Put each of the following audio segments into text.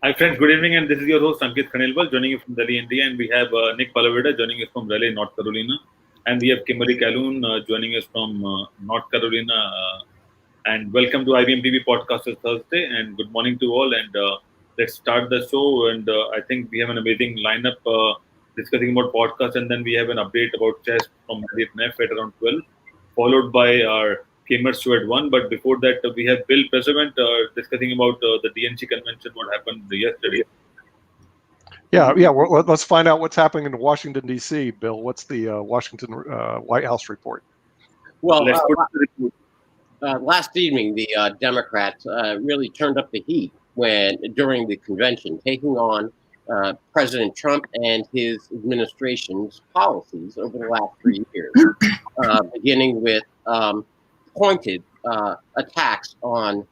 Hi friends, good evening, and this is your host Ankit joining you from Delhi, India, and we have Nick Palaveda joining us from Raleigh, North Carolina, and we have Kimberly Calhoun joining us from North Carolina. And welcome to IBM TV Podcast this Thursday, and good morning to all. And let's start the show. And I think we have an amazing lineup discussing about podcasts, and then we have an update about chess from Marriott Neff at around 12, followed by our Gamers Show at 1. But before that, we have Bill President discussing about the DNC convention, what happened yesterday. Yeah. Well, let's find out what's happening in Washington, D.C., Bill. What's the Washington White House report? Well, last evening, the Democrats really turned up the heat during the convention, taking on President Trump and his administration's policies over the last 3 years, beginning with pointed attacks on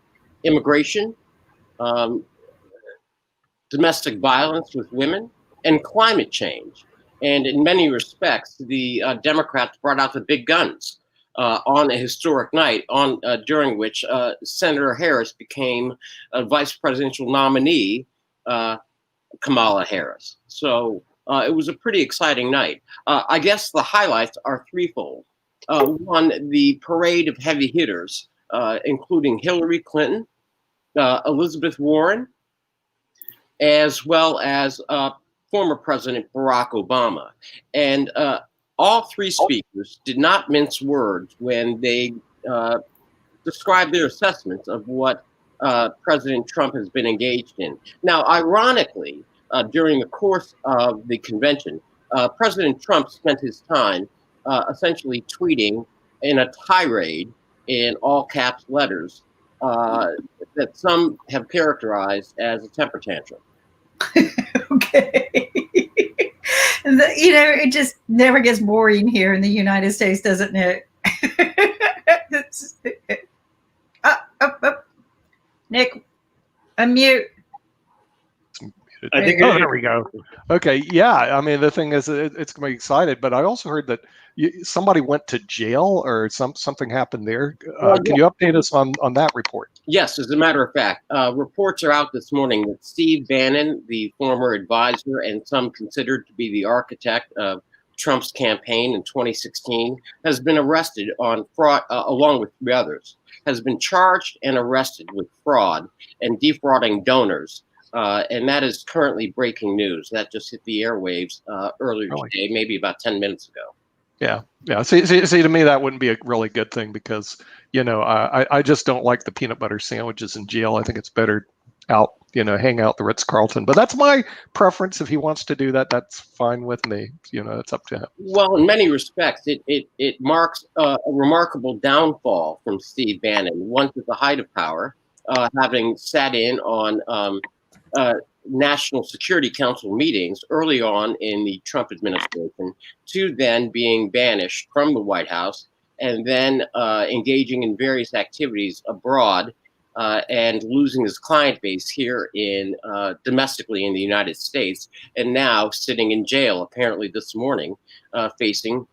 immigration, domestic violence with women, and climate change. And in many respects, the Democrats brought out the big guns on a historic night during which Senator Harris became a vice presidential nominee, Kamala Harris. So it was a pretty exciting night. I guess the highlights are threefold. One, the parade of heavy hitters, including Hillary Clinton, Elizabeth Warren, as well as former President Barack Obama. And all three speakers did not mince words when they described their assessments of what President Trump has been engaged in. Now, ironically, during the course of the convention, President Trump spent his time essentially tweeting in a tirade in all caps letters that some have characterized as a temper tantrum. Okay. It just never gets boring here in the United States, doesn't it? Nick, unmute. There we go. Okay, yeah. I mean, the thing is, it's going to be excited. But I also heard that somebody went to jail or something happened there. Can you update us on that report? Yes, as a matter of fact, reports are out this morning that Steve Bannon, the former advisor and some considered to be the architect of Trump's campaign in 2016, has been arrested on fraud, along with 3 others, has been charged and arrested with fraud and defrauding donors. And that is currently breaking news. That just hit the airwaves earlier today, maybe about 10 minutes ago. Yeah. See, to me, that wouldn't be a really good thing because, I just don't like the peanut butter sandwiches in jail. I think it's better out, hang out the Ritz-Carlton. But that's my preference. If he wants to do that, that's fine with me. It's up to him. Well, in many respects, it marks a remarkable downfall from Steve Bannon, once at the height of power, having sat in on National Security Council meetings early on in the Trump administration, to then being banished from the White House and then engaging in various activities abroad and losing his client base here domestically in the United States, and now sitting in jail apparently this morning facing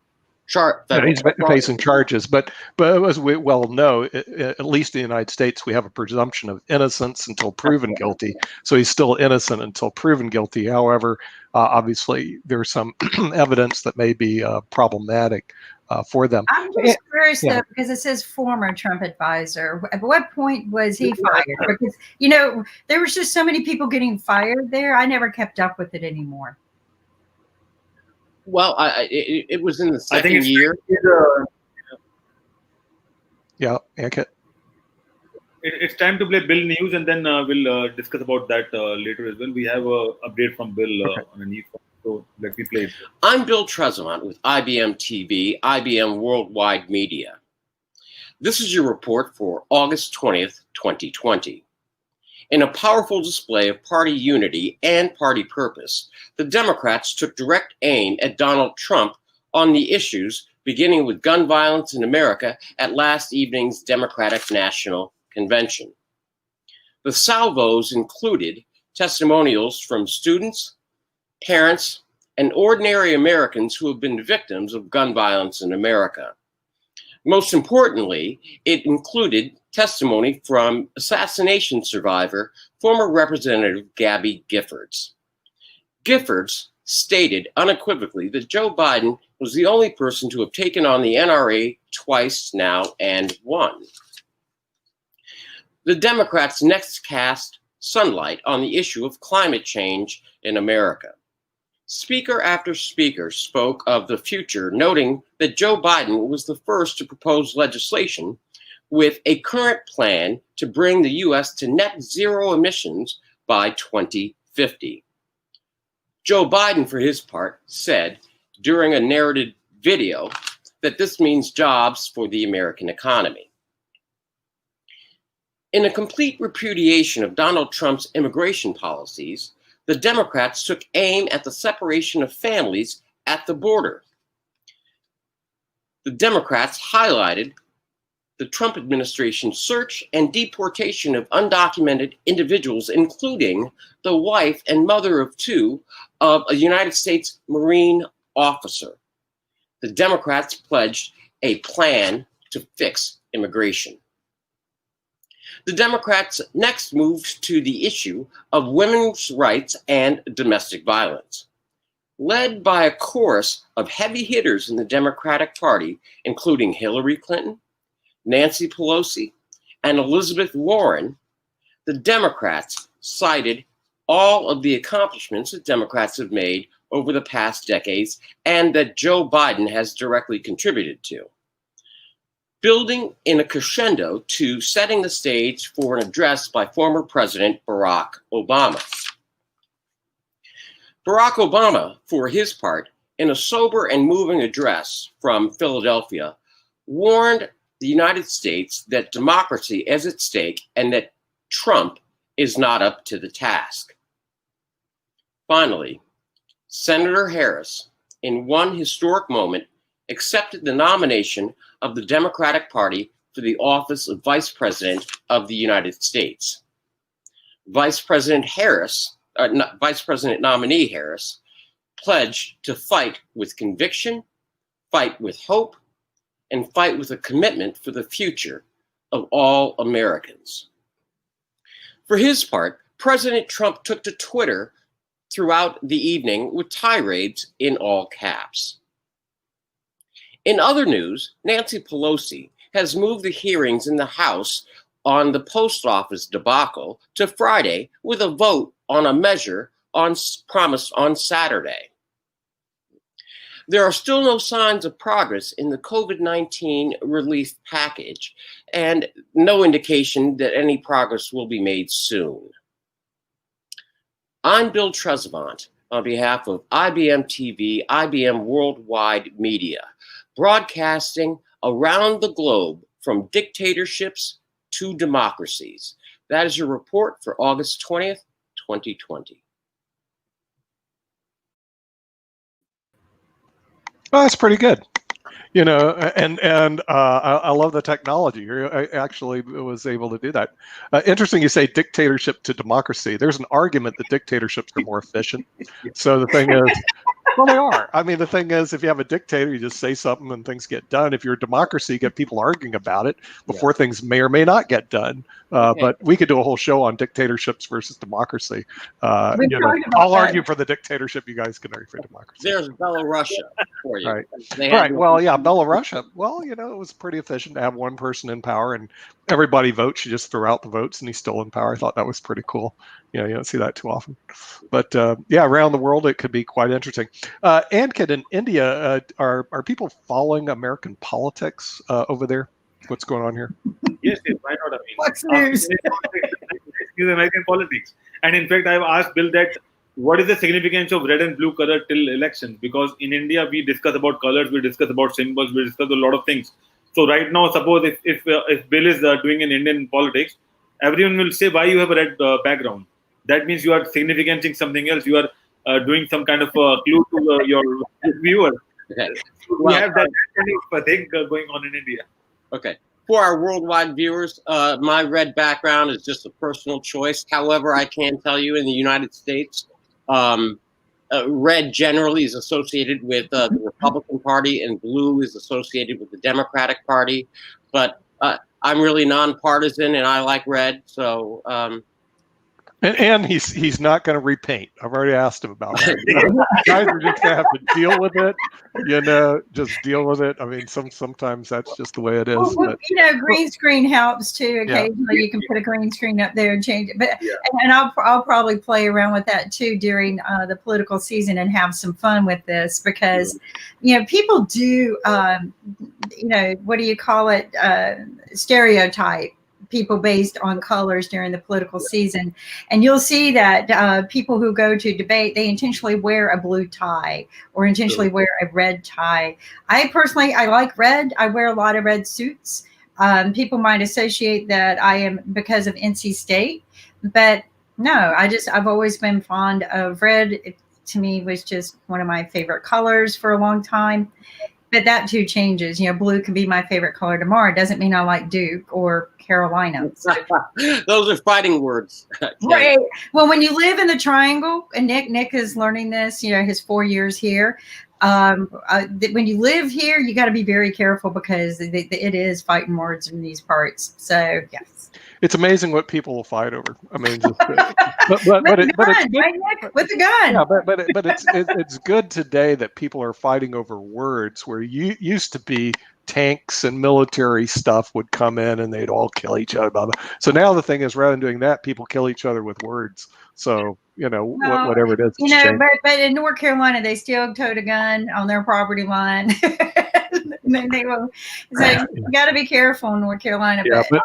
he's facing charges, but as we well know, at least in the United States, we have a presumption of innocence until proven guilty. So he's still innocent until proven guilty. However, obviously, there's some evidence that may be problematic for them. I'm just curious, though, because it says former Trump advisor. At what point was he fired? Because, there was just so many people getting fired there. I never kept up with it anymore. Well, it was in the second year. Yeah, Ankit. It's time to play Bill News, and then we'll discuss about that later as well. We have an update from Bill on a news, so let me play it. I'm Bill Tresemont with IBM TV, IBM Worldwide Media. This is your report for August 20th, 2020. In a powerful display of party unity and party purpose, the Democrats took direct aim at Donald Trump on the issues, beginning with gun violence in America at last evening's Democratic National Convention. The salvos included testimonials from students, parents, and ordinary Americans who have been victims of gun violence in America. Most importantly, it included testimony from assassination survivor, former Representative Gabby Giffords. Giffords stated unequivocally that Joe Biden was the only person to have taken on the NRA twice now and won. The Democrats next cast sunlight on the issue of climate change in America. Speaker after speaker spoke of the future, noting that Joe Biden was the first to propose legislation with a current plan to bring the U.S. to net zero emissions by 2050. Joe Biden, for his part, said during a narrated video that this means jobs for the American economy. In a complete repudiation of Donald Trump's immigration policies, the Democrats took aim at the separation of families at the border. The Democrats highlighted the Trump administration's search and deportation of undocumented individuals, including the wife and mother of two of a United States Marine officer. The Democrats pledged a plan to fix immigration. The Democrats next moved to the issue of women's rights and domestic violence. Led by a chorus of heavy hitters in the Democratic Party, including Hillary Clinton, Nancy Pelosi, and Elizabeth Warren, the Democrats cited all of the accomplishments that Democrats have made over the past decades and that Joe Biden has directly contributed to, building in a crescendo to setting the stage for an address by former President Barack Obama. Barack Obama, for his part, in a sober and moving address from Philadelphia, warned the United States that democracy is at stake and that Trump is not up to the task. Finally, Senator Harris, in one historic moment, accepted the nomination of the Democratic Party for the office of Vice President of the United States. Vice President nominee Harris pledged to fight with conviction, fight with hope, and fight with a commitment for the future of all Americans. For his part, President Trump took to Twitter throughout the evening with tirades in all caps. In other news, Nancy Pelosi has moved the hearings in the House on the post office debacle to Friday with a vote on a measure promised on Saturday. There are still no signs of progress in the COVID-19 relief package and no indication that any progress will be made soon. I'm Bill Trezevant on behalf of IBM TV, IBM Worldwide Media, broadcasting around the globe from dictatorships to democracies. That is your report for August 20th, 2020. Well, that's pretty good. You know, and I love the technology. I actually was able to do that. Interesting you say dictatorship to democracy. There's an argument that dictatorships are more efficient. So the thing is, well, they are. I mean, the thing is, if you have a dictator, you just say something and things get done. If you're a democracy, you get people arguing about it before things may or may not get done. But we could do a whole show on dictatorships versus democracy. I'll argue for the dictatorship. You guys can argue for democracy. There's Belarusia for you. Right. Right. Well, yeah, Belarusia. Well, you know, it was pretty efficient to have one person in power and everybody votes. You just throw out the votes and he's still in power. I thought that was pretty cool. You know, you don't see that too often. But yeah, around the world, it could be quite interesting. Ankit, in India, are people following American politics over there? What's going on here? Yes, why not? I mean, what's news? American politics. And in fact, I've asked Bill that what is the significance of red and blue color till elections? Because in India, we discuss about colors, we discuss about symbols, we discuss a lot of things. So right now, suppose if Bill is doing in Indian politics, everyone will say, why you have a red background? That means you are significancing something else. You are doing some kind of clue to your viewers. Okay. So we have that kind of thing going on in India. Okay. For our worldwide viewers, my red background is just a personal choice. However, I can tell you in the United States, red generally is associated with the Republican Party, and blue is associated with the Democratic Party. But I'm really nonpartisan, and I like red. So. And he's not going to repaint. I've already asked him about that. Guys are just going to have to deal with it. Just deal with it. I mean, sometimes that's just the way it is. Well, but, green screen helps too. Occasionally, you can put a green screen up there and change it. But and I'll probably play around with that too during the political season and have some fun with this because, people do, what do you call it? Stereotype people based on colors during the political season. And you'll see that people who go to debate, they intentionally wear a blue tie or intentionally wear a red tie. I like red. I wear a lot of red suits. People might associate that I am because of NC State, but no, I've always been fond of red. It, to me, was just one of my favorite colors for a long time. But that too changes. Blue can be my favorite color tomorrow. It doesn't mean I like Duke or Carolina. Those are fighting words. Right. Well, when you live in the Triangle, and Nick is learning this, his 4 years here. When you live here, you got to be very careful because it is fighting words in these parts. So, yes. It's amazing what people will fight over. I mean, with the gun. Yeah, but it's good today that people are fighting over words where you used to be tanks and military stuff would come in and they'd all kill each other. Blah, blah. So now the thing is, rather than doing that, people kill each other with words. So whatever it is. But in North Carolina, they still towed a gun on their property line. They will. So you got to be careful in North Carolina. Yeah, but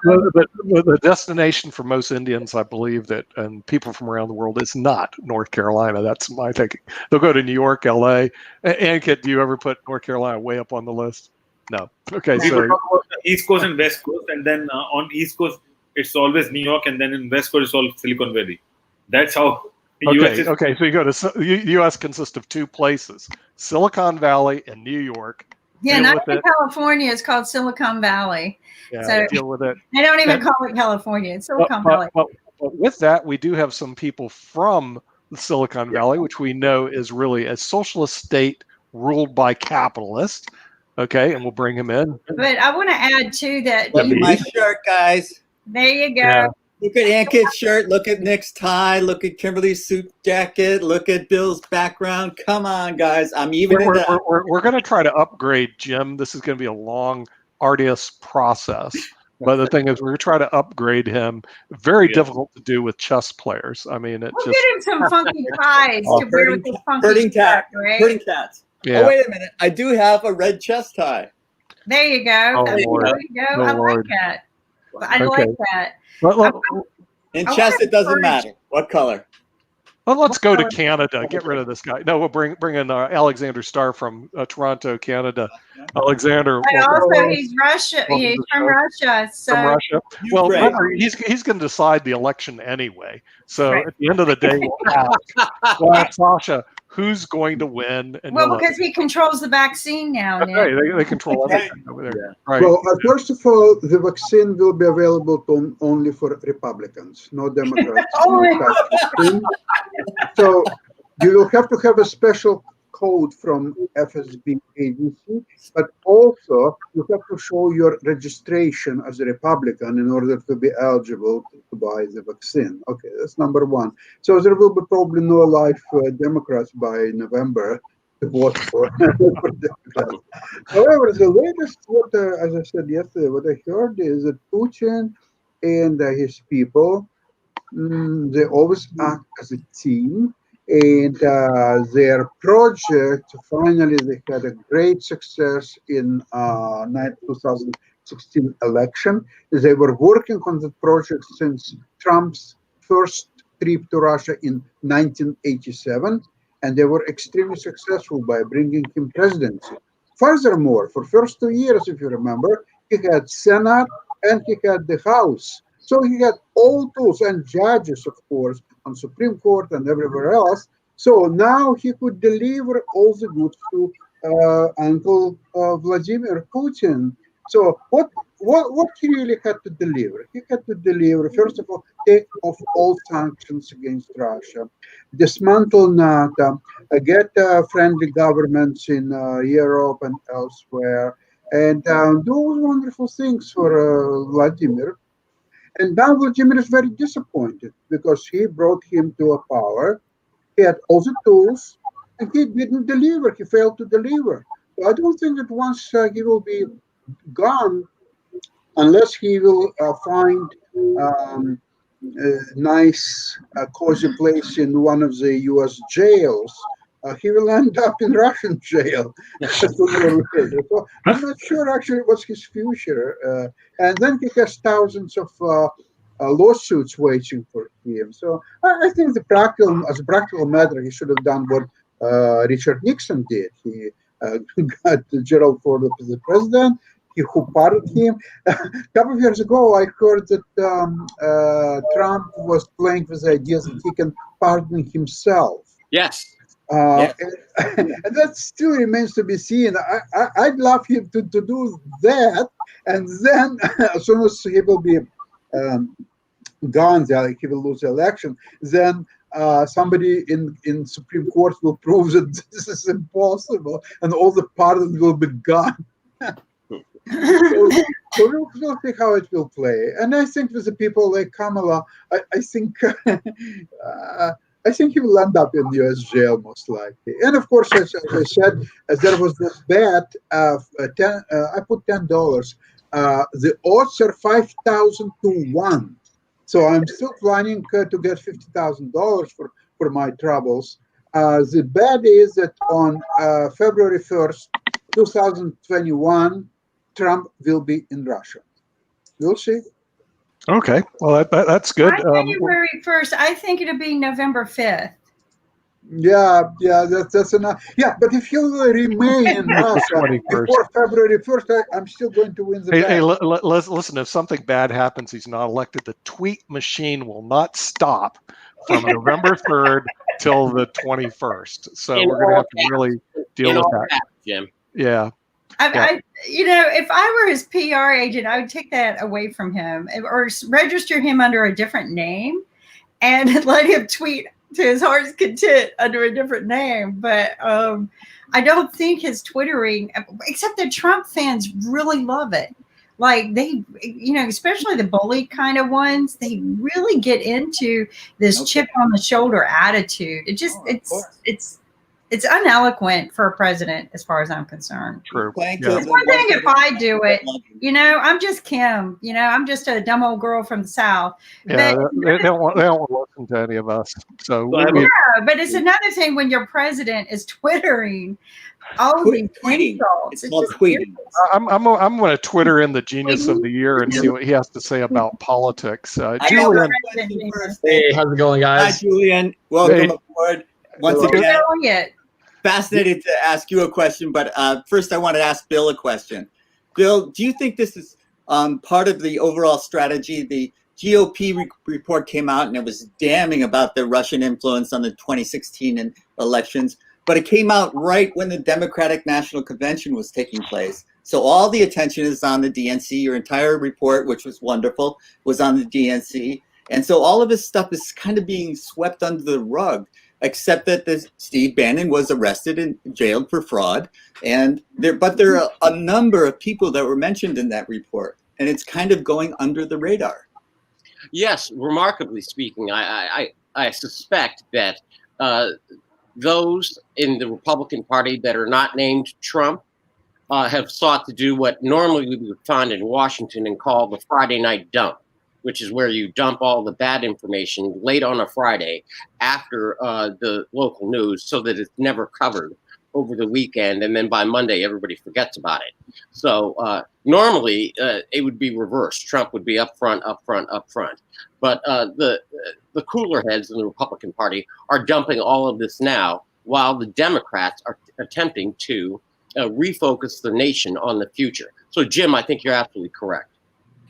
the destination for most Indians, I believe that, and people from around the world, is not North Carolina. That's my thinking. They'll go to New York, L.A. Ankit, do you ever put North Carolina way up on the list? No. Okay, we so talk about the East Coast and West Coast, and then on East Coast it's always New York, and then in West Coast it's all Silicon Valley. That's how. Okay. So you go to U.S. consists of two places: Silicon Valley and New York. Yeah, not in California. It's called Silicon Valley. Yeah, so deal with it. They don't even call it California. It's Silicon Valley. But with that, we do have some people from the Silicon Valley, which we know is really a socialist state ruled by capitalists. Okay, and we'll bring him in. But I want to add too that look at my shirt, guys. There you go. Yeah. Look at Ankit's shirt. Look at Nick's tie. Look at Kimberly's suit jacket. Look at Bill's background. Come on, guys. I'm even. We're going to try to upgrade Jim. This is going to be a long, arduous process. But the thing is, we're going to try to upgrade him. Very difficult to do with chess players. I mean, we'll get him some funky ties to wear with this funky herding shirt, right? Herding cats. Yeah. Oh, wait a minute. I do have a red chest tie. There you go. There you go. I like that. I like that. In chess, it doesn't matter what color. Well, let's go to Canada. Get rid of this guy. No, we'll bring in Alexander Starr from Toronto, Canada. Alexander. And also, he's Russia. He's from Russia. So. From Russia. Well, he's going to decide the election anyway. So at the end of the day, we'll ask Sasha who's going to win. And because he controls the vaccine now. Okay, they control everything over there. Yeah. Right. Well, first of all, the vaccine will be available only for Republicans, no Democrats. So you will have to have a special code from FSB agency, but also you have to show your registration as a Republican in order to be eligible to buy the vaccine. Okay, that's number one. So there will be probably no live Democrats by November to vote for. However, the latest, as I said yesterday, what I heard is that Putin and his people, they always act as a team. And their project, finally, they had a great success in 2016 election. They were working on the project since Trump's first trip to Russia in 1987, and they were extremely successful by bringing him presidency. Furthermore, for first 2 years, if you remember, he had Senate and he had the House. So he had all tools and judges, of course, on Supreme Court and everywhere else. So now he could deliver all the goods to Uncle Vladimir Putin. So what he really had to deliver? He had to deliver, first of all, take off all sanctions against Russia, dismantle NATO, get friendly governments in Europe and elsewhere, and do wonderful things for Vladimir. And now Vladimir is very disappointed because he brought him to a power. He had all the tools, and he didn't deliver. He failed to deliver. So I don't think that once he will be gone, unless he will find a nice, cozy place in one of the U.S. jails, he will end up in Russian jail sooner or later. So I'm not sure actually what's his future. And then he has thousands of lawsuits waiting for him. So I think as a practical matter, he should have done what Richard Nixon did. He got Gerald Ford as the president. He pardoned him. A couple of years ago, I heard that Trump was playing with the idea that he can pardon himself. Yes. And that still remains to be seen. I'd love him to do that, and then as soon as he will be gone, he will lose the election, then somebody in Supreme Court will prove that this is impossible, and all the pardon will be gone. So we'll see how it will play. And I think with the people like Kamala, I think he will end up in U.S. jail most likely. And of course, as I said, as there was this bet of I put $10. The odds are 5,000 to 1. So I'm still planning to get $50,000 for my troubles. The bet is that on February 1st, 2021, Trump will be in Russia. We'll see. Okay, well that's good. January 1st. I think it'll be November 5th. Yeah, that's enough. Yeah, but if he'll remain in Russia before February 1st, I'm still going to win the bet. Hey, listen, if something bad happens, he's not elected, the tweet machine will not stop from November 3rd till the 21st. So we're going to have to really deal with that. Jim. Yeah. If I were his PR agent, I would take that away from him or register him under a different name and let him tweet to his heart's content under a different name. But I don't think his Twittering, except that Trump fans really love it. Like they, especially the bully kind of ones, they really get into this chip on the shoulder attitude. It's uneloquent for a president, as far as I'm concerned. True. Yeah. It's one thing if I do it, I'm just Kim. I'm just a dumb old girl from the South. Yeah, but they don't want to listen to any of us. So but it's another thing when your president is twittering all these insults. It's called tweeting. I'm going to Twitter in the Genius of the Year and see what he has to say about politics. Julien, hey, how's it going, guys? Hi, Julien. Welcome aboard. Once again, fascinated to ask you a question, but first I want to ask Bill a question. Bill, do you think this is part of the overall strategy? The GOP report came out and it was damning about the Russian influence on the 2016 elections, but it came out right when the Democratic National Convention was taking place. So all the attention is on the DNC. Your entire report, which was wonderful, was on the DNC. And so all of this stuff is kind of being swept under the rug, except that Steve Bannon was arrested and jailed for fraud. But there are a number of people that were mentioned in that report, and it's kind of going under the radar. Yes, remarkably speaking, I suspect that those in the Republican Party that are not named Trump have sought to do what normally we would find in Washington and call the Friday night dump, which is where you dump all the bad information late on a Friday after the local news so that it's never covered over the weekend. And then by Monday, everybody forgets about it. So normally it would be reversed. Trump would be up front. But the cooler heads in the Republican Party are dumping all of this now, while the Democrats are attempting to refocus the nation on the future. So, Jim, I think you're absolutely correct.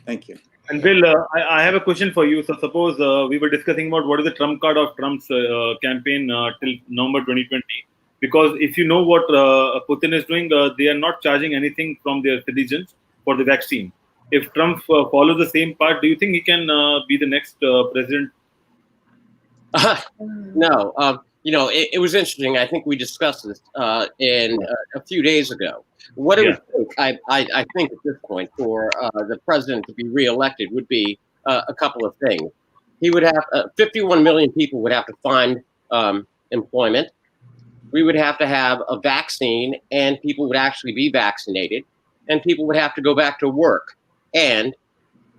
Thank you. And Bill, I have a question for you. So suppose we were discussing about what is the trump card of Trump's campaign till November 2020. Because if you know what Putin is doing, they are not charging anything from their citizens for the vaccine. If Trump follows the same path, do you think he can be the next president? No. It was interesting. I think we discussed this in a few days ago. What it would take, I think at this point, for the president to be reelected would be a couple of things. He would have 51 million people would have to find employment. We would have to have a vaccine, and people would actually be vaccinated, and people would have to go back to work, and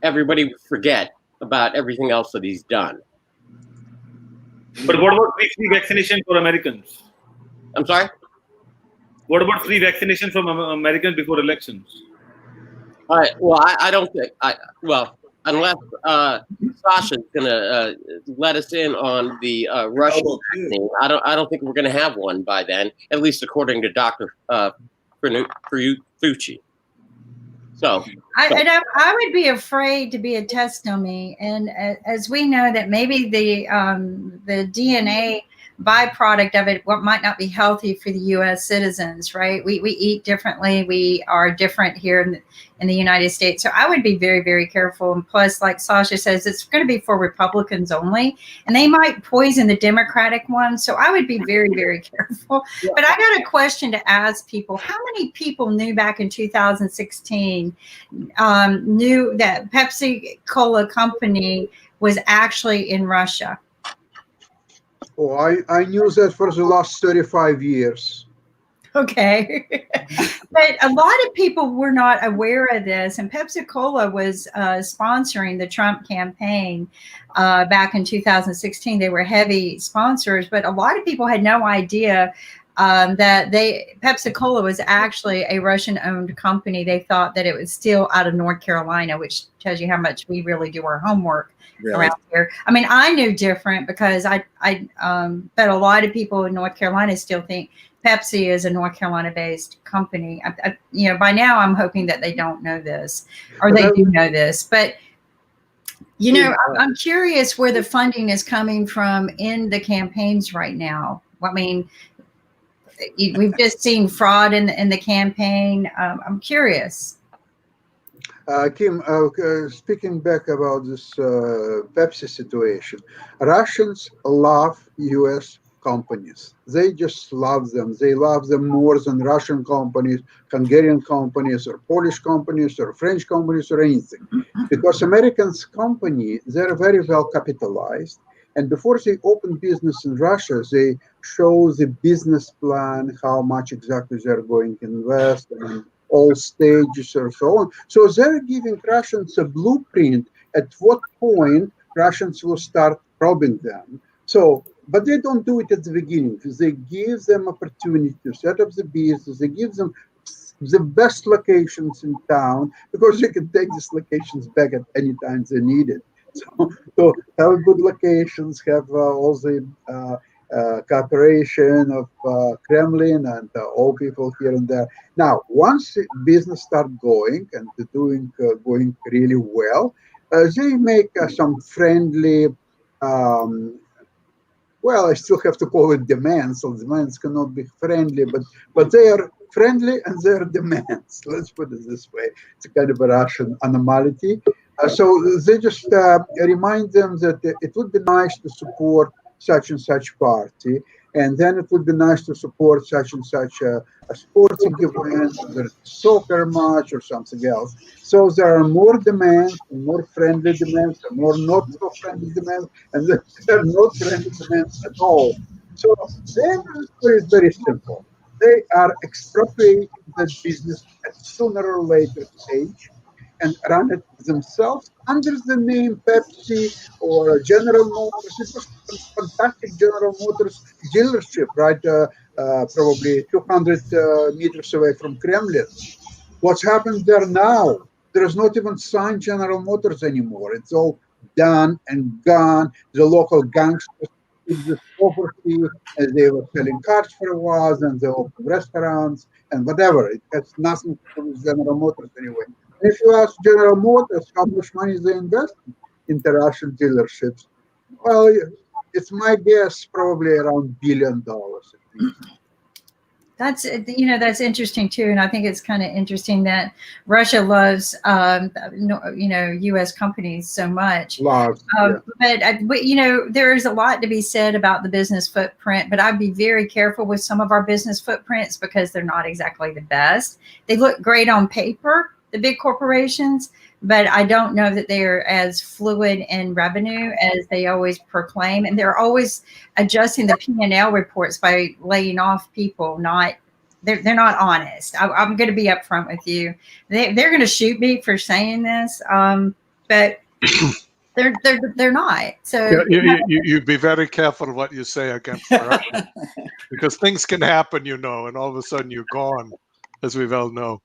everybody would forget about everything else that he's done. But what about free vaccination for Americans? I'm sorry? What about free vaccination from Americans before elections? Well, I don't think. Unless Sasha's gonna let us in on the Russian vaccine, I don't think we're gonna have one by then. At least according to Dr. Fauci. So I would be afraid to be a test dummy, and as we know that maybe the DNA byproduct of it, what might not be healthy for the U.S. citizens, right? We eat differently. We are different here in the United States. So I would be very, very careful. And plus, like Sasha says, it's going to be for Republicans only, and they might poison the Democratic one. So I would be very, very careful. Yeah. But I got a question to ask people. How many people knew back in 2016, knew that Pepsi Cola company was actually in Russia? Oh, I knew that for the last 35 years. Okay. But a lot of people were not aware of this. And Pepsi Cola was sponsoring the Trump campaign back in 2016. They were heavy sponsors, but a lot of people had no idea that Pepsi Cola was actually a Russian-owned company. They thought that it was still out of North Carolina, which tells you how much we really do our homework. Really? Around here. I mean, I knew different because but a lot of people in North Carolina still think Pepsi is a North Carolina-based company. By now I'm hoping that they don't know this, or they do know this. But I'm curious where the funding is coming from in the campaigns right now. I mean, we've just seen fraud in the campaign. I'm curious. Kim, speaking back about this Pepsi situation, Russians love U.S. companies. They just love them. They love them more than Russian companies, Hungarian companies, or Polish companies, or French companies, or anything. Because Americans' company, they're very well capitalized. And before they open business in Russia, they show the business plan, how much exactly they're going to invest, and all stages or so on. So they're giving Russians a blueprint at what point Russians will start probing them. So, but they don't do it at the beginning. They give them opportunity to set up the business. They give them the best locations in town because they can take these locations back at any time they need it. So have good locations, have all the cooperation of Kremlin and all people here and there. Now, once the business start going and going really well, they make some friendly. Well, I still have to call it demands. So demands cannot be friendly, but they are friendly and they are demands. Let's put it this way. It's a kind of a Russian anomaly. So they just remind them that it would be nice to support such and such party, and then it would be nice to support such and such a sporting event, whether it's a soccer match or something else. So there are more demands, more friendly demands, and more not so friendly demands, and there are no friendly demands at all. So the is very simple. They are expropriating the business at sooner or later stage and run it themselves under the name Pepsi or General Motors. It was a fantastic General Motors dealership, right? Probably 200 meters away from Kremlin. What's happened there now? There is not even signed General Motors anymore. It's all done and gone. The local gangsters took this property, and they were selling cars for a while, and they opened restaurants and whatever. It has nothing to do with General Motors anyway. If you ask General Motors how much money they invest into Russian dealerships, well, it's my guess probably around $1 billion. That's that's interesting too, and I think it's kind of interesting that Russia loves U.S. companies so much. But there is a lot to be said about the business footprint. But I'd be very careful with some of our business footprints because they're not exactly the best. They look great on paper, the big corporations, but I don't know that they are as fluid in revenue as they always proclaim. And they're always adjusting the P&L reports by laying off people. They're not honest. I'm going to be upfront with you. They're going to shoot me for saying this, but they're not. So you be very careful what you say against Russia, because things can happen, and all of a sudden you're gone. As we well know.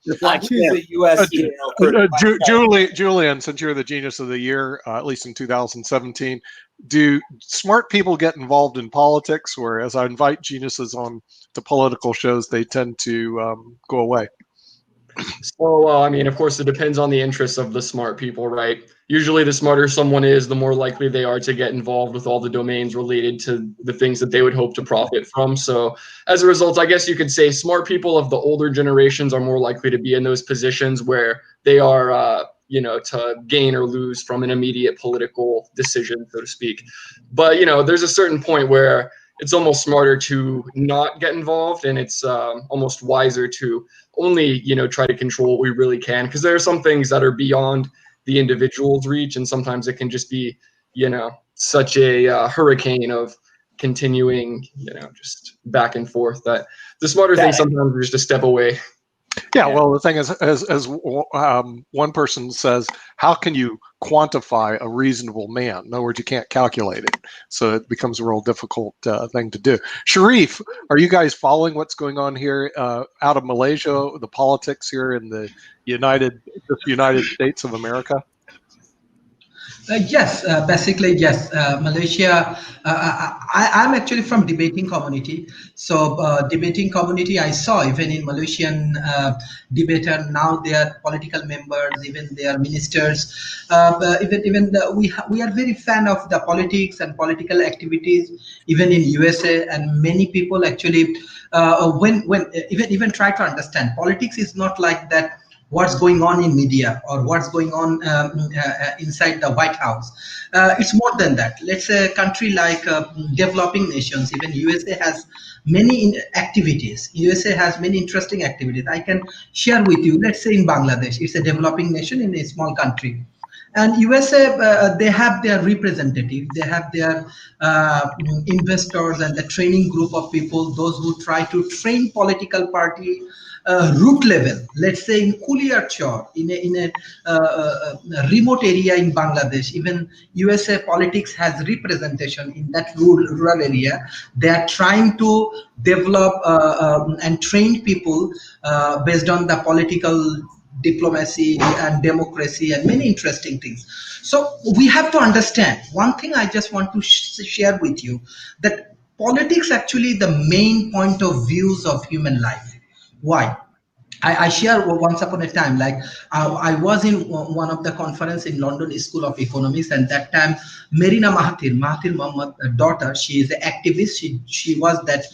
Julien, since you're the Genius of the Year, at least in 2017, do smart people get involved in politics? Whereas I invite geniuses on to political shows, they tend to go away. So, I mean, of course, it depends on the interests of the smart people, right? Usually the smarter someone is, the more likely they are to get involved with all the domains related to the things that they would hope to profit from. So as a result, I guess you could say smart people of the older generations are more likely to be in those positions where they are, to gain or lose from an immediate political decision, so to speak. But, there's a certain point where it's almost smarter to not get involved, and it's almost wiser to only, try to control what we really can, because there are some things that are beyond the individual's reach, and sometimes it can just be, such a hurricane of continuing, just back and forth, that the smarter thing sometimes is just to step away. Yeah, well, the thing is, as one person says, how can you quantify a reasonable man? In other words, you can't calculate it. So it becomes a real difficult thing to do. Sharif, are you guys following what's going on here out of Malaysia, the politics here in the United States of America? Yes, basically, yes. Malaysia, I'm actually from debating community. So debating community, I saw even in Malaysian debater, now they are political members, even they are ministers. We are very fan of the politics and political activities, even in USA, and many people actually, when even try to understand, politics is not like that. What's going on in media or what's going on inside the White House. It's more than that. Let's say a country like developing nations, even USA has many activities. USA has many interesting activities. I can share with you, let's say in Bangladesh, it's a developing nation in a small country. And USA, they have their representative, they have their investors and the training group of people, those who try to train political party root level, let's say in Kuliarchor, in a remote area in Bangladesh. Even USA politics has representation in that rural area. They are trying to develop and train people based on the political diplomacy and democracy and many interesting things. So we have to understand one thing. I just want to share with you that politics actually the main point of views of human life. Why? I share once upon a time, like I was in one of the conference in London School of Economics, and that time Marina Mahathir Mohammad's daughter, she is an activist. She was that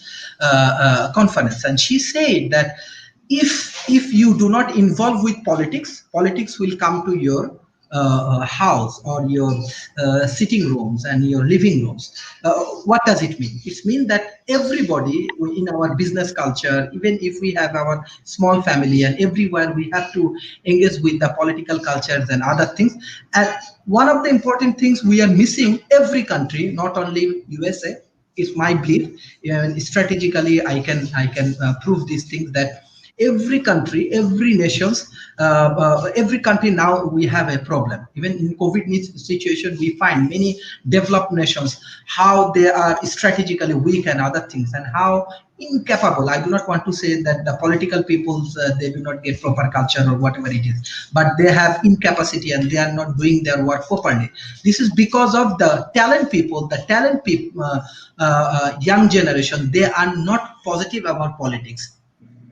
conference, and she said that if you do not involve with politics, politics will come to your house or your sitting rooms and your living rooms. What does it mean? It means that everybody in our business culture, even if we have our small family and everywhere, we have to engage with the political cultures and other things. And one of the important things we are missing, every country, not only USA, is my belief. Strategically, I can prove these things that every country, every nations, every country now we have a problem. Even in COVID situation, we find many developed nations how they are strategically weak and other things, and how incapable. I do not want to say that the political peoples they do not get proper culture or whatever it is, but they have incapacity and they are not doing their work properly. This is because of the talent people, young generation. They are not positive about politics.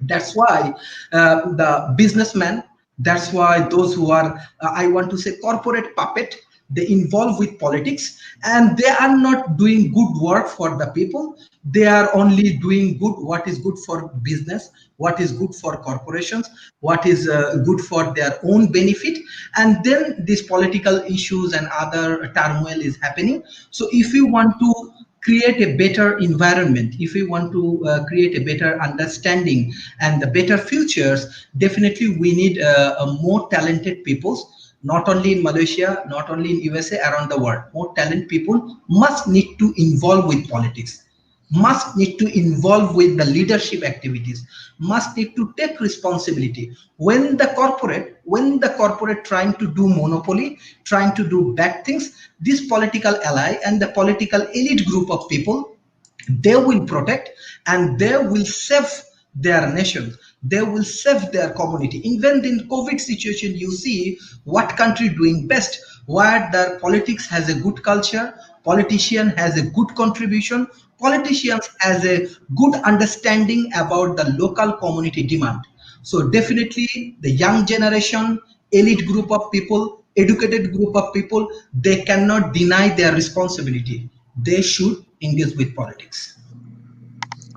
That's why the businessmen, that's why those who are, I want to say, corporate puppet, they involve with politics, and they are not doing good work for the people. They are only doing good what is good for business, what is good for corporations, what is good for their own benefit, and then these political issues and other turmoil is happening. So if we want to create a better environment, if we want to create a better understanding and the better futures, definitely we need more talented people, not only in Malaysia, not only in USA, around the world. More talented people must need to involve with politics, must need to involve with the leadership activities, must need to take responsibility. When the corporate trying to do monopoly, trying to do bad things, this political ally and the political elite group of people, they will protect and they will save their nation, they will save their community. Even in COVID situation, you see what country doing best, where their politics has a good culture, politician has a good contribution, politicians has a good understanding about the local community demand. So definitely the young generation, elite group of people, educated group of people, they cannot deny their responsibility. They should engage with politics.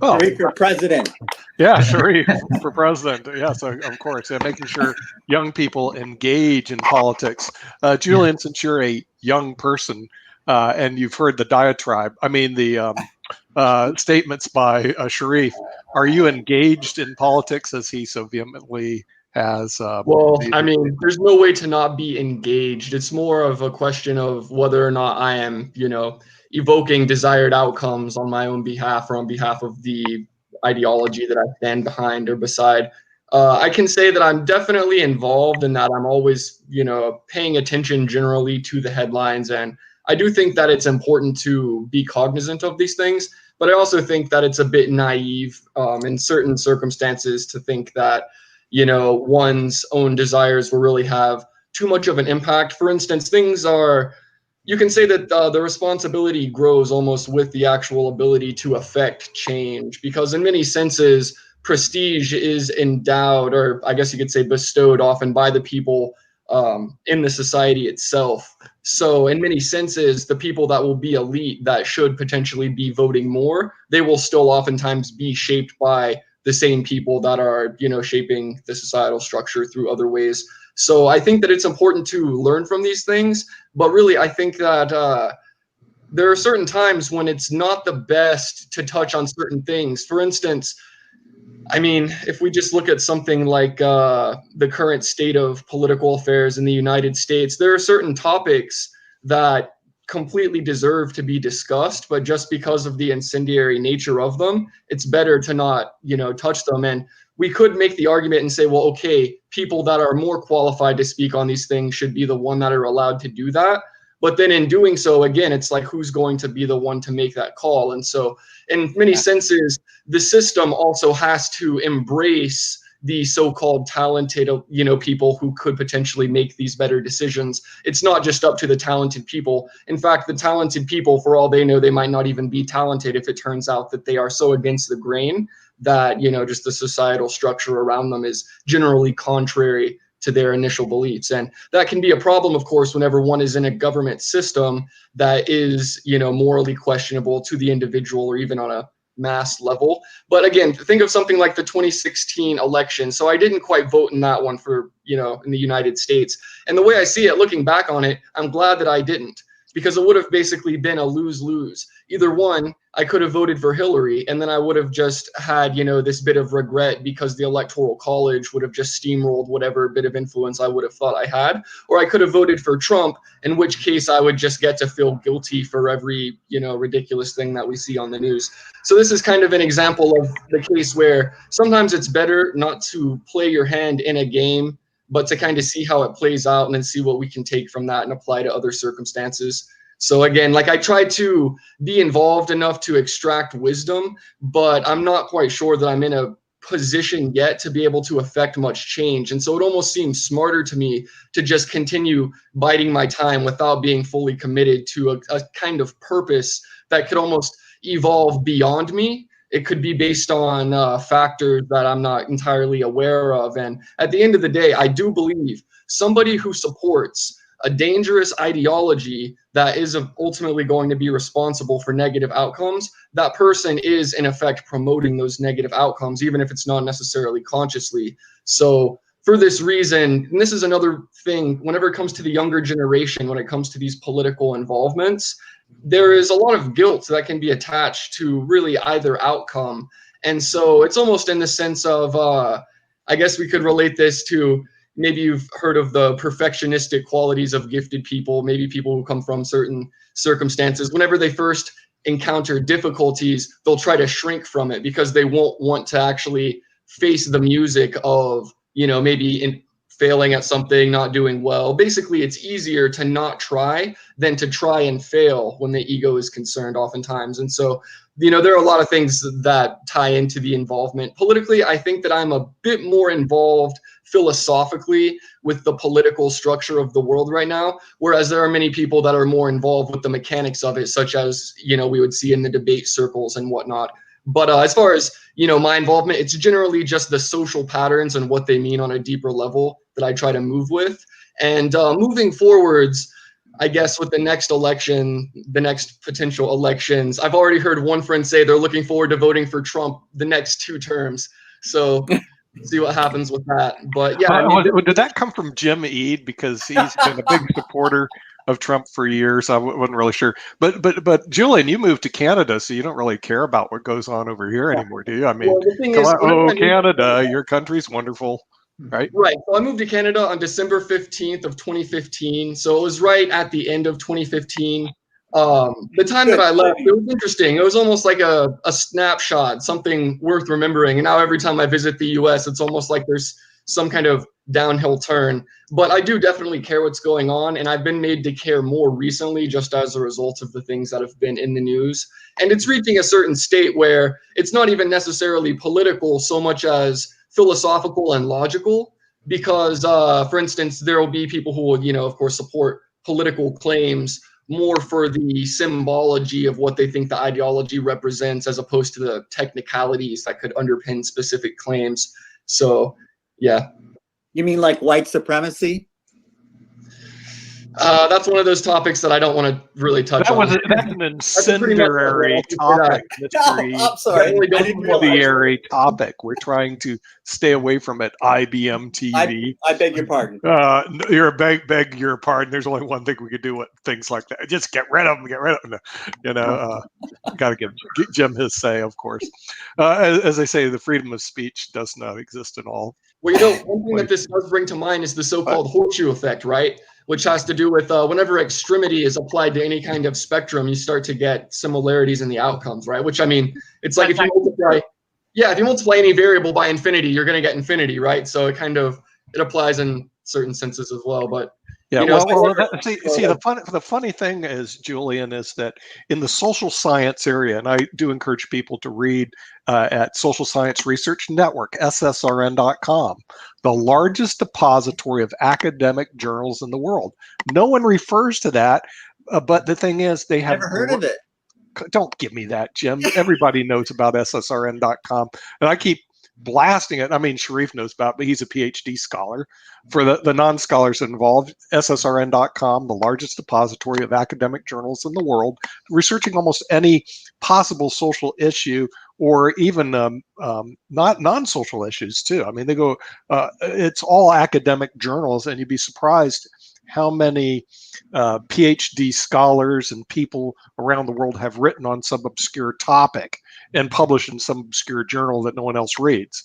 Well, Sharif for president. yeah, Sharif for president. Yes, of course. Yeah, making sure young people engage in politics. Julien, since you're a young person and you've heard the diatribe, I mean the statements by Sharif, are you engaged in politics as he so vehemently has? Well, I mean, there's no way to not be engaged. It's more of a question of whether or not I am, evoking desired outcomes on my own behalf or on behalf of the ideology that I stand behind or beside. I can say that I'm definitely involved and that I'm always, paying attention generally to the headlines. And I do think that it's important to be cognizant of these things, but I also think that it's a bit naive in certain circumstances to think that, one's own desires will really have too much of an impact. For instance, you can say that the responsibility grows almost with the actual ability to affect change, because in many senses, prestige is endowed, or I guess you could say bestowed often by the people in the society itself. So in many senses, the people that will be elite that should potentially be voting more, they will still oftentimes be shaped by the same people that are, shaping the societal structure through other ways. So I think that it's important to learn from these things, but really I think that there are certain times when it's not the best to touch on certain things. For instance, I mean, if we just look at something like the current state of political affairs in the United States, there are certain topics that completely deserve to be discussed, but just because of the incendiary nature of them, it's better to not, touch them. And we could make the argument and say, well, okay, people that are more qualified to speak on these things should be the one that are allowed to do that. But then in doing so, again, it's like, who's going to be the one to make that call? And so in many senses, the system also has to embrace the so-called talented, people who could potentially make these better decisions. It's not just up to the talented people. In fact, the talented people, for all they know, they might not even be talented if it turns out that they are so against the grain that, just the societal structure around them is generally contrary to their initial beliefs. And that can be a problem, of course, whenever one is in a government system that is, morally questionable to the individual or even on a mass level. But again, think of something like the 2016 election. So I didn't quite vote in that one for, in the United States. And the way I see it, looking back on it, I'm glad that I didn't, because it would have basically been a lose-lose. Either one, I could have voted for Hillary, and then I would have just had, this bit of regret because the Electoral College would have just steamrolled whatever bit of influence I would have thought I had. Or I could have voted for Trump, in which case I would just get to feel guilty for every, ridiculous thing that we see on the news. So this is kind of an example of the case where sometimes it's better not to play your hand in a game, but to kind of see how it plays out and then see what we can take from that and apply to other circumstances. So again, I try to be involved enough to extract wisdom, but I'm not quite sure that I'm in a position yet to be able to affect much change. And so it almost seems smarter to me to just continue biding my time without being fully committed to a kind of purpose that could almost evolve beyond me. It could be based on factors that I'm not entirely aware of. And at the end of the day, I do believe somebody who supports a dangerous ideology that is ultimately going to be responsible for negative outcomes, that person is in effect promoting those negative outcomes, even if it's not necessarily consciously. So for this reason, and this is another thing, whenever it comes to the younger generation, when it comes to these political involvements, there is a lot of guilt that can be attached to really either outcome. And so it's almost in the sense of, I guess we could relate this to, maybe you've heard of the perfectionistic qualities of gifted people, maybe people who come from certain circumstances. Whenever they first encounter difficulties, they'll try to shrink from it because they won't want to actually face the music of, you know, maybe in failing at something, not doing well. Basically, it's easier to not try than to try and fail when the ego is concerned oftentimes. And so, you know, there are a lot of things that tie into the involvement. Politically, I think that I'm a bit more involved philosophically with the political structure of the world right now, whereas there are many people that are more involved with the mechanics of it, such as, you know, we would see in the debate circles and whatnot. But as far as, you know, my involvement, it's generally just the social patterns and what they mean on a deeper level that I try to move with. And moving forwards, I guess with the next election, the next potential elections, I've already heard one friend say they're looking forward to voting for Trump the next 2 terms. So see what happens with that. But yeah, I mean, did that come from Jim Eade? Because he's been a big supporter of Trump for years. I wasn't really sure. But Julien, you moved to Canada, so you don't really care about what goes on over here anymore, do you? I mean, Canada, your country's wonderful. Right. So I moved to Canada on December 15th of 2015. So it was right at the end of 2015. The time that I left, it was interesting. It was almost like a snapshot, something worth remembering. And now every time I visit the US, it's almost like there's some kind of downhill turn. But I do definitely care what's going on. And I've been made to care more recently just as a result of the things that have been in the news. And it's reaching a certain state where it's not even necessarily political so much as philosophical and logical, because for instance, there will be people who will, you know, of course, support political claims more for the symbology of what they think the ideology represents, as opposed to the technicalities that could underpin specific claims. So yeah. You mean like white supremacy? That's one of those topics that I don't want to really touch on. That's an incendiary topic. I'm sorry. Incendiary topic. We're trying to stay away from it. IBM TV. I beg your pardon. Beg your pardon. There's only one thing we could do with things like that. Just get rid of them. Get rid of them. You know, got to give Jim his say, of course. As they say, the freedom of speech does not exist at all. Well, you know, one thing that this does bring to mind is the so-called horseshoe effect, right? Which has to do with whenever extremity is applied to any kind of spectrum, you start to get similarities in the outcomes, right? Which, I mean, it's like if you multiply any variable by infinity, you're going to get infinity, right? So it applies in certain senses as well. But yeah, you know, the funny thing is, Julien, is that in the social science area, and I do encourage people to read at Social Science Research Network, SSRN.com, the largest depository of academic journals in the world. No one refers to that, but the thing is, they have never heard of it. Don't give me that, Jim. Everybody knows about SSRN.com, and I keep blasting it. I mean, Sharif knows about it, but he's a PhD scholar. For the non-scholars involved, SSRN.com, the largest depository of academic journals in the world, researching almost any possible social issue, or even not non-social issues too. I mean, they go, it's all academic journals, and you'd be surprised how many PhD scholars and people around the world have written on some obscure topic and published in some obscure journal that no one else reads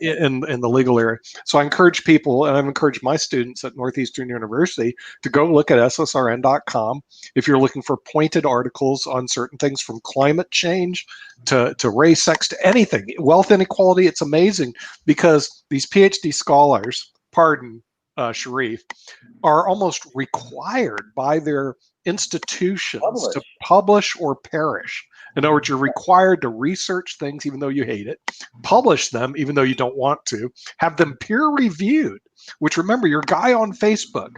in the legal area. So I encourage people, and I've encouraged my students at Northeastern University to go look at SSRN.com if you're looking for pointed articles on certain things, from climate change to race, sex, to anything. Wealth inequality, it's amazing because these PhD scholars, Sharif, are almost required by their institutions to publish or perish. In other words, you're required to research things even though you hate it, publish them even though you don't want to, have them peer reviewed, which, remember, your guy on Facebook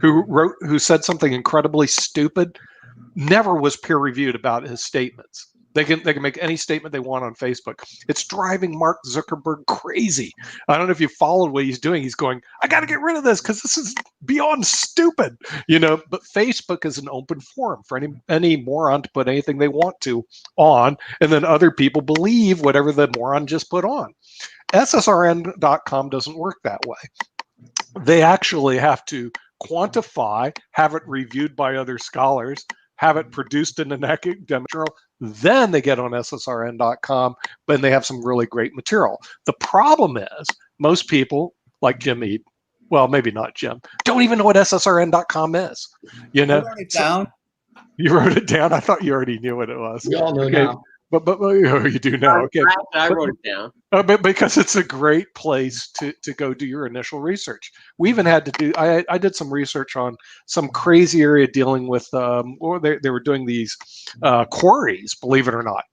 who said something incredibly stupid never was peer reviewed about his statements. They can make any statement they want on Facebook. It's driving Mark Zuckerberg crazy. I don't know if you followed what he's doing. He's going, I got to get rid of this because this is beyond stupid, But Facebook is an open forum for any moron to put anything they want to on, and then other people believe whatever the moron just put on. SSRN.com doesn't work that way. They actually have to quantify, have it reviewed by other scholars, have it produced in an academic journal, then they get on SSRN.com, and they have some really great material. The problem is most people, like Jim Eade, well, maybe not Jim, don't even know what SSRN.com is. I wrote it down. You wrote it down? I thought you already knew what it was. We all know now. But you do now. Okay. I wrote it down. But because it's a great place to go do your initial research. We even had to do. I did some research on some crazy area dealing with, or they were doing these quarries. Believe it or not,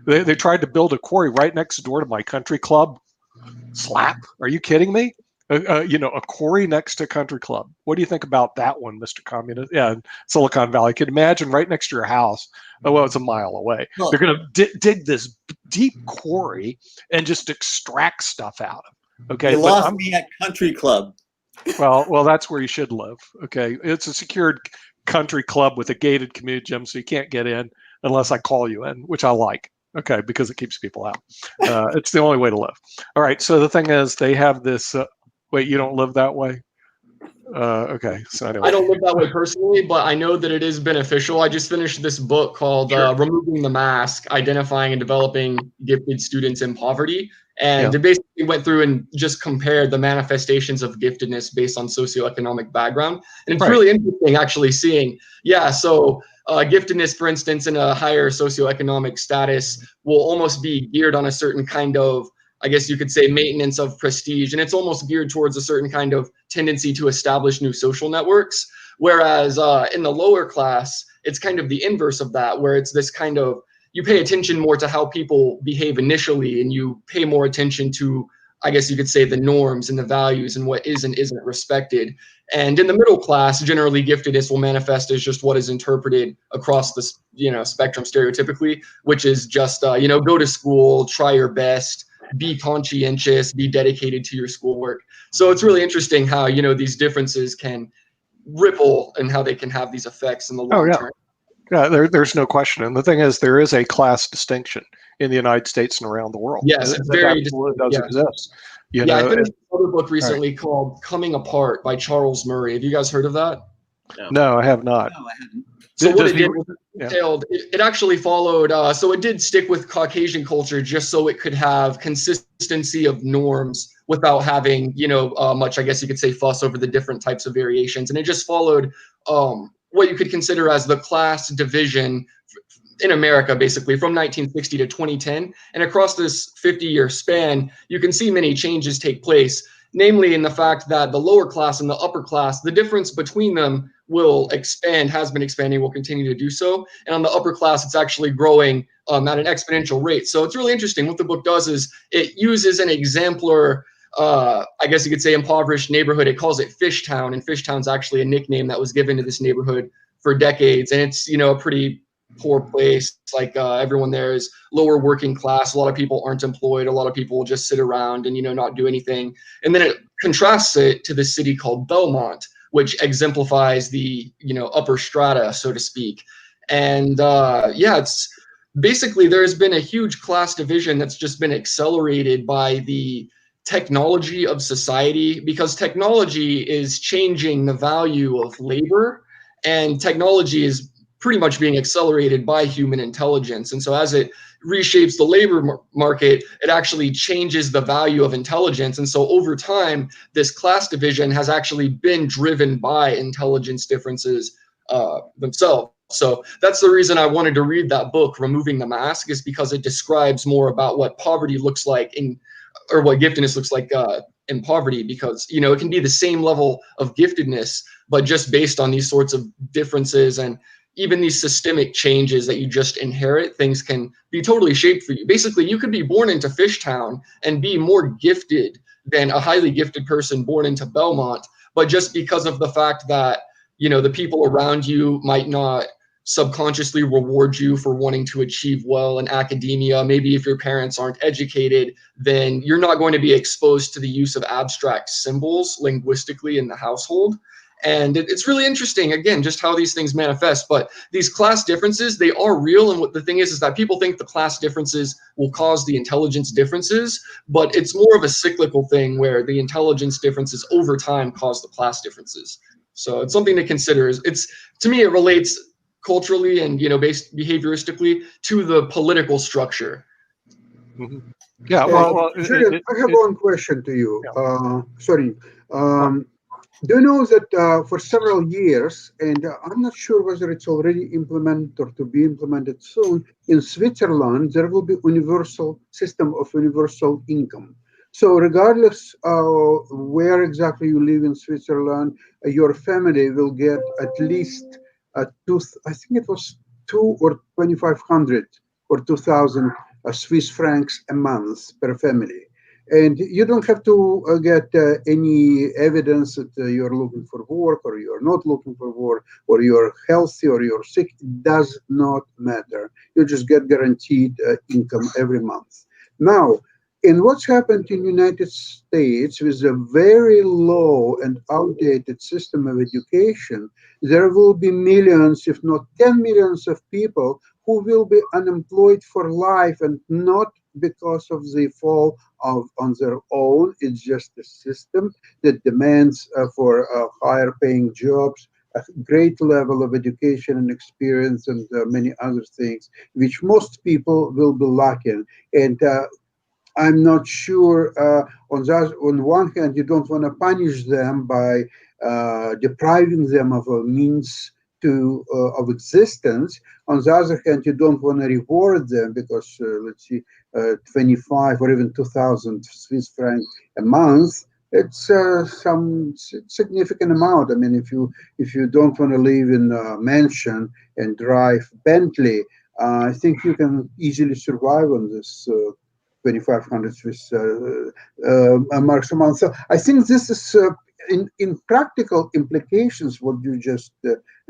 they tried to build a quarry right next door to my country club. Slap? Are you kidding me? A quarry next to a country club. What do you think about that one, Mr. Communist? Yeah, in Silicon Valley. Could imagine right next to your house. Oh, well, it's a mile away. Well, they're going to dig this deep quarry and just extract stuff out of it. Okay, you lost me at country club. Well, that's where you should live. Okay, it's a secured country club with a gated community gym, so you can't get in unless I call you in, which I like. Okay, because it keeps people out. It's the only way to live. All right. So the thing is, they have this. Wait, you don't live that way? Okay. So anyway. I don't live that way personally, but I know that it is beneficial. I just finished this book called Removing the Mask, Identifying and Developing Gifted Students in Poverty. And it basically went through and just compared the manifestations of giftedness based on socioeconomic background. And it's really interesting actually seeing, so giftedness, for instance, in a higher socioeconomic status will almost be geared on a certain kind of, I guess you could say, maintenance of prestige. And it's almost geared towards a certain kind of tendency to establish new social networks. Whereas in the lower class, it's kind of the inverse of that, where it's this kind of, you pay attention more to how people behave initially, and you pay more attention to, I guess you could say, the norms and the values and what is and isn't respected. And in the middle class, generally giftedness will manifest as just what is interpreted across the spectrum stereotypically, which is just go to school, try your best, be conscientious, be dedicated to your schoolwork. So it's really interesting how these differences can ripple and how they can have these effects in the long term. Yeah, there's no question. And the thing is, there is a class distinction in the United States and around the world. Yes, it's very does exist. I finished another book recently called Coming Apart by Charles Murray. Have you guys heard of that? No, I have not. No, I haven't. So what it did, it actually followed, so it did stick with Caucasian culture just so it could have consistency of norms without having, much, I guess you could say, fuss over the different types of variations. And it just followed what you could consider as the class division in America, basically from 1960 to 2010. And across this 50-year span, you can see many changes take place, namely in the fact that the lower class and the upper class, the difference between them will expand, has been expanding, will continue to do so. And on the upper class, it's actually growing at an exponential rate. So it's really interesting. What the book does is it uses an exemplar, I guess you could say, impoverished neighborhood. It calls it Fishtown, and Fishtown's actually a nickname that was given to this neighborhood for decades. And it's, a pretty poor place. Like everyone there is lower working class. A lot of people aren't employed. A lot of people will just sit around and, not do anything. And then it contrasts it to this city called Belmont, which exemplifies the, upper strata, so to speak. And it's basically, there's been a huge class division that's just been accelerated by the technology of society, because technology is changing the value of labor, and technology is pretty much being accelerated by human intelligence. And so as it reshapes the labor market, it actually changes the value of intelligence. And so over time, this class division has actually been driven by intelligence differences themselves. So that's the reason I wanted to read that book, Removing the Mask, is because it describes more about what poverty looks like or what giftedness looks like in poverty, because, it can be the same level of giftedness, but just based on these sorts of differences and even these systemic changes that you just inherit, things can be totally shaped for you. Basically, you could be born into Fishtown and be more gifted than a highly gifted person born into Belmont, but just because of the fact that, the people around you might not subconsciously reward you for wanting to achieve well in academia. Maybe if your parents aren't educated, then you're not going to be exposed to the use of abstract symbols linguistically in the household. And it's really interesting, again, just how these things manifest. But these class differences, they are real. And what the thing is that people think the class differences will cause the intelligence differences, but it's more of a cyclical thing where the intelligence differences over time cause the class differences. So it's something to consider. It's, to me, it relates culturally and, based behavioristically to the political structure. Mm-hmm. Yeah, well, Julien, I have one question to you. Yeah. Sorry. Do you know that for several years, and I'm not sure whether it's already implemented or to be implemented soon, in Switzerland, there will be universal system of universal income. So regardless where exactly you live in Switzerland, your family will get at least I think it was 2 or 2,500 or 2,000 Swiss francs a month per family. And you don't have to get any evidence that you're looking for work or you're not looking for work or you're healthy or you're sick. It does not matter. You just get guaranteed income every month. Now, in what's happened in the United States with a very low and outdated system of education, there will be millions, if not 10 millions of people who will be unemployed for life, and not because of the fall on their own. It's just a system that demands for higher paying jobs, a great level of education and experience, and many other things, which most people will be lacking. And I'm not sure, on one hand, you don't want to punish them by depriving them of a means of existence. On the other hand, you don't want to reward them because, let's see, 25 or even 2,000 Swiss francs a month, it's some significant amount. I mean, if you don't want to live in a mansion and drive Bentley, I think you can easily survive on this 2,500 Swiss marks a month. So I think this is in practical implications what you just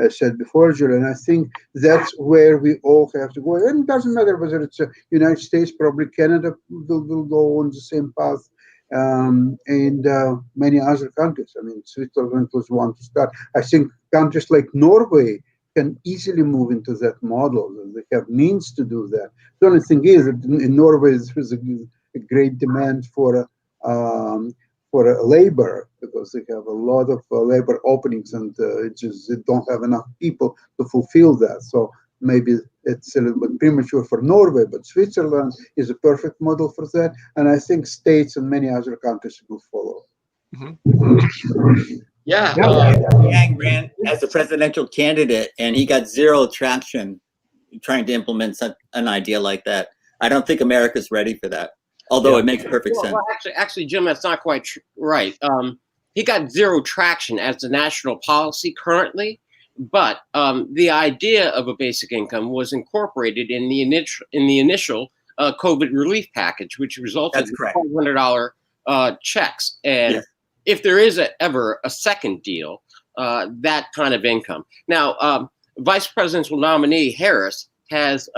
said before, Julien. I think that's where we all have to go. And it doesn't matter whether it's United States, probably Canada will go on the same path, and many other countries. I mean, Switzerland was one to start. I think countries like Norway can easily move into that model. They have means to do that. The only thing is that in Norway there's a great demand for labor, because they have a lot of labor openings, and they don't have enough people to fulfill that. So maybe it's a little bit premature for Norway, but Switzerland is a perfect model for that, and I think states and many other countries will follow. Mm-hmm. Yeah. Yang ran as a presidential candidate, and he got zero traction trying to implement an idea like that. I don't think America's ready for that, although it makes perfect sense. Well, actually, Jim, that's not quite right. He got zero traction as the national policy currently, but the idea of a basic income was incorporated in the initial COVID relief package, which resulted in $500 checks. And yes, if there is ever a second deal, that kind of income. Now, Vice Presidential nominee Harris has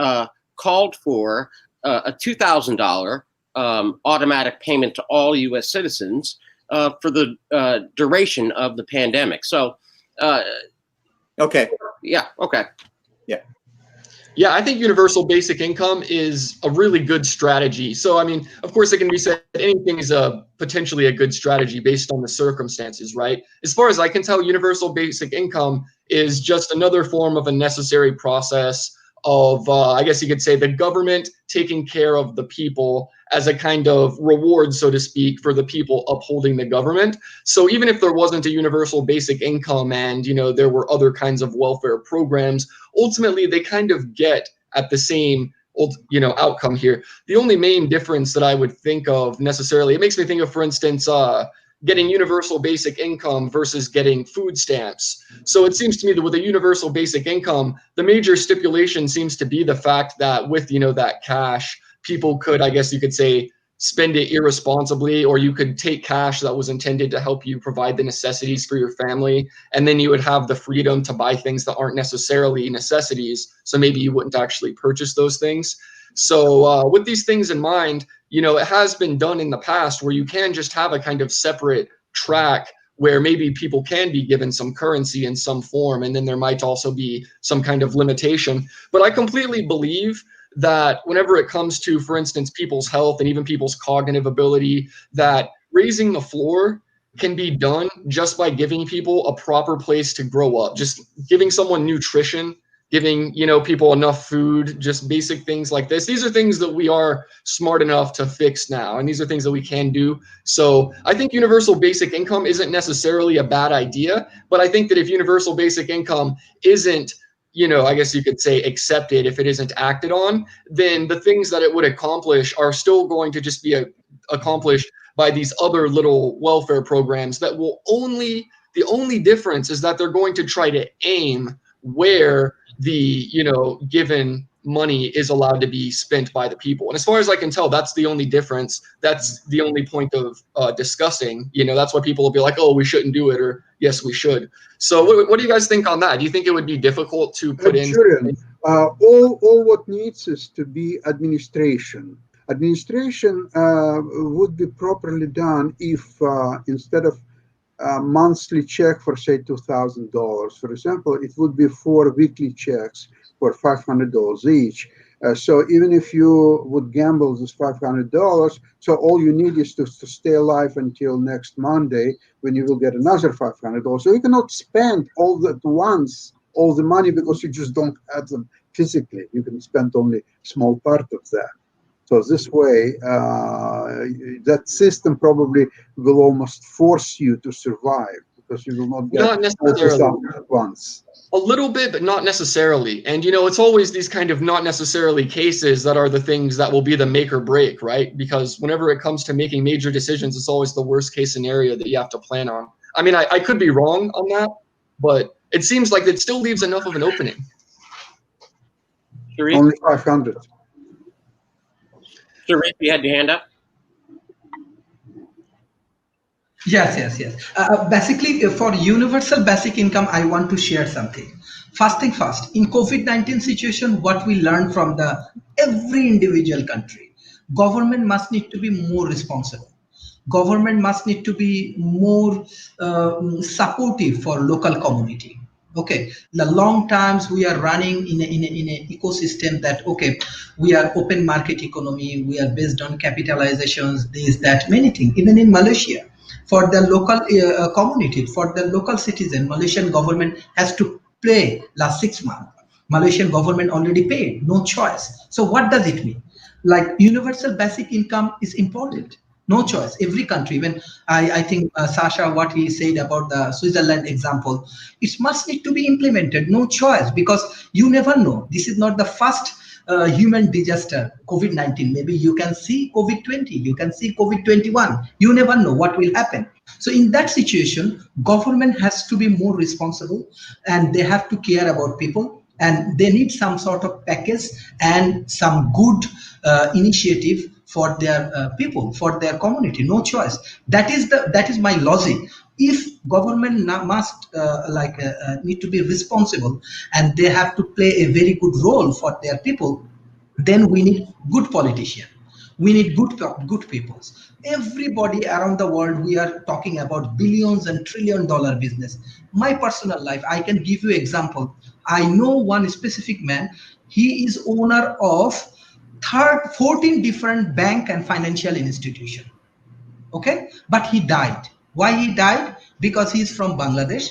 called for a $2,000 automatic payment to all U.S. citizens for the duration of the pandemic. So, okay. Yeah. Okay. Yeah. Yeah, I think universal basic income is a really good strategy. So, I mean, of course, it can be said anything is potentially a good strategy based on the circumstances, right? As far as I can tell, universal basic income is just another form of a necessary process of, I guess you could say, the government taking care of the people as a kind of reward, so to speak, for the people upholding the government. So even if there wasn't a universal basic income and, there were other kinds of welfare programs, ultimately they kind of get at the same, outcome here. The only main difference that I would think of necessarily, it makes me think of, for instance, getting universal basic income versus getting food stamps. So it seems to me that with a universal basic income, the major stipulation seems to be the fact that with, that cash, people could, I guess you could say, spend it irresponsibly, or you could take cash that was intended to help you provide the necessities for your family, and then you would have the freedom to buy things that aren't necessarily necessities, so maybe you wouldn't actually purchase those things. So with these things in mind, it has been done in the past where you can just have a kind of separate track where maybe people can be given some currency in some form, and then there might also be some kind of limitation. But I completely believe that whenever it comes to, for instance, people's health and even people's cognitive ability, that raising the floor can be done just by giving people a proper place to grow up, just giving someone nutrition, giving people enough food, just basic things like this. These are things that we are smart enough to fix now, and these are things that we can do. So I think universal basic income isn't necessarily a bad idea, but I think that if universal basic income isn't, I guess you could say accepted, if it isn't acted on, then the things that it would accomplish are still going to just be accomplished by these other little welfare programs that will the only difference is that they're going to try to aim where the given money is allowed to be spent by the people. And as far as I can tell, that's the only difference. That's the only point of discussing. That's why people will be like, oh, we shouldn't do it, or yes, we should. So what do you guys think on that? Do you think it would be difficult to put in? All what needs is to be administration. Administration would be properly done if instead of a monthly check for say $2,000, for example, it would be 4 weekly checks for $500 each. So even if you would gamble this $500, so all you need is to stay alive until next Monday when you will get another $500. So you cannot spend all at once all the money because you just don't have them physically. You can spend only a small part of that. So this way, that system probably will almost force you to survive because you will not get all this at once. A little bit, but not necessarily. And, it's always these kind of not necessarily cases that are the things that will be the make or break, right? Because whenever it comes to making major decisions, it's always the worst case scenario that you have to plan on. I mean, I could be wrong on that, but it seems like it still leaves enough of an opening. Sharif? Only 500. Sharif, you had your hand up? Yes. Basically, for universal basic income, I want to share something. First thing first, in COVID-19 situation, what we learned from every individual country, government must need to be more responsible. Government must need to be more supportive for local community. Okay, the long times we are running in an ecosystem that, okay, we are open market economy, we are based on capitalizations, this, that, many things. Even in Malaysia, for the local community, for the local citizen, Malaysian government has to pay last 6 months. Malaysian government already paid, no choice. So what does it mean? Like universal basic income is important. No choice. Every country, even I think Sasha, what he said about the Switzerland example, it must need to be implemented. No choice, because you never know. This is not the first human disaster, COVID-19. Maybe you can see COVID-20, you can see COVID-21. You never know what will happen. So in that situation, government has to be more responsible, and they have to care about people, and they need some sort of package and some good initiative for their people, for their community. No choice. That is my logic. If government must need to be responsible, and they have to play a very good role for their people, then we need good politicians. We need good people. Everybody around the world, we are talking about billions and $trillion business. My personal life, I can give you example. I know one specific man. He is owner of 14 different bank and financial institution. Okay, but he died. Why he died? Because he's from Bangladesh.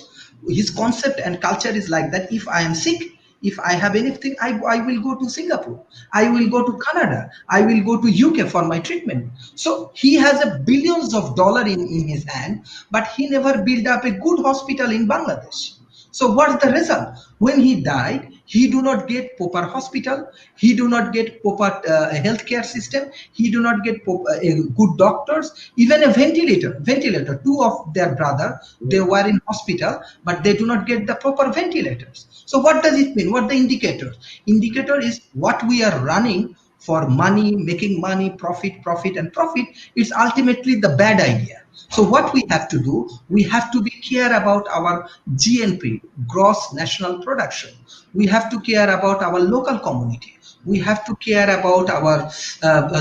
His concept and culture is like that. If I am sick, if I have anything, I will go to Singapore, I will go to Canada, I will go to UK for my treatment. So he has a billions of dollars in his hand, but he never built up a good hospital in Bangladesh. So what's the result? When he died, he do not get proper hospital, he do not get proper healthcare system, he do not get good doctors, even a ventilator. Two of their brother, they were in hospital, but they do not get the proper ventilators. So what does it mean? What the indicator? Indicator is what we are running for money, making money, profit, and profit, it's ultimately the bad idea. So what we have to do, we have to be care about our GNP, gross national production. We have to care about our local community. We have to care about our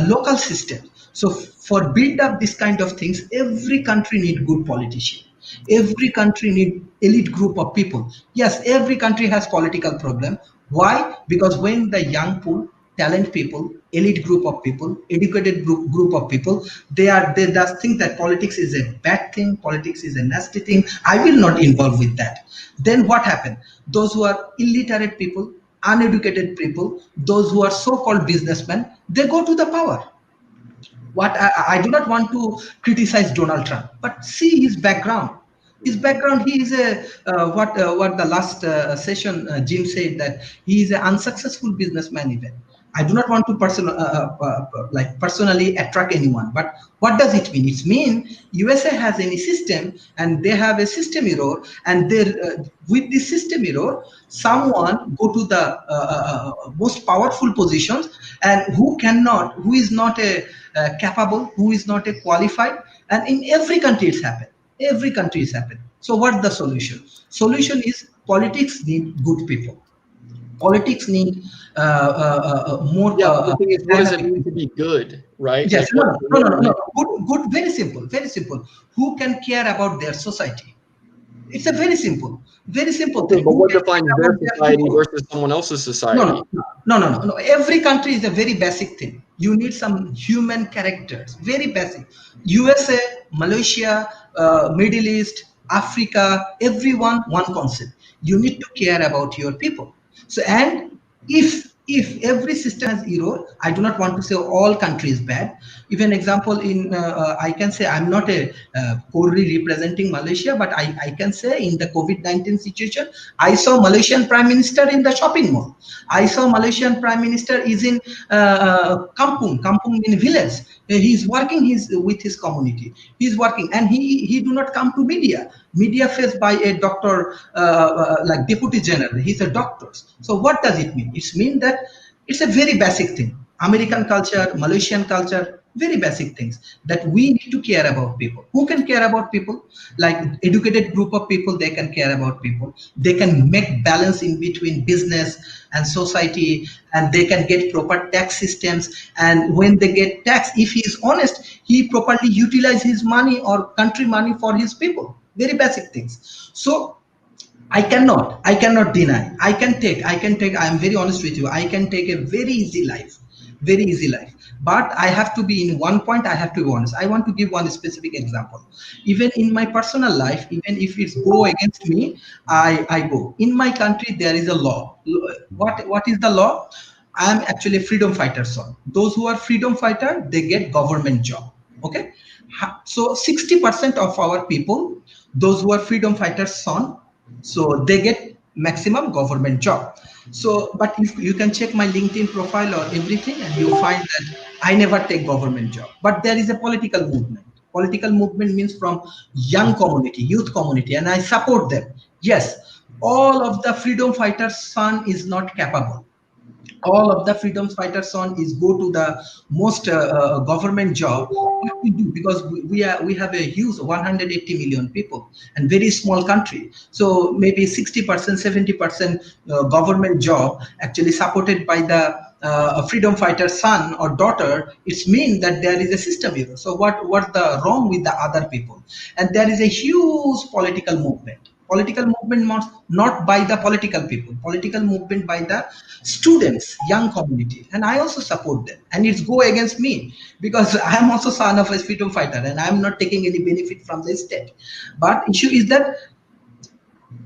local system. So for build up this kind of things, every country need good politician. Every country need elite group of people. Yes, every country has political problem. Why? Because when the young pool, talent people, elite group of people, educated group of people, they just think that politics is a bad thing, politics is a nasty thing. I will not involve with that. Then what happened? Those who are illiterate people, uneducated people, those who are so-called businessmen, they go to the power. What I do not want to criticize Donald Trump, but see his background. His background, he is a what the last session Jim said, that he is an unsuccessful businessman even. I do not want to personally attract anyone, but what does it mean? It means USA has any system and they have a system error, and with this system error, someone go to the most powerful positions, and who is not a capable, who is not a qualified, and in every country it's happened. Every country is happening. So what's the solution? Solution is politics need good people. Politics need more. Yeah, the thing is, what does it mean to be good, right? Yes, like, no. Good, very simple, very simple. Who can care about their society? It's a very simple thing. But what defines their society versus someone else's society? No. Every country is a very basic thing. You need some human characters, very basic. USA, Malaysia, Middle East, Africa, everyone, one concept. You need to care about your people. So, and if every system has error, I do not want to say all countries bad. Even example in I can say, I'm not a Corey representing Malaysia, but I can say in the COVID-19 situation, I saw Malaysian Prime Minister in the shopping mall. I saw Malaysian Prime Minister is in Kampung in village. He's working with his community. He's working, and he do not come to media. Media faced by a doctor like Deputy General. He's a doctor. So what does it mean? It means that it's a very basic thing. American culture, Malaysian culture, very basic things that we need to care about people. Who can care about people? Like educated group of people, they can care about people. They can make balance in between business and society, and they can get proper tax systems. And when they get tax, if he is honest, he properly utilize his money or country money for his people. Very basic things. So I cannot deny. I can take. I am very honest with you. I can take a very easy life. But I have to be in one point. I have to be honest. I want to give one specific example. Even in my personal life, even if it's go against me, I go. In my country, there is a law. What is the law? I am actually a freedom fighter son. Those who are freedom fighter, they get government job. Okay. So 60% of our people, those who are freedom fighters son, so they get maximum government job. So, but if you can check my LinkedIn profile or everything, and you find that I never take government job. But there is a political movement. Political movement means from young community, youth community, and I support them. Yes, all of the freedom fighters son is not capable. All of the freedom fighters son is go to the most government job. What we do, because we have a huge 180 million people and very small country, so maybe 60%, 70% government job actually supported by the freedom fighter son or daughter. It's mean that there is a system error. So what's the wrong with the other people? And there is a huge political movement. Political movement not by the political people, political movement by the students, young community, and I also support them. And it's go against me because I am also son of a freedom fighter, and I am not taking any benefit from the state. But issue is that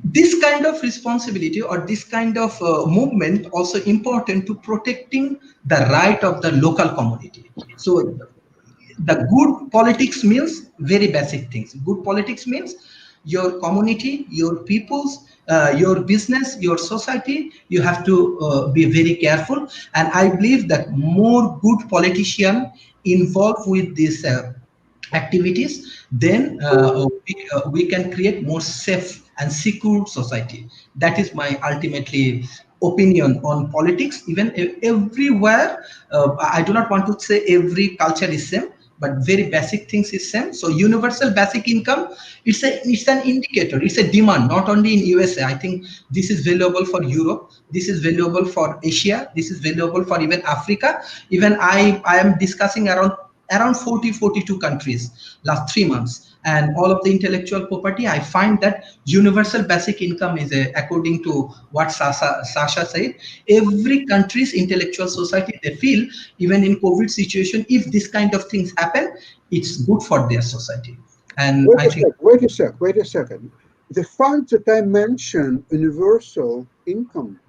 this kind of responsibility or this kind of movement also important to protecting the right of the local community. So the good politics means very basic things. Good politics means your community, your peoples, your business, your society, you have to be very careful. And I believe that more good politicians involved with these activities, then we can create more safe and secure society. That is my ultimately opinion on politics, even everywhere. I do not want to say every culture is same, but very basic things is same. So universal basic income, it's an indicator, it's a demand, not only in USA. I think this is valuable for Europe, this is valuable for Asia, this is valuable for even Africa. Even I am discussing around 42 countries last 3 months, and all of the intellectual property, I find that universal basic income is according to what Sasha said, every country's intellectual society, they feel even in COVID situation, if this kind of things happen, it's good for their society. And wait a second. The fact that I mentioned universal income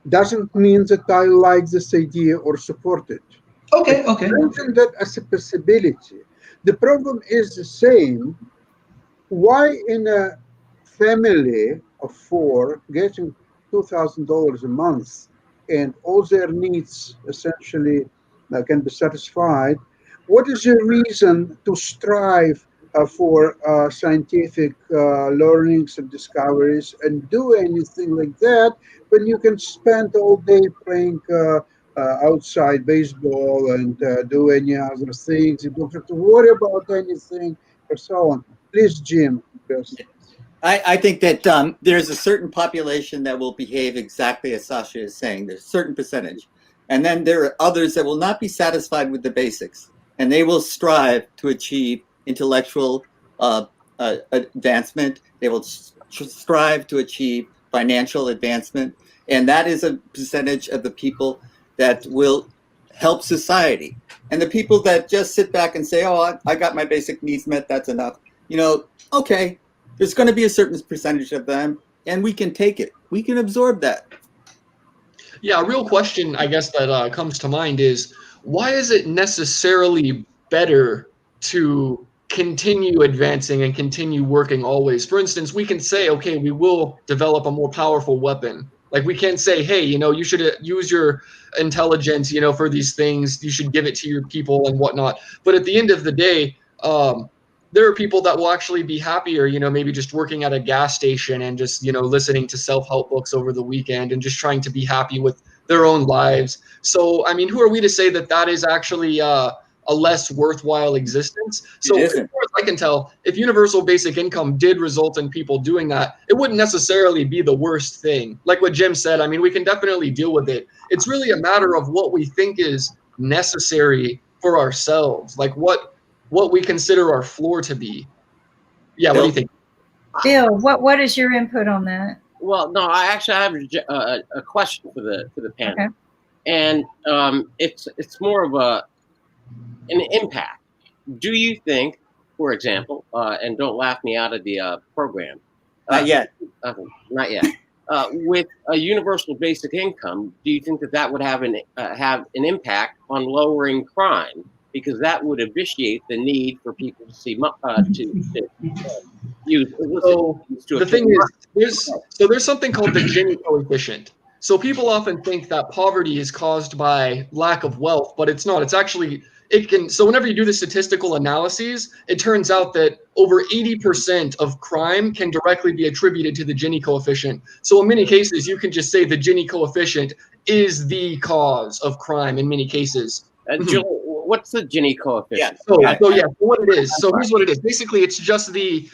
doesn't mean that I like this idea or support it. Okay. I mentioned that as a possibility. The problem is the same. Why in a family of 4 getting $2,000 a month and all their needs essentially can be satisfied, what is the reason to strive for scientific learnings and discoveries and do anything like that when you can spend all day playing outside baseball and do any other things? You don't have to worry about anything or so on. Please, Jim. Yes. I think that there's a certain population that will behave exactly as Sasha is saying. There's a certain percentage. And then there are others that will not be satisfied with the basics. And they will strive to achieve intellectual advancement. They will strive to achieve financial advancement. And that is a percentage of the people that will help society. And the people that just sit back and say, oh, I got my basic needs met, that's enough. Okay, there's going to be a certain percentage of them, and we can take it. We can absorb that. Yeah, a real question, I guess, that comes to mind is, why is it necessarily better to continue advancing and continue working always? For instance, we can say, okay, we will develop a more powerful weapon. Like, we can't say, hey, you should use your intelligence, for these things. You should give it to your people and whatnot. But at the end of the day, there are people that will actually be happier, maybe just working at a gas station and just, listening to self-help books over the weekend and just trying to be happy with their own lives. So, I mean, who are we to say that that is actually a less worthwhile existence? So as far as I can tell, if universal basic income did result in people doing that, it wouldn't necessarily be the worst thing. Like what Jim said, I mean, we can definitely deal with it. It's really a matter of what we think is necessary for ourselves, like what we consider our floor to be. Yeah, what do you think? Bill, what is your input on that? Well, no, I actually have a question for the panel, okay. And it's more of an impact. Do you think, for example, and don't laugh me out of the program, not yet, with a universal basic income, do you think that would have an impact on lowering crime? Because that would obviate the need for people to see to use. So the thing is, there's something called the Gini coefficient. So people often think that poverty is caused by lack of wealth, but it's not. It's actually So whenever you do the statistical analyses, it turns out that over 80% of crime can directly be attributed to the Gini coefficient. So in many cases, you can just say the Gini coefficient is the cause of crime in many cases. What's the Gini coefficient? So what it is. So here's what it is. Basically, it's just the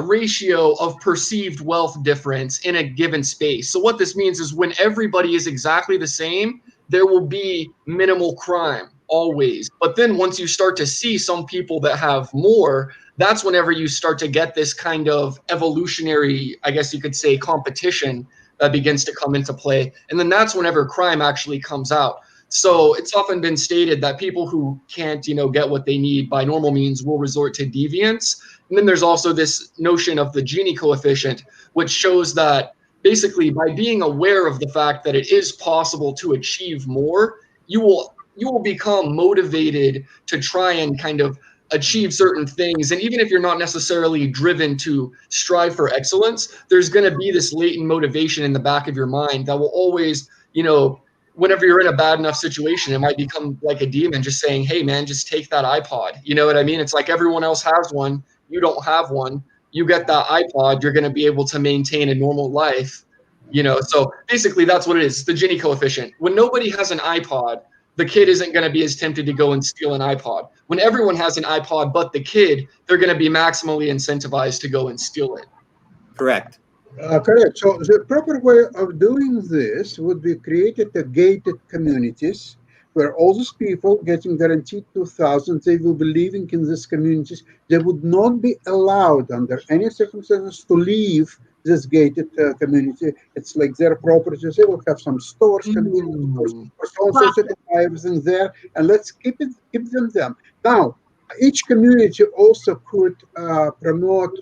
ratio of perceived wealth difference in a given space. So what this means is when everybody is exactly the same, there will be minimal crime always. But then once you start to see some people that have more, that's whenever you start to get this kind of evolutionary, I guess you could say, competition that begins to come into play. And then that's whenever crime actually comes out. So it's often been stated that people who can't, get what they need by normal means will resort to deviance. And then there's also this notion of the Gini coefficient, which shows that basically by being aware of the fact that it is possible to achieve more, you will become motivated to try and kind of achieve certain things. And even if you're not necessarily driven to strive for excellence, there's going to be this latent motivation in the back of your mind that will always, whenever you're in a bad enough situation, it might become like a demon just saying, hey, man, just take that iPod. You know what I mean? It's like everyone else has one. You don't have one. You get that iPod, you're going to be able to maintain a normal life. You know, so basically that's what it is, the Gini coefficient. When nobody has an iPod, the kid isn't going to be as tempted to go and steal an iPod. When everyone has an iPod but the kid, they're going to be maximally incentivized to go and steal it. Correct. Correct. So the proper way of doing this would be created a gated communities where all these people getting guaranteed 2,000, they will be living in these communities. They would not be allowed under any circumstances to leave this gated community. It's like their property. They will have some stores, convenience stores, so they can buy everything there, and let's keep them. Now, each community also could promote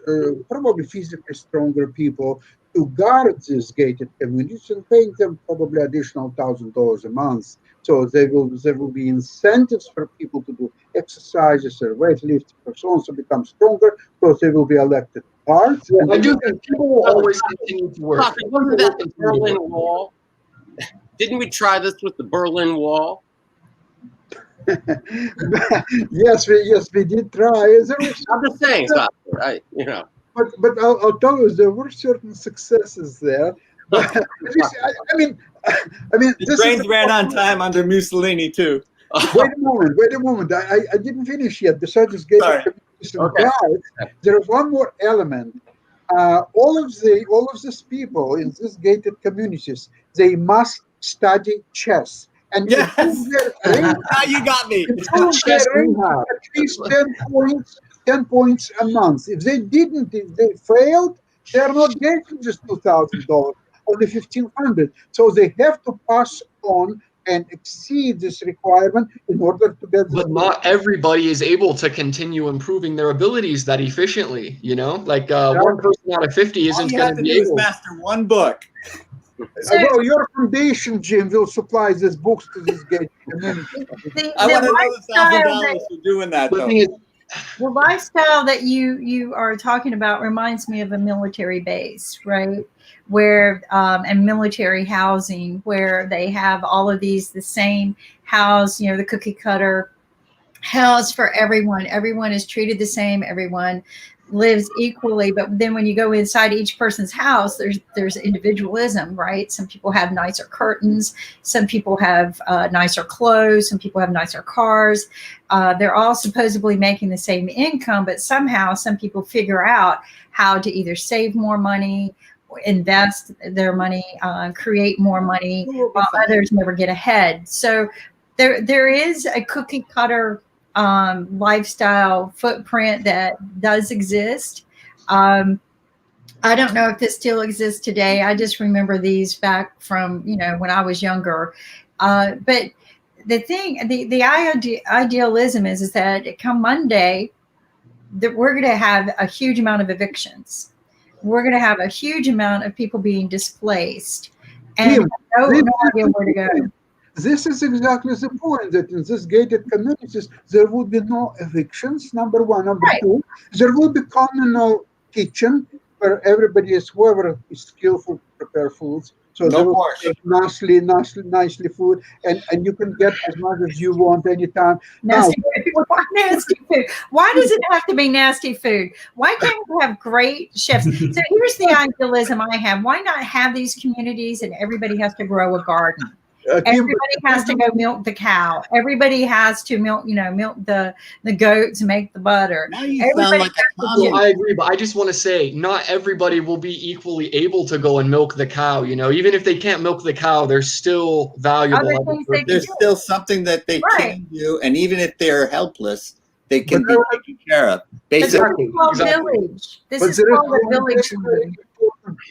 probably physically stronger people to guard these gated communities and paying them probably additional $1,000 a month. So there will be incentives for people to do exercises or weightlifting or so on to become stronger, so they will be elected parts. I do think people will always continue to work. Wasn't that the Berlin Wall? Didn't we try this with the Berlin Wall? yes, we did try. I'm just saying, you know. But I'll tell you, there were certain successes there. But, I mean, the trains ran on time under Mussolini too. Wait a moment. I didn't finish yet. Besides this gated communities, there is one more element. All of these people in these gated communities, they must study chess. And yes, you got me. At least 10 points a month. If they didn't, if they failed, they are not getting just $2,000, only $1,500. So they have to pass on and exceed this requirement in order to get. But not everybody is able to continue improving their abilities that efficiently. You know, like one person out of 50 isn't going to be able. Master one book. Well, your foundation, Jim, will supply these books to this gated community. I want another $1,000 for doing that, though. The lifestyle that you are talking about reminds me of a military base, right? Where and military housing, where they have all of the same house, you know, the cookie cutter house for everyone. Everyone is treated the same. Everyone lives equally, but then when you go inside each person's house, there's individualism, right? Some people have nicer curtains, some people have nicer clothes, some people have nicer cars. They're all supposedly making the same income, but somehow some people figure out how to either save more money, invest their money, create more money, while others never get ahead. So there is a cookie cutter lifestyle footprint that does exist. I don't know if this still exists today. I just remember these back from, you know, when I was younger. But the thing, the idealism is that come Monday, that we're going to have a huge amount of evictions. We're going to have a huge amount of people being displaced and no idea where to go. This is exactly the point, that in these gated communities, there would be no evictions, number one. Number two, there will be communal kitchen where everybody is, whoever is skillful to prepare foods. So they will nicely food, and you can get as much as you want anytime. Nasty food. Why does it have to be nasty food? Why can't we have great chefs? So here's the idealism I have. Why not have these communities and everybody has to grow a garden? Everybody has to go milk the cow. Everybody has to milk the goats and make the butter. I agree, but I just want to say, not everybody will be equally able to go and milk the cow. You know, even if they can't milk the cow, they're still valuable. There's still something that they can do, and even if they're helpless, they can be taken care of. Basically, this is called a village.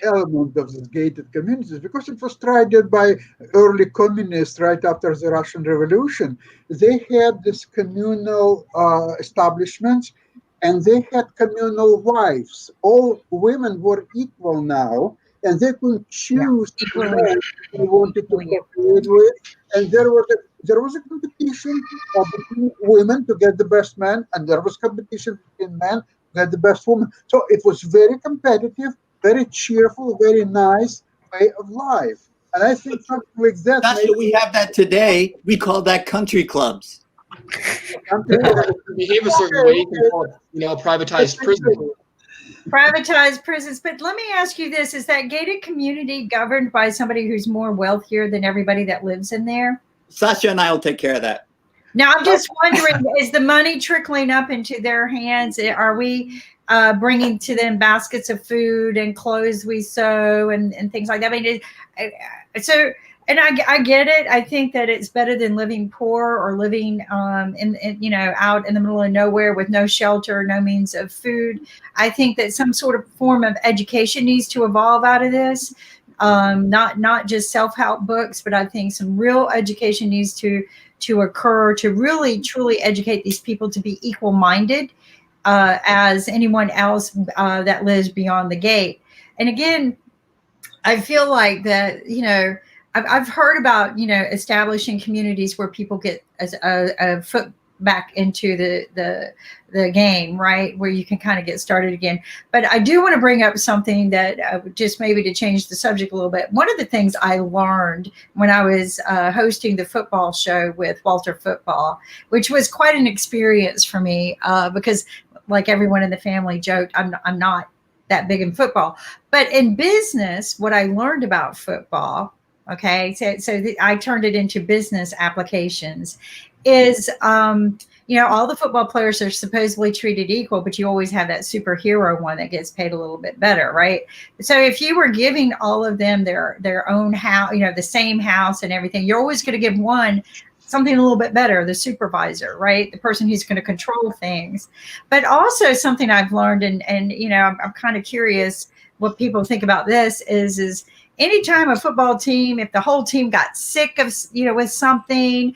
Element of these gated communities, because it was tried by early communists right after the Russian Revolution. They had this communal establishments, and they had communal wives. All women were equal now, and they could choose who they wanted to cooperate with. And there was a competition between women to get the best man, and there was competition between men to get the best woman. So it was very competitive, very cheerful, very nice way of life. And I think something like that. That's what we have that today. We call that country clubs. Behave a certain way, you know, privatized prison. Privatized prisons. But let me ask you this: is that gated community governed by somebody who's more wealthier than everybody that lives in there? Sasha and I will take care of that. Now, I'm just wondering, is the money trickling up into their hands? Are we bringing to them baskets of food and clothes we sew and things like that? I mean, and I get it. I think that it's better than living poor or living in out in the middle of nowhere with no shelter, no means of food. I think that some sort of form of education needs to evolve out of this. Not just self-help books, but I think some real education needs to occur to really truly educate these people to be equal-minded as anyone else that lives beyond the gate. And again, I feel like that, I've heard about, establishing communities where people get a foot back into the game, right, where you can kind of get started again. But I do want to bring up something that just maybe to change the subject a little bit. One of the things I learned when I was hosting the football show with Walter Football, which was quite an experience for me because, like everyone in the family joked, I'm not that big in football. But in business, what I learned about football, okay, so I turned it into business applications, is all the football players are supposedly treated equal, but you always have that superhero one that gets paid a little bit better, right? So if you were giving all of them their own house, the same house and everything, you're always going to give one something a little bit better, the supervisor, right? The person who's going to control things. But also something I've learned, and I'm kind of curious what people think about this is anytime a football team, if the whole team got sick of, with something,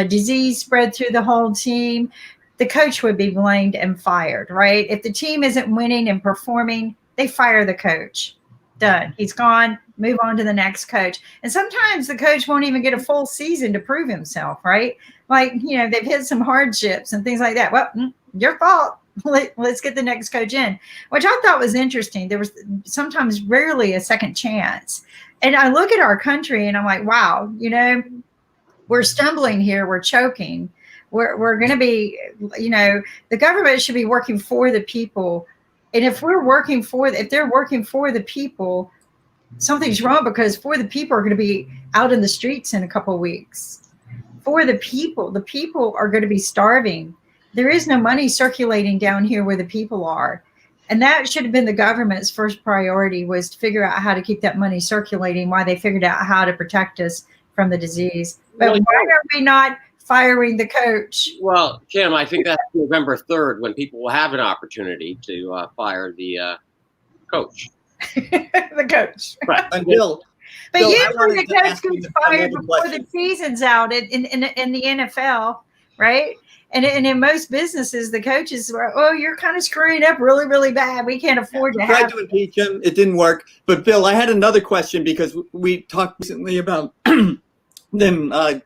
disease spread through the whole team, the coach would be blamed and fired, right? If the team isn't winning and performing, they fire the coach. Done. He's gone. Move on to the next coach. And sometimes the coach won't even get a full season to prove himself, right? Like, they've hit some hardships and things like that. Well, your fault. Let's get the next coach in, which I thought was interesting. There was sometimes rarely a second chance. And I look at our country and I'm like, wow, we're stumbling here. We're choking. We're going to be, the government should be working for the people. And if they're working for the people, something's wrong, because for the people are going to be out in the streets in a couple of weeks. For the people are going to be starving. There is no money circulating down here where the people are. And that should have been the government's first priority, was to figure out how to keep that money circulating while they figured out how to protect us from the disease. But why are we not firing the coach? Well, Kim, I think that's November 3rd when people will have an opportunity to fire the coach. The coach. Right. And Bill, but Bill, usually the coach gets fired before the season's out in the NFL, right? And in most businesses, the coaches are, oh, you're kind of screwing up really, really bad. We can't afford to have. Tried to impeach him. It didn't work. But Bill, I had another question, because we talked recently about them, the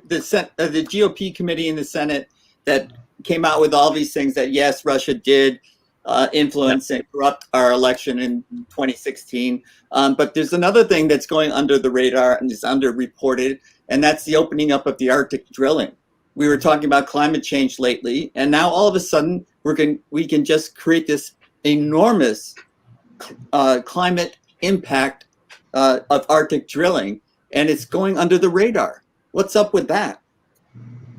GOP committee in the Senate that came out with all these things that, yes, Russia did influence and corrupt our election in 2016. But there's another thing that's going under the radar and is underreported, and that's the opening up of the Arctic drilling. We were talking about climate change lately, and now all of a sudden we can just create this enormous climate impact of Arctic drilling, and it's going under the radar. What's up with that?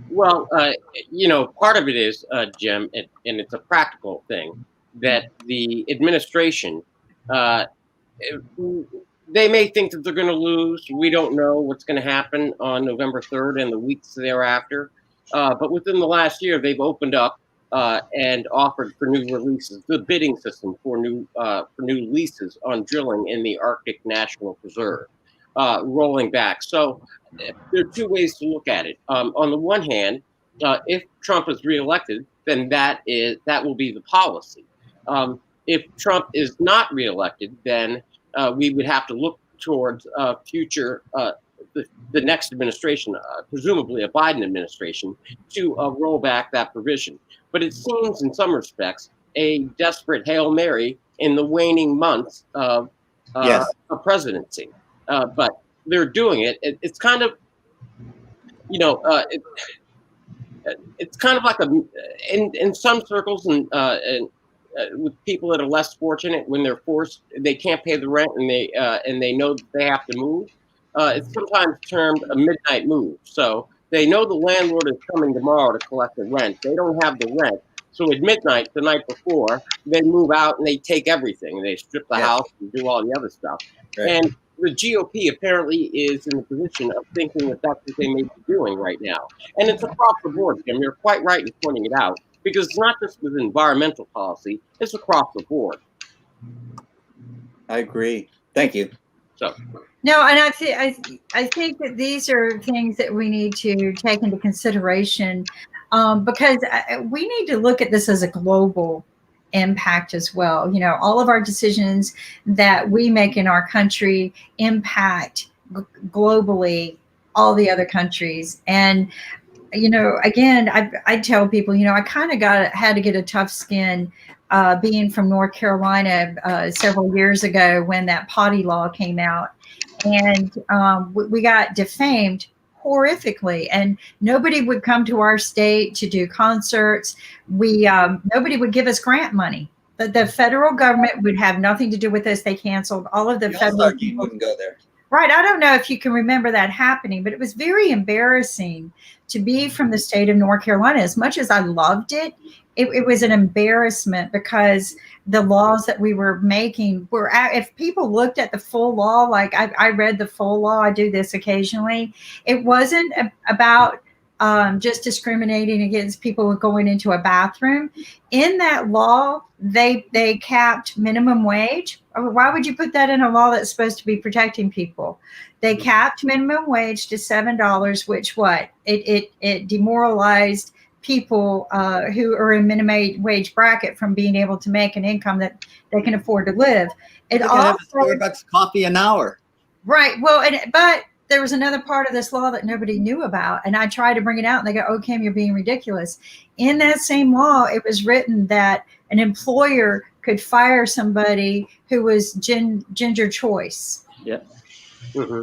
Well, part of it is, Jim, and it's a practical thing, that the administration, they may think that they're going to lose. We don't know what's going to happen on November 3rd and the weeks thereafter. But within the last year, they've opened up and offered for new releases, the bidding system for new leases on drilling in the Arctic National Preserve, rolling back. So there are two ways to look at it. On the one hand, if Trump is reelected, then that will be the policy. If Trump is not reelected, then we would have to look towards future the next administration, presumably a Biden administration, to roll back that provision. But it seems, in some respects, a desperate Hail Mary in the waning months of a presidency. But they're doing it. It's kind of, it's kind of like in some circles and with people that are less fortunate, when they're forced, they can't pay the rent, and they know that they have to move. It's sometimes termed a midnight move. So they know the landlord is coming tomorrow to collect the rent. They don't have the rent. So at midnight, the night before, they move out and they take everything. They strip the house and do all the other stuff. Right. And the GOP apparently is in the position of thinking that that's what they may be doing right now. And it's across the board, Jim. You're quite right in pointing it out, because it's not just with environmental policy, it's across the board. I agree. Thank you. So. No, and I think that these are things that we need to take into consideration, because we need to look at this as a global impact as well. You know, all of our decisions that we make in our country impact globally all the other countries. And you know, again, I tell people, you know, I kind of had to get a tough skin being from North Carolina several years ago when that potty law came out, and we got defamed horrifically, and nobody would come to our state to do concerts. Nobody would give us grant money. The federal government would have nothing to do with this. They canceled all of the federal. You wouldn't go there. Right. I don't know if you can remember that happening, but it was very embarrassing to be from the state of North Carolina. As much as I loved it, it was an embarrassment, because the laws that we were making were, if people looked at the full law, like I read the full law, I do this occasionally, it wasn't about just discriminating against people going into a bathroom. In that law, they capped minimum wage. Why would you put that in a law that's supposed to be protecting people? They capped minimum wage to $7, which it demoralized people who are in minimum wage bracket from being able to make an income that they can afford to live. It also have a Starbucks coffee an hour. Right. Well, but there was another part of this law that nobody knew about, and I tried to bring it out, and they go, "Oh, Kim, you're being ridiculous." In that same law, it was written that an employer could fire somebody who was gender choice. Yeah. Mm-hmm.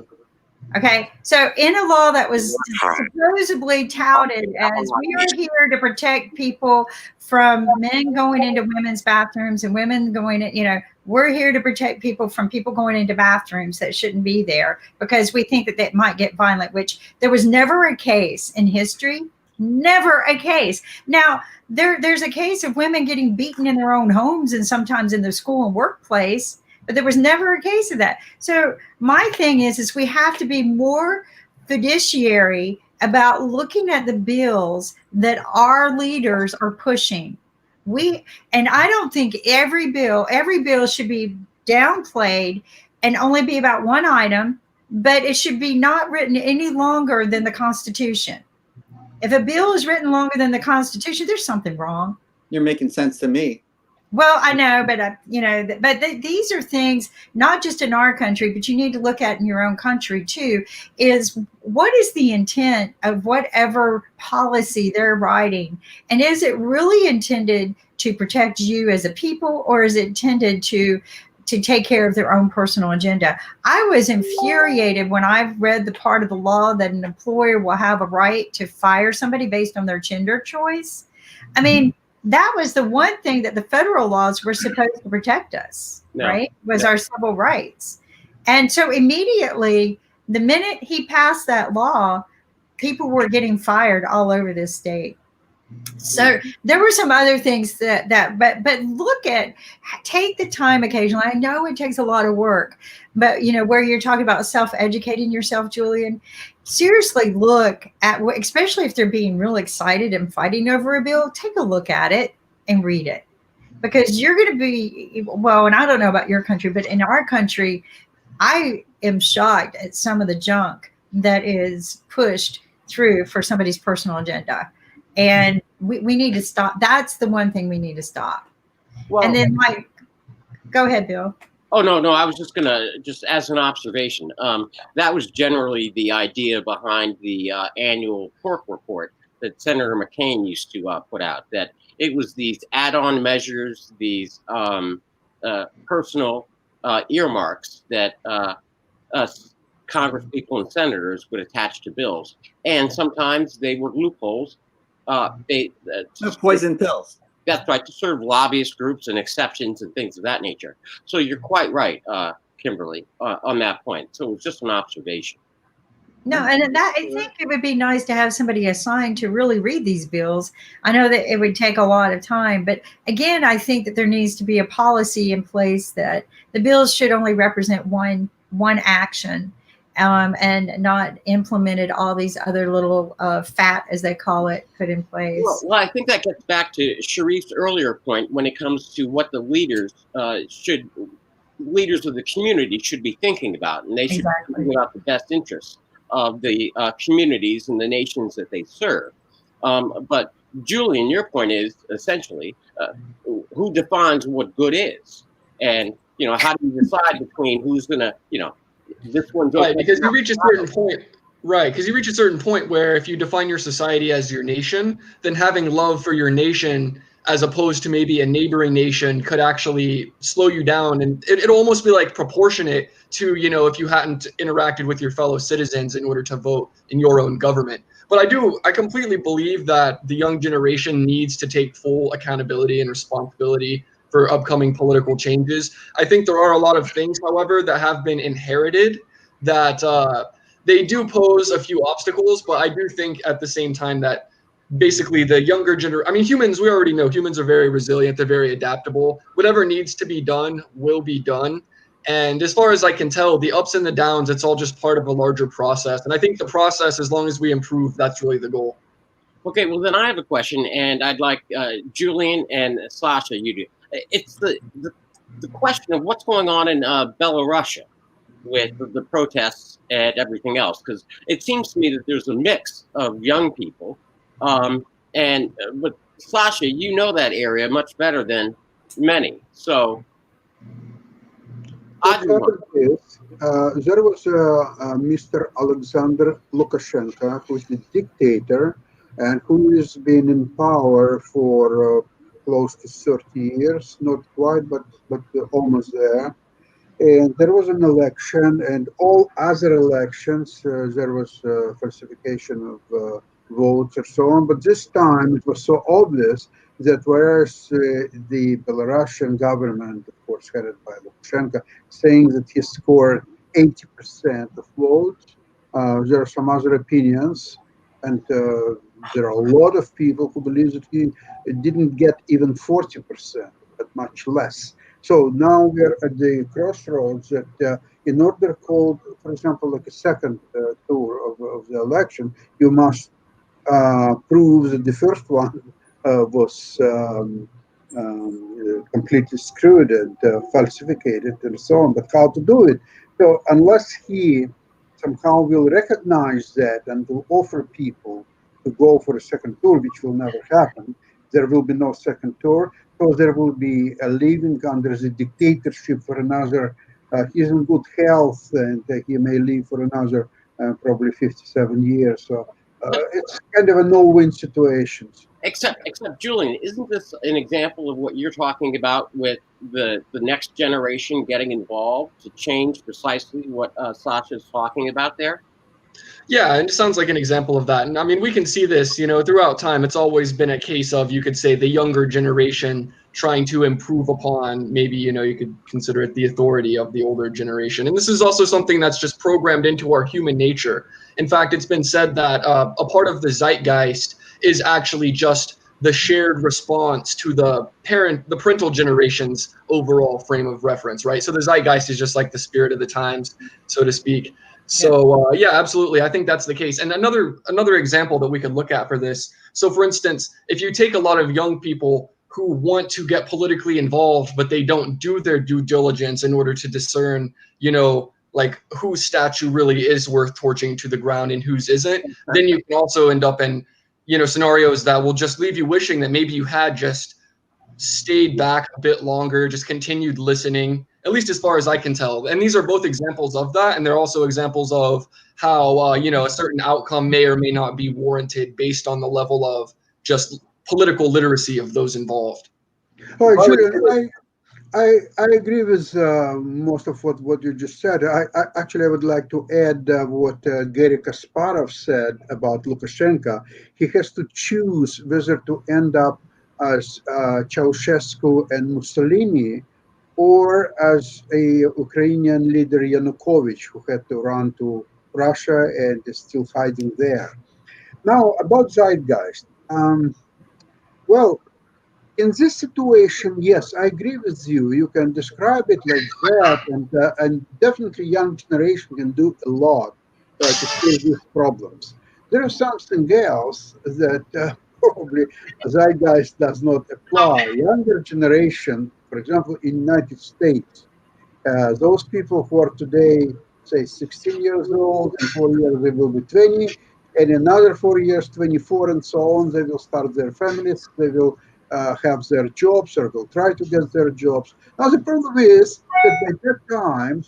Okay, so in a law that was supposedly touted as, we are here to protect people from men going into women's bathrooms and women going in, you know, we're here to protect people from people going into bathrooms that shouldn't be there because we think that that might get violent, which there was never a case in history, never a case. Now, there's a case of women getting beaten in their own homes and sometimes in their school and workplace, but there was never a case of that. So my thing is we have to be more fiduciary about looking at the bills that our leaders are pushing. And I don't think every bill should be downplayed and only be about one item, but it should be not written any longer than the Constitution. If a bill is written longer than the Constitution, there's something wrong. You're making sense to me. Well, I know, but these are things not just in our country, but you need to look at in your own country too. Is what is the intent of whatever policy they're writing, and is it really intended to protect you as a people, or is it intended to take care of their own personal agenda? I was infuriated when I read the part of the law that an employer will have a right to fire somebody based on their gender choice. I mean, that was the one thing that the federal laws were supposed to protect us, right? Was our civil rights. And so immediately, the minute he passed that law, people were getting fired all over this state. So there were some other things but look at, take the time occasionally. I know it takes a lot of work, but where you're talking about self-educating yourself, Julien, seriously look at, especially if they're being real excited and fighting over a bill, take a look at it and read it, because you're going to be, well, and I don't know about your country, but in our country, I am shocked at some of the junk that is pushed through for somebody's personal agenda. And we need to stop. That's the one thing we need to stop. Well, and then, go ahead, Bill. Oh, no, I was just just as an observation, that was generally the idea behind the annual pork report that Senator McCain used to put out, that it was these add-on measures, these personal earmarks that us Congress people and senators would attach to bills. And sometimes they were loopholes. No poison pills. That's right, to serve lobbyist groups and exceptions and things of that nature. So you're quite right, Kimberly, on that point. So it's just an observation. No, and that I think it would be nice to have somebody assigned to really read these bills. I know that it would take a lot of time, but again, I think that there needs to be a policy in place that the bills should only represent one action, and not implemented all these other little fat, as they call it, put in place. Well, I think that gets back to Sharif's earlier point when it comes to what the leaders of the community should be thinking about, and they should be thinking about the best interests of the communities and the nations that they serve. But Julien, your point is essentially who defines what good is, and how do you decide between who's going to this one's right, because you reach a certain point. Right, because you reach a certain point where if you define your society as your nation, then having love for your nation as opposed to maybe a neighboring nation could actually slow you down. And it'll almost be like proportionate to, if you hadn't interacted with your fellow citizens in order to vote in your own government. But I completely believe that the young generation needs to take full accountability and responsibility for upcoming political changes. I think there are a lot of things, however, that have been inherited that they do pose a few obstacles, but I do think at the same time that basically the younger generation, humans, we already know humans are very resilient, they're very adaptable. Whatever needs to be done will be done. And as far as I can tell, the ups and the downs, it's all just part of a larger process. And I think the process, as long as we improve, that's really the goal. Okay, well then I have a question, and I'd like Julien and Sasha, you do. It's the question of what's going on in Belarus with the protests and everything else, because it seems to me that there's a mix of young people, but Sasha, you know that area much better than many. So what happened is there was Mr. Alexander Lukashenko, who is the dictator and who has been in power for close to 30 years, not quite, but almost there. And there was an election, and all other elections, there was falsification of votes and so on. But this time it was so obvious that whereas the Belarusian government, of course, headed by Lukashenko, saying that he scored 80% of votes, there are some other opinions, and there are a lot of people who believe that he didn't get even 40%, but much less. So now we're at the crossroads that in order to hold, for example, like a second tour of the election, you must prove that the first one was completely screwed and falsified and so on. But how to do it? So unless he somehow will recognize that and will offer people to go for a second tour, which will never happen, there will be no second tour. So there will be a living under the dictatorship for another. He's in good health, and he may live for another probably 57 years. So it's kind of a no-win situation. Except Julien, isn't this an example of what you're talking about with the next generation getting involved to change precisely what Sasha's talking about there? Yeah, and it sounds like an example of that. And we can see this, throughout time. It's always been a case of, you could say, the younger generation trying to improve upon, maybe, you could consider it the authority of the older generation. And this is also something that's just programmed into our human nature. In fact, it's been said that a part of the zeitgeist is actually just the shared response to the parental generation's overall frame of reference, right? So the zeitgeist is just like the spirit of the times, so to speak. So yeah, absolutely. I think that's the case. And another example that we could look at for this. So for instance, if you take a lot of young people who want to get politically involved, but they don't do their due diligence in order to discern, like whose statue really is worth torching to the ground and whose isn't, then you can also end up in, scenarios that will just leave you wishing that maybe you had just stayed back a bit longer, just continued listening, at least as far as I can tell. And these are both examples of that. And they're also examples of how, a certain outcome may or may not be warranted based on the level of just political literacy of those involved. All right, Julien, I agree with most of what you just said. I would like to add what Gary Kasparov said about Lukashenko. He has to choose whether to end up as Ceausescu and Mussolini, or as a Ukrainian leader Yanukovych, who had to run to Russia and is still hiding there. Now, about zeitgeist. Well, in this situation, yes, I agree with you. You can describe it like that, and definitely young generation can do a lot to solve these problems. There is something else that probably zeitgeist does not apply. Younger generation, for example, in United States, those people who are today, say, 16 years old, in 4 years they will be 20, and in another 4 years, 24, and so on, they will start their families, they will have their jobs, or will try to get their jobs. Now, the problem is that by that time,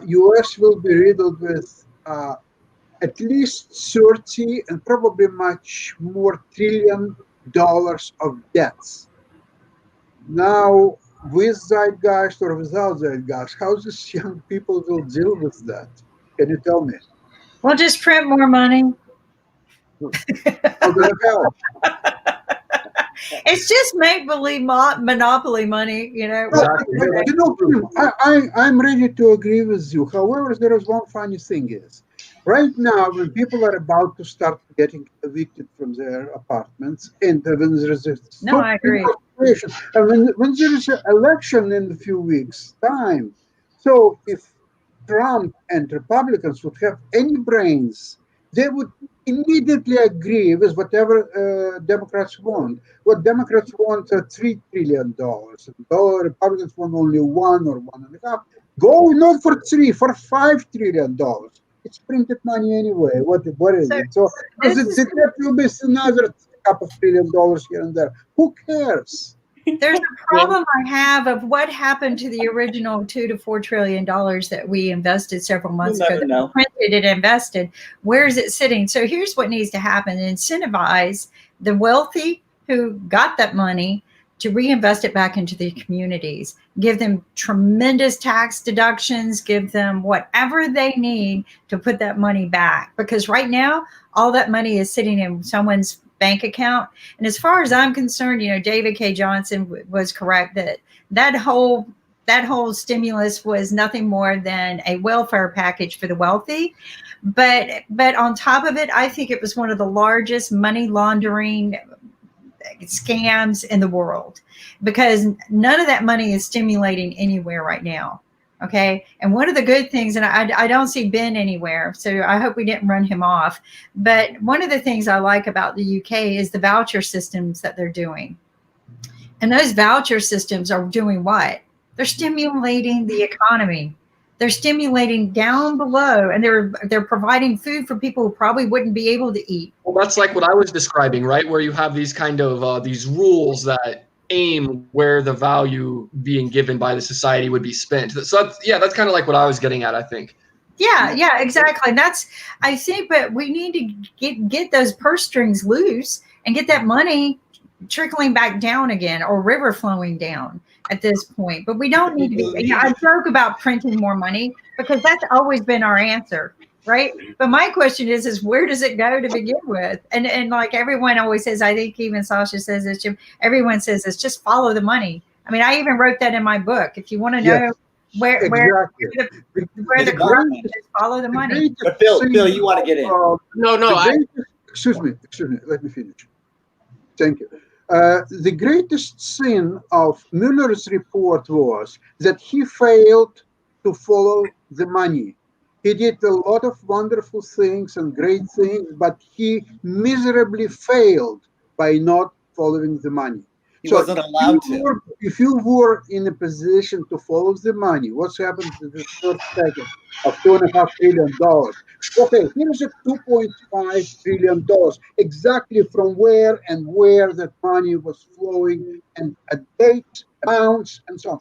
US will be riddled with at least 30 and probably much more $1 trillion of debts. Now, with zeitgeist or without zeitgeist, how these young people will deal with that? Can you tell me? Well, just print more money. How does it help? It's just make believe monopoly money, you know. I'm ready to agree with you. However, there is one funny thing is, right now, when people are about to start getting evicted from their apartments, and when there is a I agree. and when there is an election in a few weeks' time, so if Trump and Republicans would have any brains, they would immediately agree with whatever Democrats want. What Democrats want are $3 trillion. Republicans want only 1 or 1.5. Go not for 3, for $5 trillion. It's printed money anyway. What is it? So that will be another couple of $1 trillion here and there. Who cares? There's a problem I have of what happened to the original $2 to $4 trillion that we invested several months ago. That we printed and invested. Where is it sitting? So here's what needs to happen: incentivize the wealthy who got that money to reinvest it back into the communities. Give them tremendous tax deductions. Give them whatever they need to put that money back. Because right now, all that money is sitting in someone's bank account. And as far as I'm concerned, you know, David K. Johnson was correct that that whole stimulus was nothing more than a welfare package for the wealthy. But on top of it, I think it was one of the largest money laundering scams in the world, because none of that money is stimulating anywhere right now. Okay. And one of the good things, and I don't see Ben anywhere, so I hope we didn't run him off. But one of the things I like about the UK is the voucher systems that they're doing. And those voucher systems are doing what? They're stimulating the economy. They're stimulating down below, and they're providing food for people who probably wouldn't be able to eat. Well, that's like what I was describing, right? Where you have these kind of these rules that aim where the value being given by the society would be spent. So that's kind of like what I was getting at, I think. Yeah, exactly. And I think, but we need to get those purse strings loose and get that money trickling back down again, or river flowing down at this point. But we don't need to be, I joke about printing more money because that's always been our answer, right? But my question is where does it go to begin with? And like everyone always says, I think even Sasha says this, Jim, everyone says this, just follow the money. I mean, I even wrote that in my book. If you want to know where the growth is, follow the money. But Bill, you want to get in? Excuse me. Let me finish. Thank you. The greatest sin of Mueller's report was that he failed to follow the money. He did a lot of wonderful things and great things, but he miserably failed by not following the money. He wasn't allowed to. If you were in a position to follow the money, what's happened to the first second of $2.5 trillion? Okay, here's a $2.5 trillion, exactly from where that money was flowing, and a date, amounts, and so on.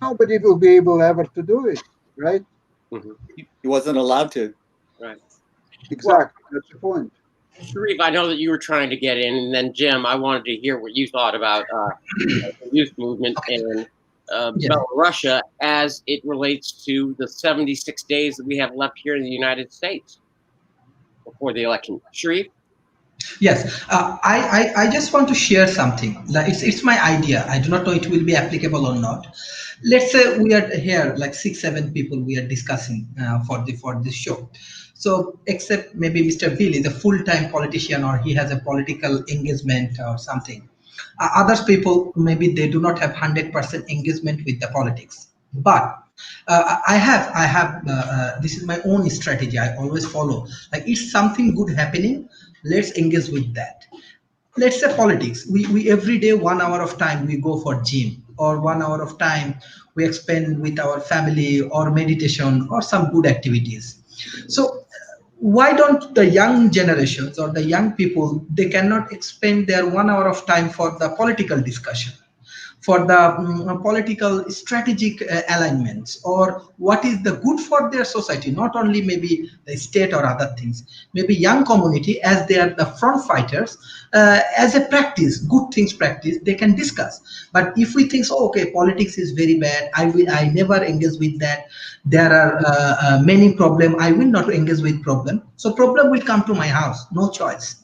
Nobody will be able ever to do it, right? Mm-hmm. He wasn't allowed to. Right. Exactly. That's the point. Sharif, I know that you were trying to get in, and then Jim, I wanted to hear what you thought about the youth movement in Belarus as it relates to the 76 days that we have left here in the United States before the election. Sharif? Yes, I just want to share something. Like it's my idea. I do not know it will be applicable or not. Let's say we are here, like 6, 7 people, we are discussing for this show. So except maybe Mr. Bill is a full-time politician or he has a political engagement or something. Others people maybe they do not have 100% engagement with the politics. But I have this is my own strategy. I always follow. Like if something good happening, let's engage with that. Let's say politics. We every day 1 hour of time we go for gym, or 1 hour of time we spend with our family or meditation or some good activities. So why don't the young generations or the young people, they cannot spend their 1 hour of time for the political discussion, for the political strategic alignments, or what is the good for their society, not only maybe the state or other things, maybe young community as they are the front fighters, as a practice, good things practice, they can discuss. But if we think, oh, okay, politics is very bad, I never engage with that, there are many problem, I will not engage with problem, so problem will come to my house, no choice.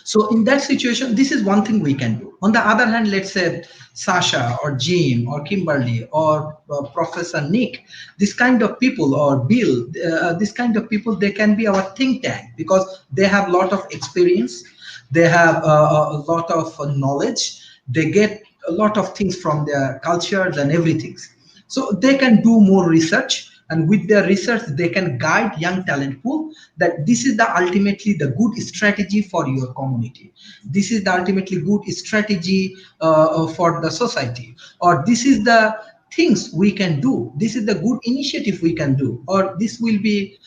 So in that situation, this is one thing we can do. On the other hand, let's say Sasha or Jim or Kimberly or Professor Nick, this kind of people, or Bill, this kind of people, they can be our think tank because they have a lot of experience, they have a lot of knowledge, they get a lot of things from their cultures and everything. So they can do more research, and with their research they can guide young talent pool that this is the ultimately the good strategy for your community, this is the ultimately good strategy for the society, or this is the things we can do, this is the good initiative we can do, or this will be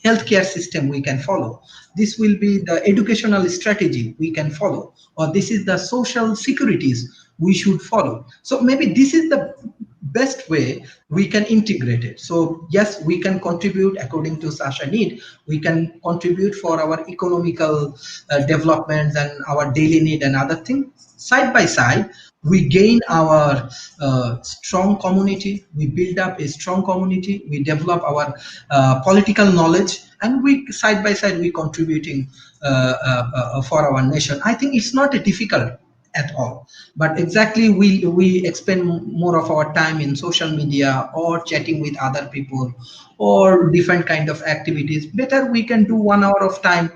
healthcare system we can follow, this will be the educational strategy we can follow, or this is the social securities we should follow. So maybe this is the best way we can integrate it. So yes, we can contribute according to Sasha need, we can contribute for our economical developments and our daily need and other things. Side by side, we gain our strong community, we build up a strong community, we develop our political knowledge, and we side by side we contributing for our nation. I think it's not a difficult at all, but exactly we expend more of our time in social media or chatting with other people or different kind of activities. Better we can do 1 hour of time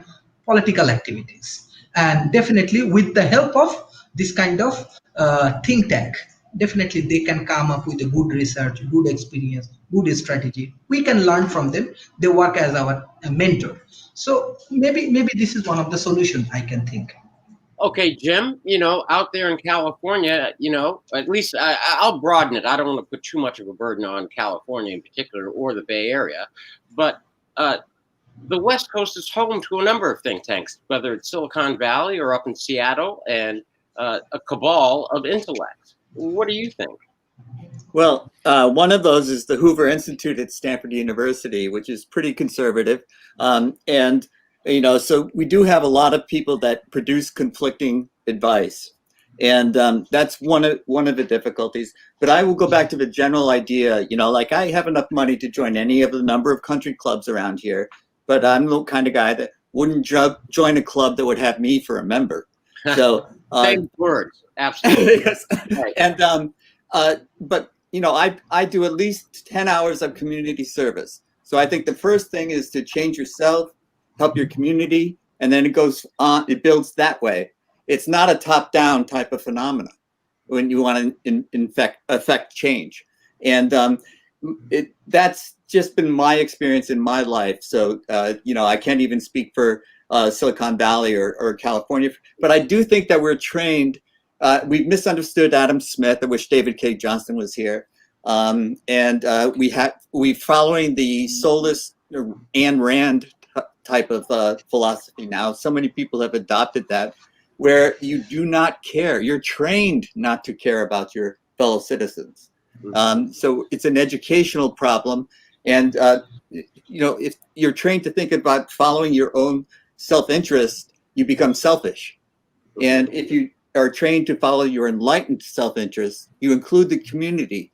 political activities, and definitely with the help of this kind of think tank, definitely they can come up with a good research, good experience, good strategy, we can learn from them, they work as our mentor. So maybe this is one of the solutions I can think. Okay, Jim, out there in California, at least I'll broaden it. I don't want to put too much of a burden on California in particular or the Bay Area, but the West Coast is home to a number of think tanks, whether it's Silicon Valley or up in Seattle, and a cabal of intellect. What do you think? Well, one of those is the Hoover Institute at Stanford University, which is pretty conservative. And so we do have a lot of people that produce conflicting advice. And that's one of the difficulties. But I will go back to the general idea, like I have enough money to join any of the number of country clubs around here, but I'm the kind of guy that wouldn't join a club that would have me for a member. So same words, absolutely. Yes. Right. And but I do at least 10 hours of community service. So I think the first thing is to change yourself, help your community, and then it goes on, it builds that way. It's not a top-down type of phenomena when you want to affect change. And that's just been my experience in my life. So, I can't even speak for Silicon Valley or California, but I do think that we're trained. We've misunderstood Adam Smith. I wish David K. Johnston was here. And we following the soulless Ayn Rand type of philosophy now. So many people have adopted that, where you do not care. You're trained not to care about your fellow citizens. So it's an educational problem. And, if you're trained to think about following your own self-interest, you become selfish. And if you are trained to follow your enlightened self-interest, you include the community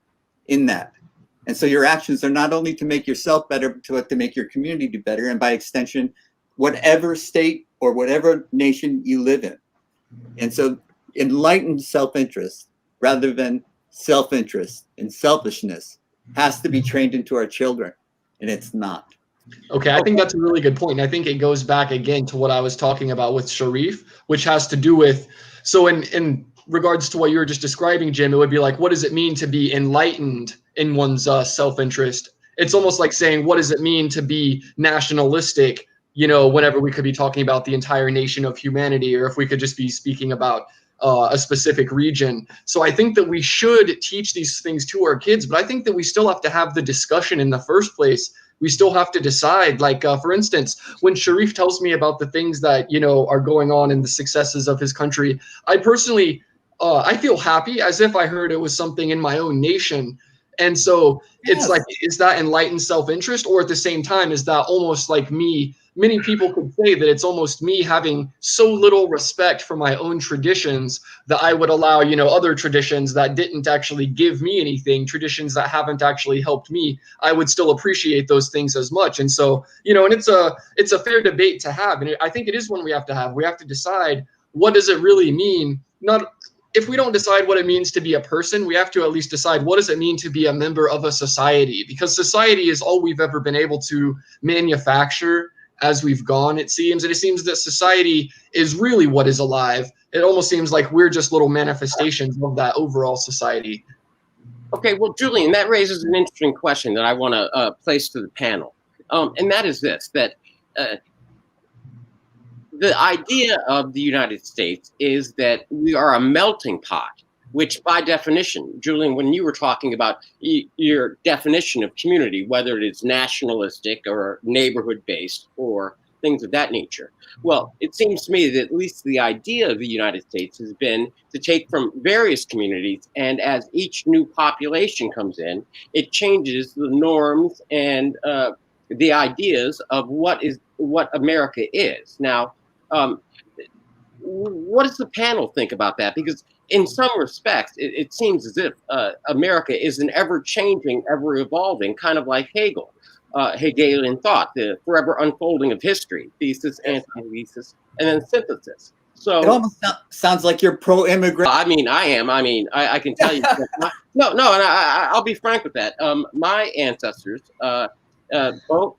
in that. And so your actions are not only to make yourself better, but to make your community better. And by extension, whatever state or whatever nation you live in. And so enlightened self-interest rather than self-interest and selfishness has to be trained into our children, and it's not. Okay, I think that's a really good point. I think it goes back again to what I was talking about with Sharif, which has to do with, so in regards to what you were just describing, Jim, it would be like, what does it mean to be enlightened in one's self-interest? It's almost like saying, what does it mean to be nationalistic, whenever we could be talking about the entire nation of humanity, or if we could just be speaking about a specific region. So I think that we should teach these things to our kids, but I think that we still have to have the discussion in the first place. We still have to decide, like, for instance, when Sharif tells me about the things that, are going on in the successes of his country, I personally, I feel happy as if I heard it was something in my own nation. And so it's like, is that enlightened self-interest? Or at the same time, is that almost like me? Many people could say that it's almost me having so little respect for my own traditions that I would allow, other traditions that didn't actually give me anything, traditions that haven't actually helped me. I would still appreciate those things as much. And so, and it's a fair debate to have. And I think it is one we have to have. We have to decide, what does it really mean? Not if we don't decide what it means to be a person, we have to at least decide, what does it mean to be a member of a society? Because society is all we've ever been able to manufacture as we've gone, it seems. And it seems that society is really what is alive. It almost seems like we're just little manifestations of that overall society. Okay, well, Julien, that raises an interesting question that I want to place to the panel. And that is this, that the idea of the United States is that we are a melting pot, which by definition, Julien, when you were talking about your definition of community, whether it is nationalistic or neighborhood-based or things of that nature, well, it seems to me that at least the idea of the United States has been to take from various communities, and as each new population comes in, it changes the norms and the ideas of what America is. Now, what does the panel think about that? Because in some respects, it seems as if America is an ever-changing, ever-evolving, kind of like Hegel, Hegelian thought, the forever unfolding of history, thesis, antithesis, and then synthesis. So it almost sounds like you're pro-immigrant. I mean, I am. I mean, I can tell you. No, and I'll be frank with that. My ancestors, both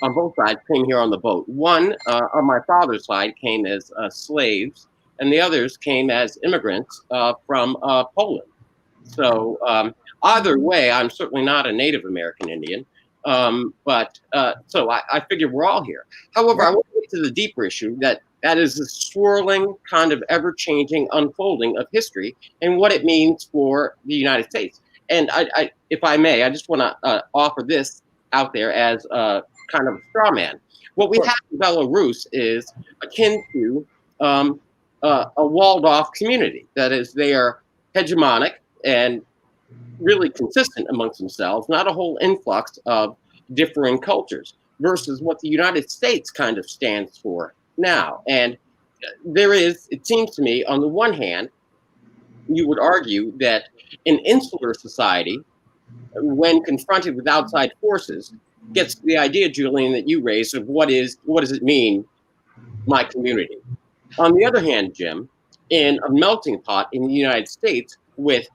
on both sides came here on the boat. One on my father's side came as slaves, and the others came as immigrants from Poland. So either way, I'm certainly not a Native American Indian, but so I figure we're all here. However, I want to get to the deeper issue that is the swirling, kind of ever-changing unfolding of history and what it means for the United States. And I if I may, I just want to offer this out there as a kind of a straw man. What we have in Belarus is akin to a walled-off community. That is, they are hegemonic and really consistent amongst themselves, not a whole influx of differing cultures, versus what the United States kind of stands for now. And there is, it seems to me, on the one hand, you would argue that an insular society, when confronted with outside forces, gets to the idea, Julien, that you raised of what does it mean, my community. On the other hand, Jim, in a melting pot in the United States with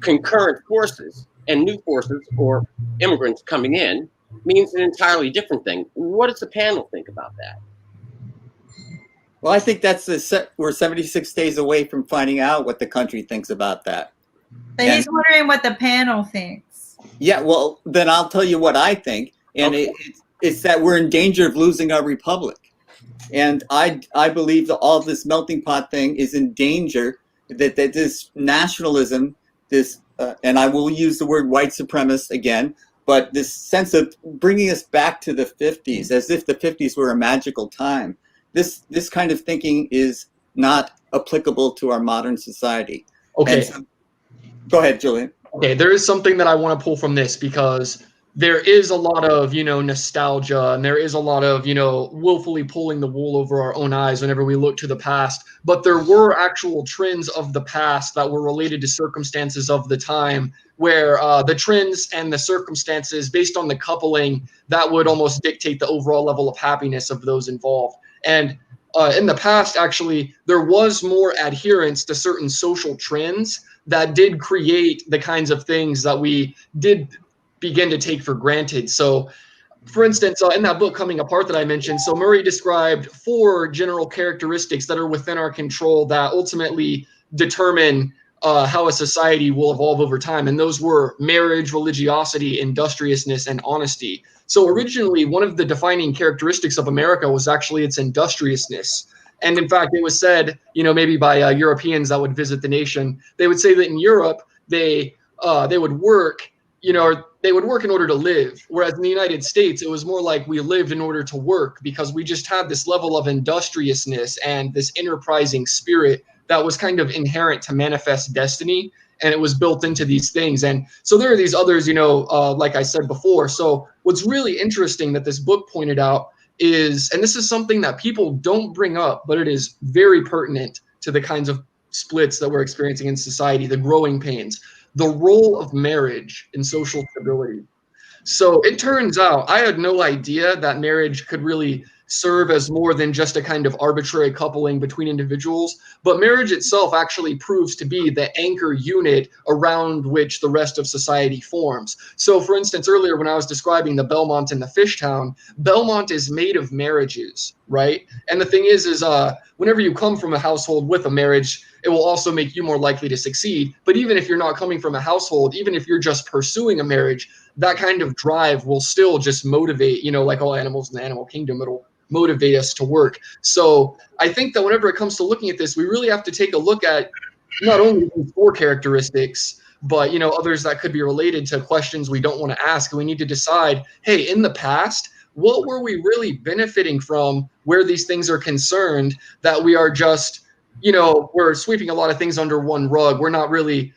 concurrent forces and new forces or immigrants coming in, means an entirely different thing. What does the panel think about that? Well, I think we're 76 days away from finding out what the country thinks about that. But he's wondering what the panel thinks. Yeah, well, then I'll tell you what I think. And okay. It's that we're in danger of losing our republic. And I believe that all this melting pot thing is in danger, that this nationalism, this, and I will use the word white supremacist again, but this sense of bringing us back to the 50s, as if the 50s were a magical time. This kind of thinking is not applicable to our modern society. Okay. So, go ahead, Julien. Okay, there is something that I want to pull from this, because there is a lot of, nostalgia, and there is a lot of, willfully pulling the wool over our own eyes whenever we look to the past. But there were actual trends of the past that were related to circumstances of the time, where the trends and the circumstances, based on the coupling, that would almost dictate the overall level of happiness of those involved. And in the past, actually, there was more adherence to certain social trends that did create the kinds of things that we did begin to take for granted. So, for instance, in that book, Coming Apart, that I mentioned, so Murray described 4 general characteristics that are within our control that ultimately determine how a society will evolve over time. And those were marriage, religiosity, industriousness, and honesty. So originally, one of the defining characteristics of America was actually its industriousness. And in fact, it was said, maybe by Europeans that would visit the nation, they would say that in Europe, they would work, they would work in order to live. Whereas in the United States, it was more like we lived in order to work, because we just had this level of industriousness and this enterprising spirit that was kind of inherent to manifest destiny, and it was built into these things. And so there are these others, like I said before. So what's really interesting that this book pointed out is, and this is something that people don't bring up, but it is very pertinent to the kinds of splits that we're experiencing in society, the growing pains, the role of marriage in social stability. So it turns out, I had no idea that marriage could really serve as more than just a kind of arbitrary coupling between individuals, but marriage itself actually proves to be the anchor unit around which the rest of society forms. So for instance, earlier when I was describing the Belmont and the Fishtown, Belmont is made of marriages, right? And the thing is whenever you come from a household with a marriage, it will also make you more likely to succeed. But even if you're not coming from a household, even if you're just pursuing a marriage, that kind of drive will still just motivate, like all animals in the animal kingdom, it'll motivate us to work. So I think that whenever it comes to looking at this, we really have to take a look at not only these 4 characteristics, but others that could be related to questions we don't want to ask. And we need to decide, hey, in the past, what were we really benefiting from where these things are concerned, that we are just, we're sweeping a lot of things under one rug. We're not really,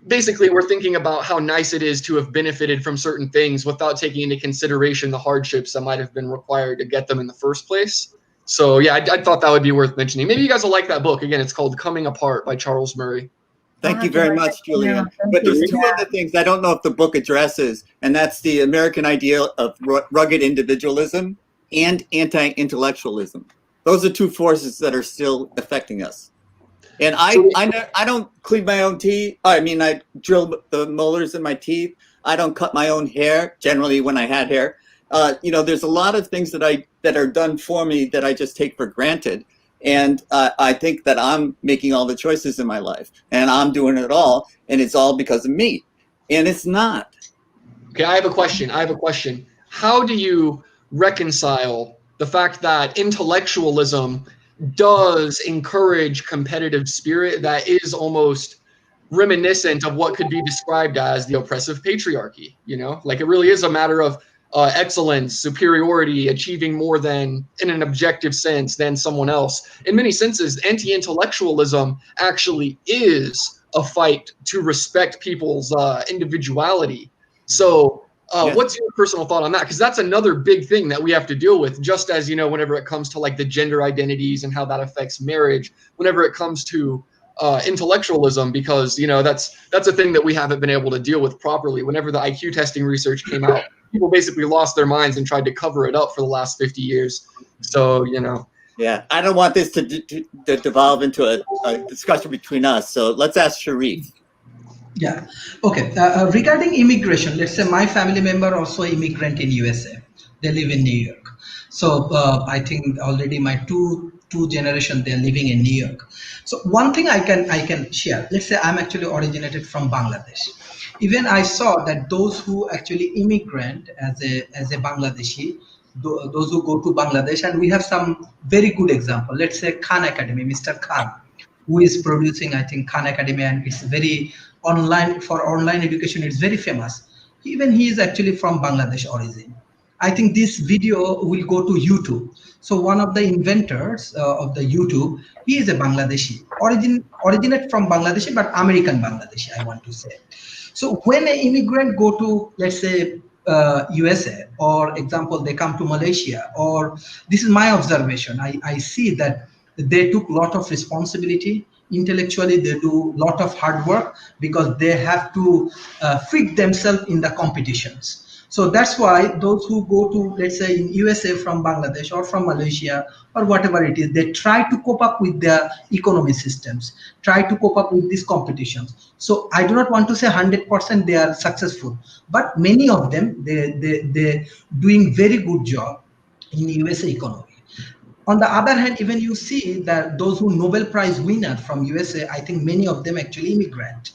basically, we're thinking about how nice it is to have benefited from certain things without taking into consideration the hardships that might have been required to get them in the first place. So yeah, I thought that would be worth mentioning. Maybe you guys will like that book. Again, it's called Coming Apart by Charles Murray. Thank you very much, Julien. But there's 2 other things I don't know if the book addresses, and that's the American ideal of rugged individualism and anti-intellectualism. Those are 2 forces that are still affecting us. And I don't clean my own teeth. I mean, I drill the molars in my teeth. I don't cut my own hair, generally when I had hair. There's a lot of things that are done for me that I just take for granted. And I think that I'm making all the choices in my life, and I'm doing it all, and it's all because of me. And it's not. Okay, I have a question. How do you reconcile the fact that intellectualism does encourage competitive spirit that is almost reminiscent of what could be described as the oppressive patriarchy? Like it really is a matter of excellence, superiority, achieving more than, in an objective sense, than someone else. In many senses, anti-intellectualism actually is a fight to respect people's individuality. So what's your personal thought on that? Because that's another big thing that we have to deal with, just as, whenever it comes to like the gender identities and how that affects marriage, whenever it comes to intellectualism, because, that's a thing that we haven't been able to deal with properly. Whenever the IQ testing research came out, people basically lost their minds and tried to cover it up for the last 50 years. So, Yeah, I don't want this to devolve into a discussion between us. So let's ask Sharif. Yeah. Okay. Regarding immigration, let's say my family member also immigrant in USA. They live in New York. So I think already my two generation they're living in New York. So one thing I can share. Let's say I'm actually originated from Bangladesh. Even I saw that those who actually immigrant as a Bangladeshi, those who go to Bangladesh, and we have some very good example. Let's say Khan Academy, Mr. Khan, who is producing, I think, Khan Academy, and it's very online education. It's very famous. Even he is actually from Bangladesh origin. I think this video will go to YouTube. So one of the inventors of the YouTube, he is a Bangladeshi, originate from Bangladeshi, but American Bangladeshi, I want to say. So when an immigrant go to, let's say, USA, or example, they come to Malaysia, or this is my observation, I see that they took a lot of responsibility. Intellectually, they do a lot of hard work because they have to fit themselves in the competitions. So that's why those who go to, let's say, in USA from Bangladesh or from Malaysia or whatever it is, they try to cope up with their economy systems, try to cope up with these competitions. So I do not want to say 100% they are successful, but many of them, they doing very good job in the USA economy. On the other hand, even you see that those who Nobel Prize winner from USA, I think many of them actually immigrant.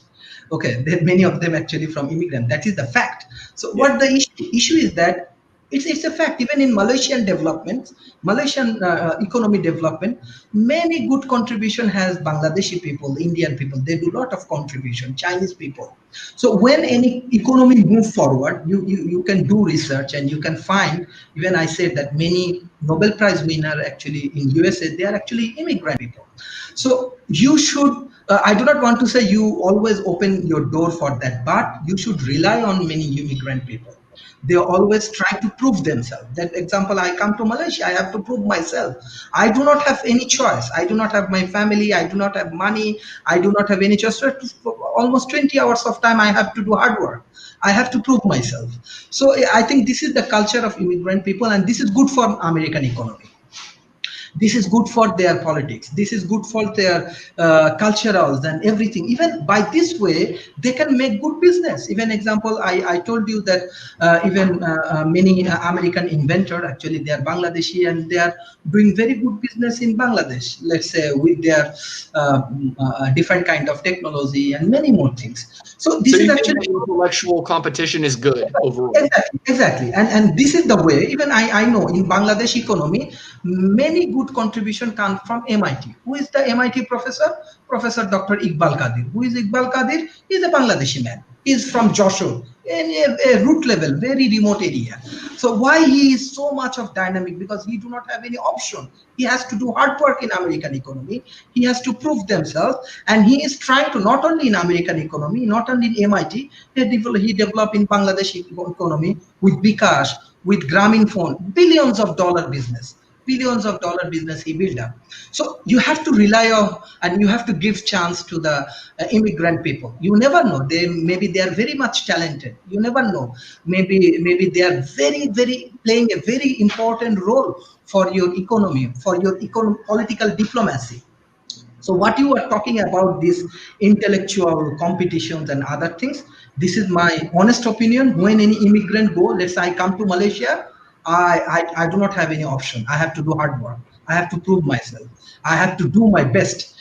Okay, many of them actually from immigrant. That is the fact. So what the issue is that it's a fact. Even in Malaysian development, Malaysian economy development, many good contribution has Bangladeshi people, Indian people. They do a lot of contribution. Chinese people. So when any economy move forward, you can do research and you can find. Even I said that many Nobel Prize winner actually in USA, they are actually immigrant people. So you should. I do not want to say you always open your door for that, but you should rely on many immigrant people. They always try to prove themselves. That example, I come to Malaysia, I have to prove myself. I do not have any choice. I do not have my family. I do not have money. I do not have any choice. For almost 20 hours of time, I have to do hard work. I have to prove myself. So I think this is the culture of immigrant people, and this is good for American economy. This is good for their politics. This is good for their culturals and everything. Even by this way, they can make good business. Even example, I told you that even many American inventor, actually they are Bangladeshi and they are doing very good business in Bangladesh, let's say with their different kind of technology and many more things. So this is actually intellectual competition is good overall. Exactly. And this is the way, even I know in Bangladesh economy, many good contribution come from MIT. Who is the MIT professor? Professor Dr. Iqbal Qadir. Who is Iqbal Qadir? He is a Bangladeshi man. He is from Joshua, in a root level, very remote area. So why he is so much of dynamic? Because he do not have any option. He has to do hard work in American economy. He has to prove themselves, and he is trying to not only in American economy, not only in MIT. He developed in Bangladesh economy with Bikash, with Grameen Phone, billions of dollar business. Billions of dollar business he built up. So you have to rely on, and you have to give chance to the immigrant people. You never know. Maybe they are very much talented. You never know. Maybe they are very playing a very important role for your economy, for your political diplomacy. So what you are talking about, these intellectual competitions and other things, this is my honest opinion. When any immigrant go, let's say I come to Malaysia, I do not have any option. I have to do hard work. I have to prove myself. I have to do my best.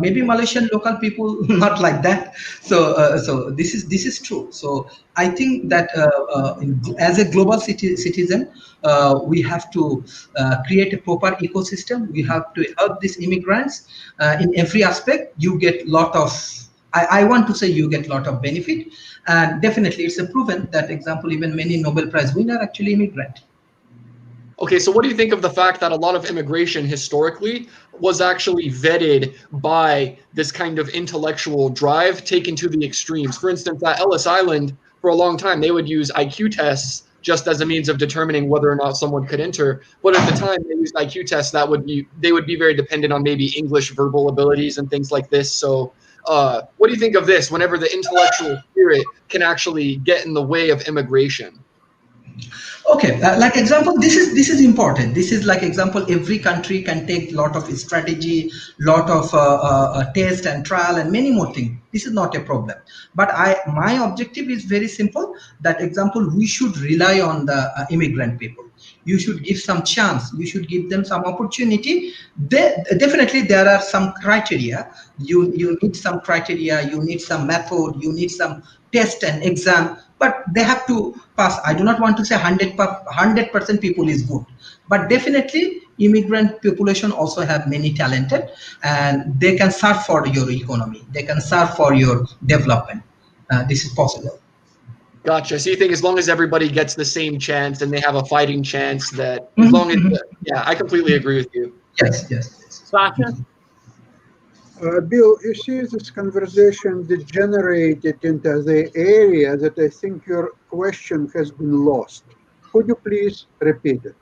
Maybe Malaysian local people not like that. So this is true. So I think that as a global citizen, we have to create a proper ecosystem. We have to help these immigrants in every aspect. You get lot of. I want to say you get a lot of benefit, and definitely it's a proven that example. Even many Nobel Prize winner actually immigrant. Okay, so what do you think of the fact that a lot of immigration historically was actually vetted by this kind of intellectual drive taken to the extremes? For instance, at Ellis Island, for a long time, they would use IQ tests just as a means of determining whether or not someone could enter. But at the time, they used IQ tests they would be very dependent on maybe English verbal abilities and things like this. So what do you think of this whenever the intellectual spirit can actually get in the way of immigration? Okay, like example, this is important. This is like example, every country can take lot of strategy, lot of test and trial and many more things. This is not a problem. But my objective is very simple. That example, we should rely on the immigrant people. You should give some chance. You should give them some opportunity. Definitely there are some criteria. You need some criteria. You need some method. You need some test and exam. But they have to pass. I do not want to say 100% people is good, but definitely immigrant population also have many talented, and they can serve for your economy. They can serve for your development. This is possible. Gotcha. So you think as long as everybody gets the same chance and they have a fighting chance, that as long as yeah, I completely agree with you. Yes. Sasha? Bill, you see this conversation degenerated into the area that I think your question has been lost. Could you please repeat it?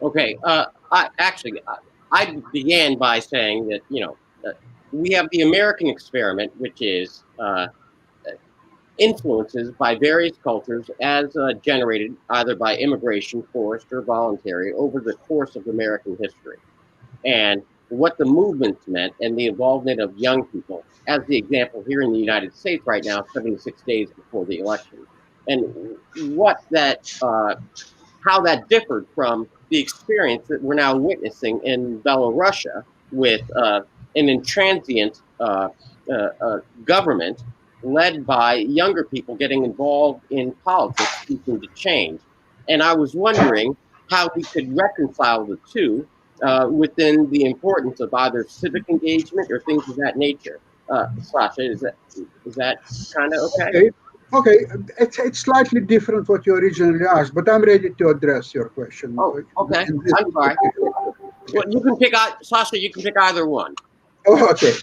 Okay. I began by saying that we have the American experiment, which is influences by various cultures as generated either by immigration, forced or voluntary, over the course of American history. And what the movements meant and the involvement of young people, as the example here in the United States right now, 76 days before the election, and what that, how that differed from the experience that we're now witnessing in Belarusia with an intransient government led by younger people getting involved in politics, seeking to change. And I was wondering how we could reconcile the two within the importance of either civic engagement or things of that nature. Sasha, is that kind of okay? Okay. Okay, it's slightly different what you originally asked, but I'm ready to address your question. Oh, okay. I'm sorry. Well, you can pick out, Sasha. You can pick either one. Oh, okay.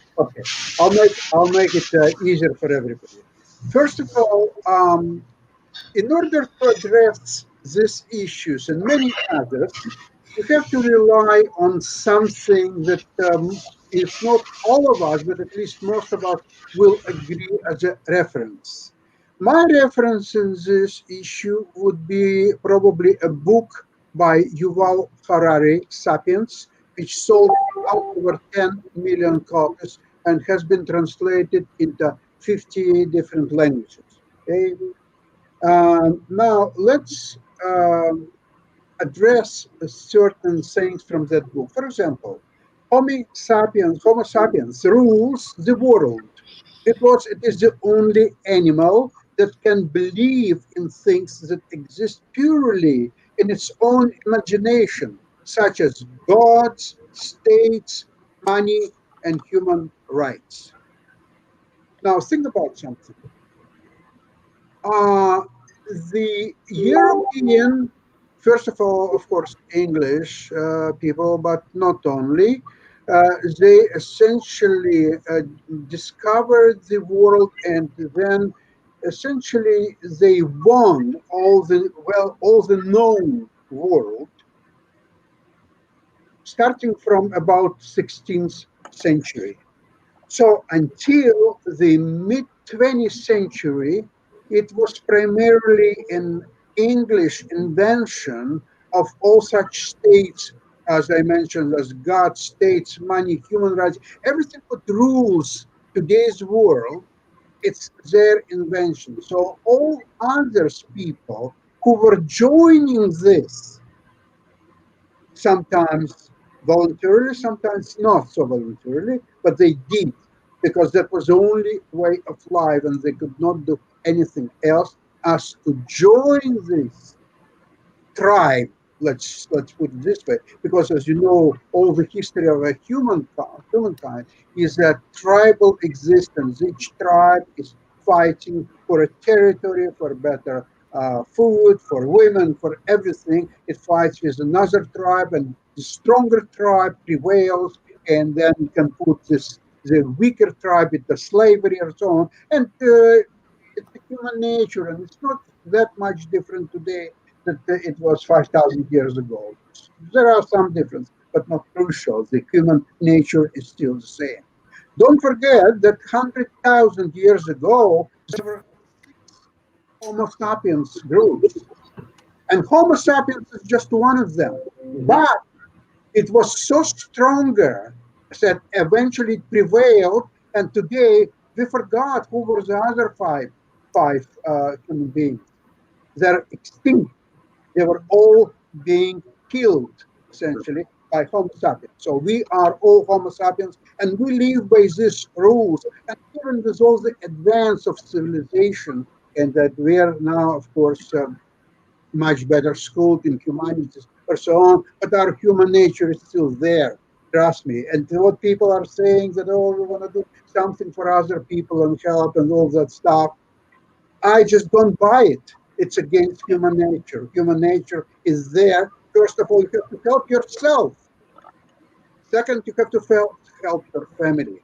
I'll make it easier for everybody. First of all, in order to address these issues and many others, you have to rely on something that, if not all of us, but at least most of us will agree as a reference. My reference in this issue would be probably a book by Yuval Harari, Sapiens, which sold out over 10 million copies and has been translated into 50 different languages. Okay? Now, let's address certain things from that book. For example, Homo sapiens rules the world because it is the only animal that can believe in things that exist purely in its own imagination, such as gods, states, money, and human rights. Now, think about something. The European, first of all, of course, English people, but not only, they essentially discovered the world, and then essentially they won all the known world, starting from about 16th century. So until the mid-20th century, it was primarily an English invention of all such states, as I mentioned, as God, states, money, human rights, everything that rules today's world, it's their invention. So all others people who were joining this, sometimes voluntarily, sometimes not so voluntarily, but they did, because that was the only way of life, and they could not do anything else as to join this tribe. Let's put it this way, because as you know, all the history of a humankind is that tribal existence. Each tribe is fighting for a territory, for better food, for women, for everything. It fights with another tribe, and the stronger tribe prevails, and then you can put the weaker tribe into slavery or so on. And it's a human nature, and it's not that much different today that it was 5,000 years ago. There are some differences, but not crucial. The human nature is still the same. Don't forget that 100,000 years ago, there were 6 Homo sapiens groups, and Homo sapiens is just one of them. But it was so stronger that eventually it prevailed, and today we forgot who were the other five human beings. They're extinct. They were all being killed, essentially, by Homo sapiens. So we are all Homo sapiens, and we live by these rules. And even with all the advance of civilization, and that we are now, of course, much better schooled in humanities or so on, but our human nature is still there. Trust me. And what people are saying that, oh, we want to do something for other people and help and all that stuff, I just don't buy it. It's against human nature. Human nature is there. First of all, you have to help yourself. Second, you have to help your family,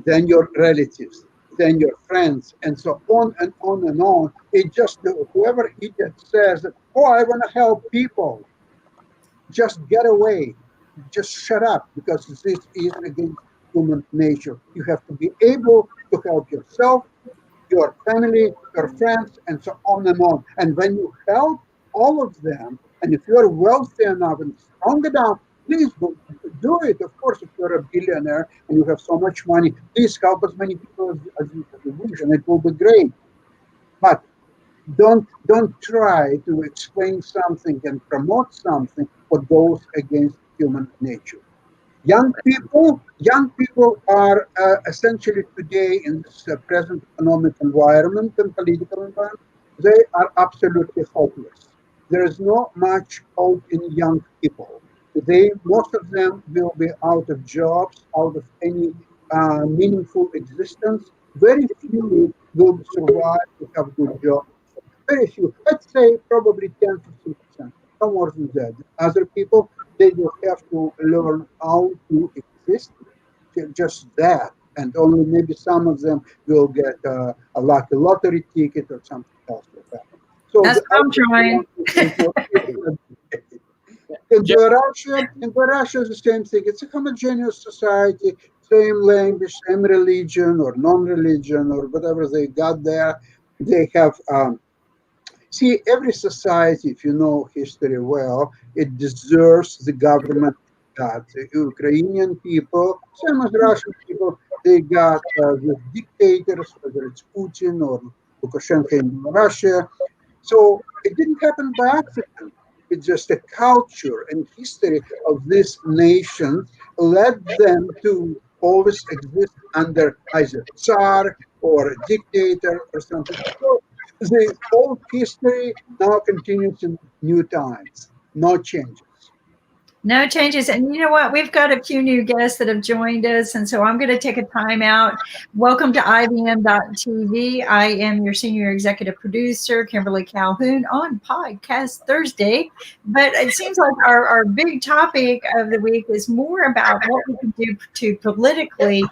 then your relatives, then your friends, and so on and on and on. It just, whoever idiot says, oh, I want to help people, just get away. Just shut up, because this is against human nature. You have to be able to help yourself, your family, your friends, and so on and on. And when you help all of them, and if you're wealthy enough and strong enough, please do it. Of course, if you're a billionaire and you have so much money, please help as many people as you wish, and it will be great. But don't try to explain something and promote something what goes against human nature. Young people are essentially today in this present economic environment and political environment, they are absolutely hopeless. There is not much hope in young people. Most of them will be out of jobs, out of any meaningful existence. Very few will survive to have good jobs. Very few. Let's say probably 10-15%, no more than that. Other people, they will have to learn how to exist, just that. And only maybe some of them will get a lucky lottery ticket or something else will happen. So that's what I'm trying. In Russia, the same thing. It's a homogeneous society, same language, same religion or non-religion or whatever they got there. They have see, every society, if you know history well, it deserves the government that the Ukrainian people, same as Russian people, they got with dictators, whether it's Putin or Lukashenko in Russia. So it didn't happen by accident. It's just a culture and history of this nation led them to always exist under either Tsar or a dictator or something. So the old history now continues in new times. No changes. No changes. And you know what? We've got a few new guests that have joined us. And so I'm going to take a time out. Welcome to IBM.TV. I am your senior executive producer, Kimberly Calhoun, on Podcast Thursday. But it seems like our big topic of the week is more about what we can do to politically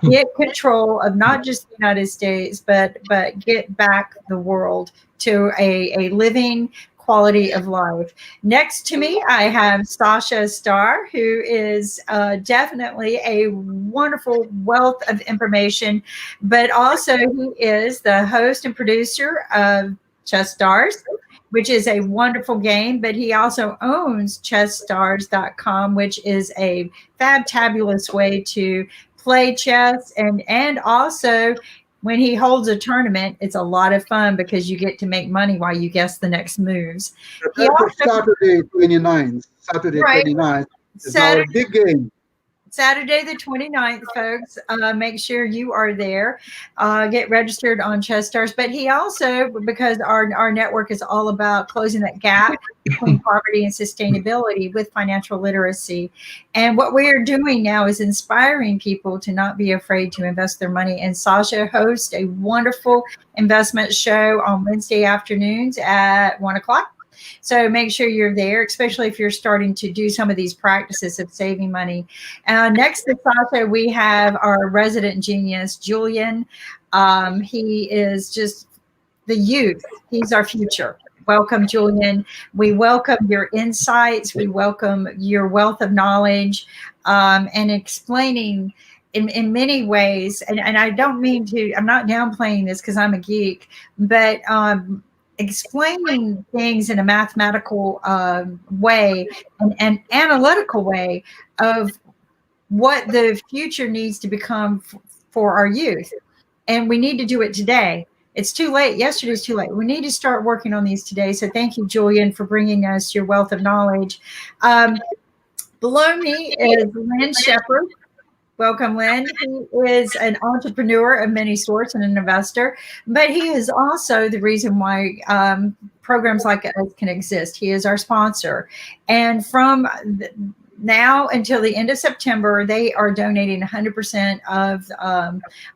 get control of not just the United States, but get back the world to a living quality of life. Next to me, I have Starr, who is definitely a wonderful wealth of information, but also he is the host and producer of Chess Stars, which is a wonderful game, but he also owns chessstars.com, which is a fabulous way to play chess and also when he holds a tournament, it's a lot of fun because you get to make money while you guess the next moves. Saturday 29th. Saturday 29th is our big game. Saturday the 29th, folks. Make sure you are there. Get registered on Chess Stars. But he also, because our network is all about closing that gap between poverty and sustainability with financial literacy. And what we are doing now is inspiring people to not be afraid to invest their money. And Sasha hosts a wonderful investment show on Wednesday afternoons at 1 o'clock. So make sure you're there, especially if you're starting to do some of these practices of saving money. Next to Sasha, we have our resident genius, Julien. He is just the youth. He's our future. Welcome, Julien. We welcome your insights. We welcome your wealth of knowledge and explaining in many ways. And I don't mean to, I'm not downplaying this because I'm a geek, but explaining things in a mathematical way and analytical way of what the future needs to become for our youth. And we need to do it today. It's too late. Yesterday's too late. We need to start working on these today. So thank you, Julien, for bringing us your wealth of knowledge. Below me is Lynn Shepard. Welcome, Lynn. He is an entrepreneur of many sorts and an investor, but he is also the reason why programs like us can exist. He is our sponsor. And from now until the end of September, they are donating 100% of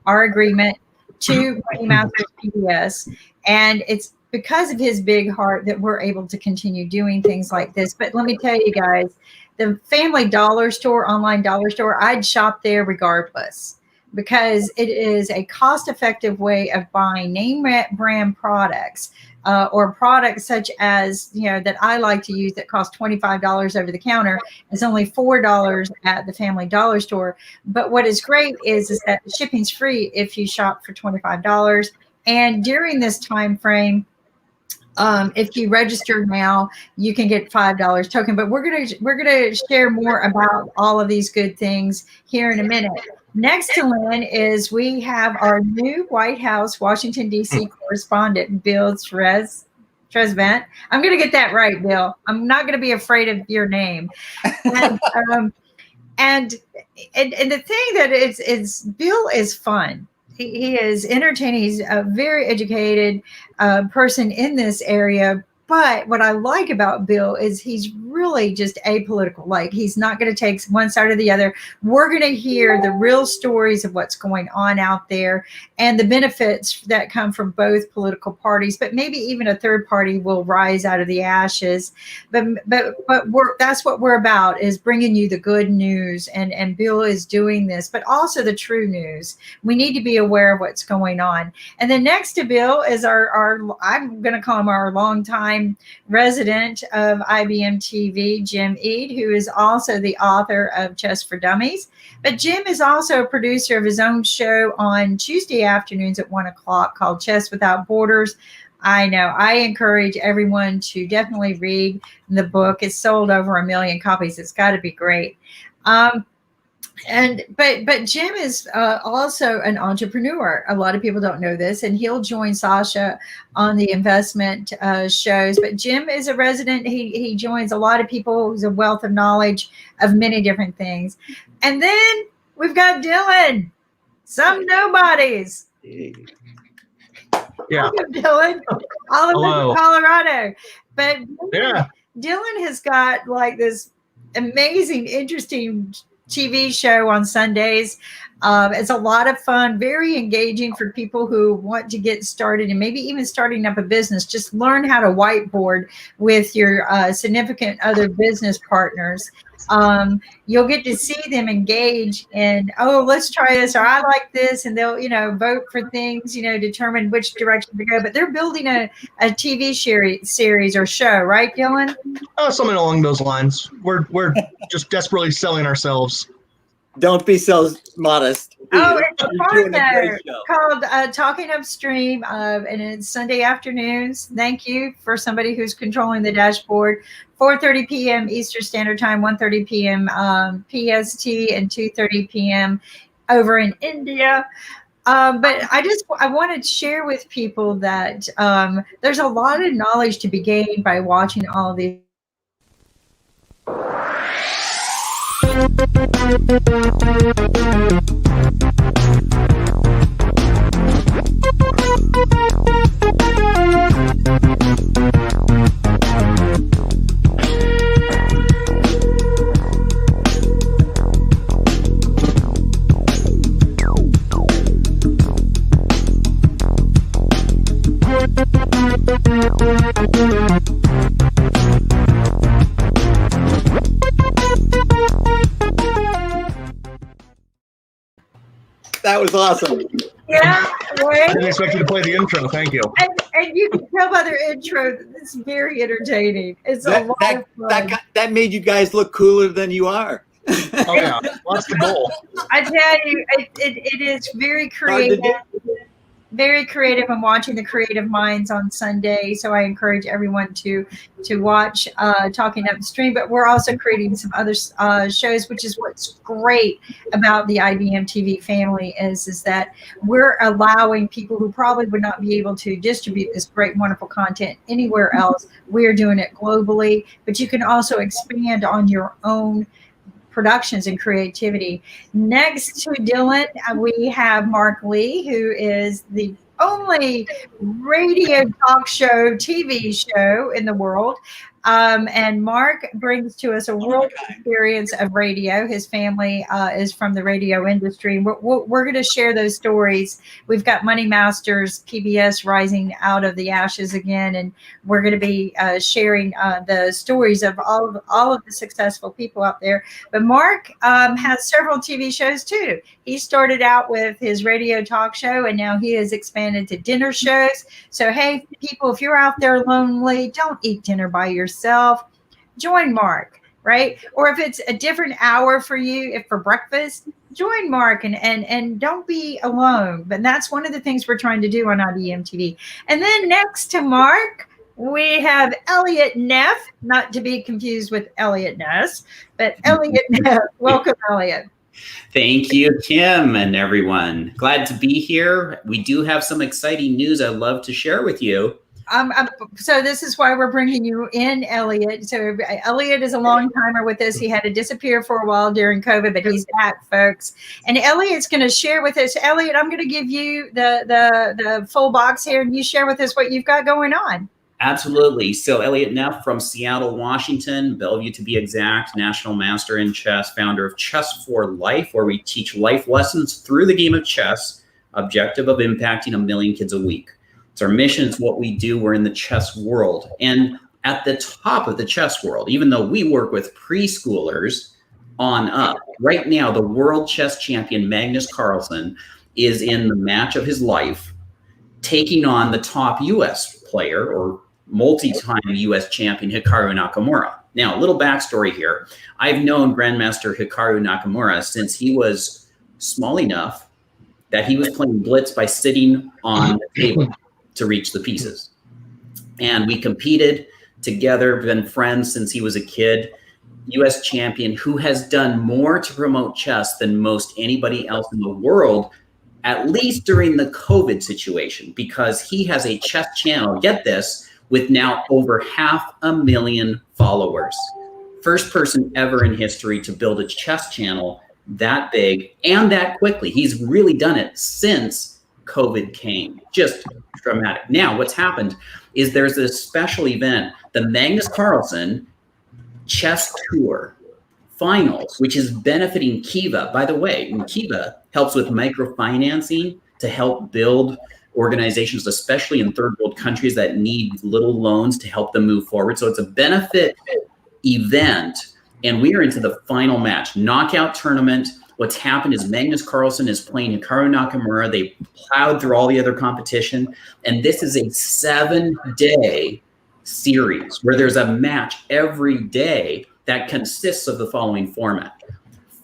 our agreement to Masters PBS. And it's because of his big heart that we're able to continue doing things like this. But let me tell you guys, the Family Dollar Store, online dollar store, I'd shop there regardless because it is a cost-effective way of buying name brand products or products such as, that I like to use that cost $25 over the counter. It's only $4 at the Family Dollar Store. But what is great is that the shipping's free if you shop for $25. And during this time frame, if you register now, you can get $5 token. But we're gonna share more about all of these good things here in a minute. Next to Lynn is we have our new White House, Washington, D.C. correspondent, Bill Tresvant. I'm going to get that right, Bill. I'm not going to be afraid of your name. And the thing that is Bill is fun. He is entertaining. He's a very educated person in this area. But what I like about Bill is he's really just apolitical. Like, he's not going to take one side or the other. We're going to hear the real stories of what's going on out there and the benefits that come from both political parties. But maybe even a third party will rise out of the ashes. But that's what we're about, is bringing you the good news. And Bill is doing this, but also the true news. We need to be aware of what's going on. And then next to Bill is our I'm going to call him our longtime resident of IBM TV, Jim Eade, who is also the author of Chess for Dummies. But Jim is also a producer of his own show on Tuesday afternoons at 1 o'clock called Chess Without Borders. I know. I encourage everyone to definitely read the book. It's sold over 1 million copies. It's got to be great. But Jim is also an entrepreneur. A lot of people don't know this, and he'll join Sasha on the investment shows. But Jim is a resident. He joins a lot of people. He's a wealth of knowledge of many different things. And then we've got Dylan, some nobodies. Yeah, Welcome, Dylan. All of us in Colorado. But yeah, Dylan has got like this amazing, interesting TV show on Sundays. It's a lot of fun, very engaging for people who want to get started and maybe even starting up a business. Just learn how to whiteboard with your significant other business partners. You'll get to see them engage in, oh, let's try this, or I like this, and they'll, vote for things, determine which direction to go. But they're building a TV series or show, right, Dylan? something along those lines. We're just desperately selling ourselves. Don't be so modest. Oh, it's You're fun doing a though. great show. Called Talking Upstream, and it's Sunday afternoons. Thank you for somebody who's controlling the dashboard. 4:30 p.m. Eastern Standard Time, 1:30 p.m. PST, and 2:30 p.m. over in India. But I wanted to share with people that there's a lot of knowledge to be gained by watching all of these. That was awesome. Yeah, right. I didn't expect you to play the intro. Thank you. And you can tell by their intro that it's very entertaining. It's a lot of fun. That made you guys look cooler than you are. Oh yeah, that's the goal. I tell you, it is very creative. Very creative. I'm watching the creative minds on Sunday, so I encourage everyone to watch Talking Upstream. But we're also creating some other shows, which is what's great about the IBM TV family is that we're allowing people who probably would not be able to distribute this great, wonderful content anywhere else. We're doing it globally, but you can also expand on your own productions and creativity. Next to Dylan, we have Mark Lee, who is the only radio talk show, TV show in the world. And Mark brings to us a world experience of radio. His family is from the radio industry. We're going to share those stories. We've got Money Masters, PBS rising out of the ashes again, and we're going to be sharing the stories of all of the successful people out there. But Mark has several TV shows too. He started out with his radio talk show, and now he has expanded to dinner shows. So, hey, people, if you're out there lonely, don't eat dinner by yourself. Join Mark, right? Or if it's a different hour for you, if for breakfast, join Mark and don't be alone. But that's one of the things we're trying to do on IBM TV. And then next to Mark, we have Elliot Neff, not to be confused with Elliot Ness, but Elliot Neff. Welcome, Elliot. Thank you, Kim, and everyone. Glad to be here. We do have some exciting news I'd love to share with you. So this is why we're bringing you in, Elliot. So Elliot is a long timer with us. He had to disappear for a while during COVID, but he's back, folks. And Elliot's going to share with us. Elliot, I'm going to give you the full box here, and you share with us what you've got going on. Absolutely. So Elliot Neff from Seattle, Washington, Bellevue to be exact, National Master in Chess, founder of Chess for Life, where we teach life lessons through the game of chess, objective of impacting 1 million kids a week. It's our mission. It's what we do. We're in the chess world. And at the top of the chess world, even though we work with preschoolers on up, right now, the world chess champion, Magnus Carlsen, is in the match of his life, taking on the top US player or multi-time US champion, Hikaru Nakamura. Now, a little backstory here. I've known Grandmaster Hikaru Nakamura since he was small enough that he was playing blitz by sitting on the table to reach the pieces. And we competed together, been friends since he was a kid, US champion who has done more to promote chess than most anybody else in the world, at least during the COVID situation, because he has a chess channel, get this, with now over 500,000 followers. First person ever in history to build a chess channel that big and that quickly. He's really done it since COVID came. Just dramatic. Now, what's happened is there's this special event, the Magnus Carlsen Chess Tour Finals, which is benefiting Kiva. By the way, Kiva helps with microfinancing to help build organizations, especially in third world countries that need little loans to help them move forward. So it's a benefit event, and we are into the final match, knockout tournament. What's happened is Magnus Carlsen is playing Hikaru Nakamura. They plowed through all the other competition, and this is a 7-day series where there's a match every day that consists of the following format: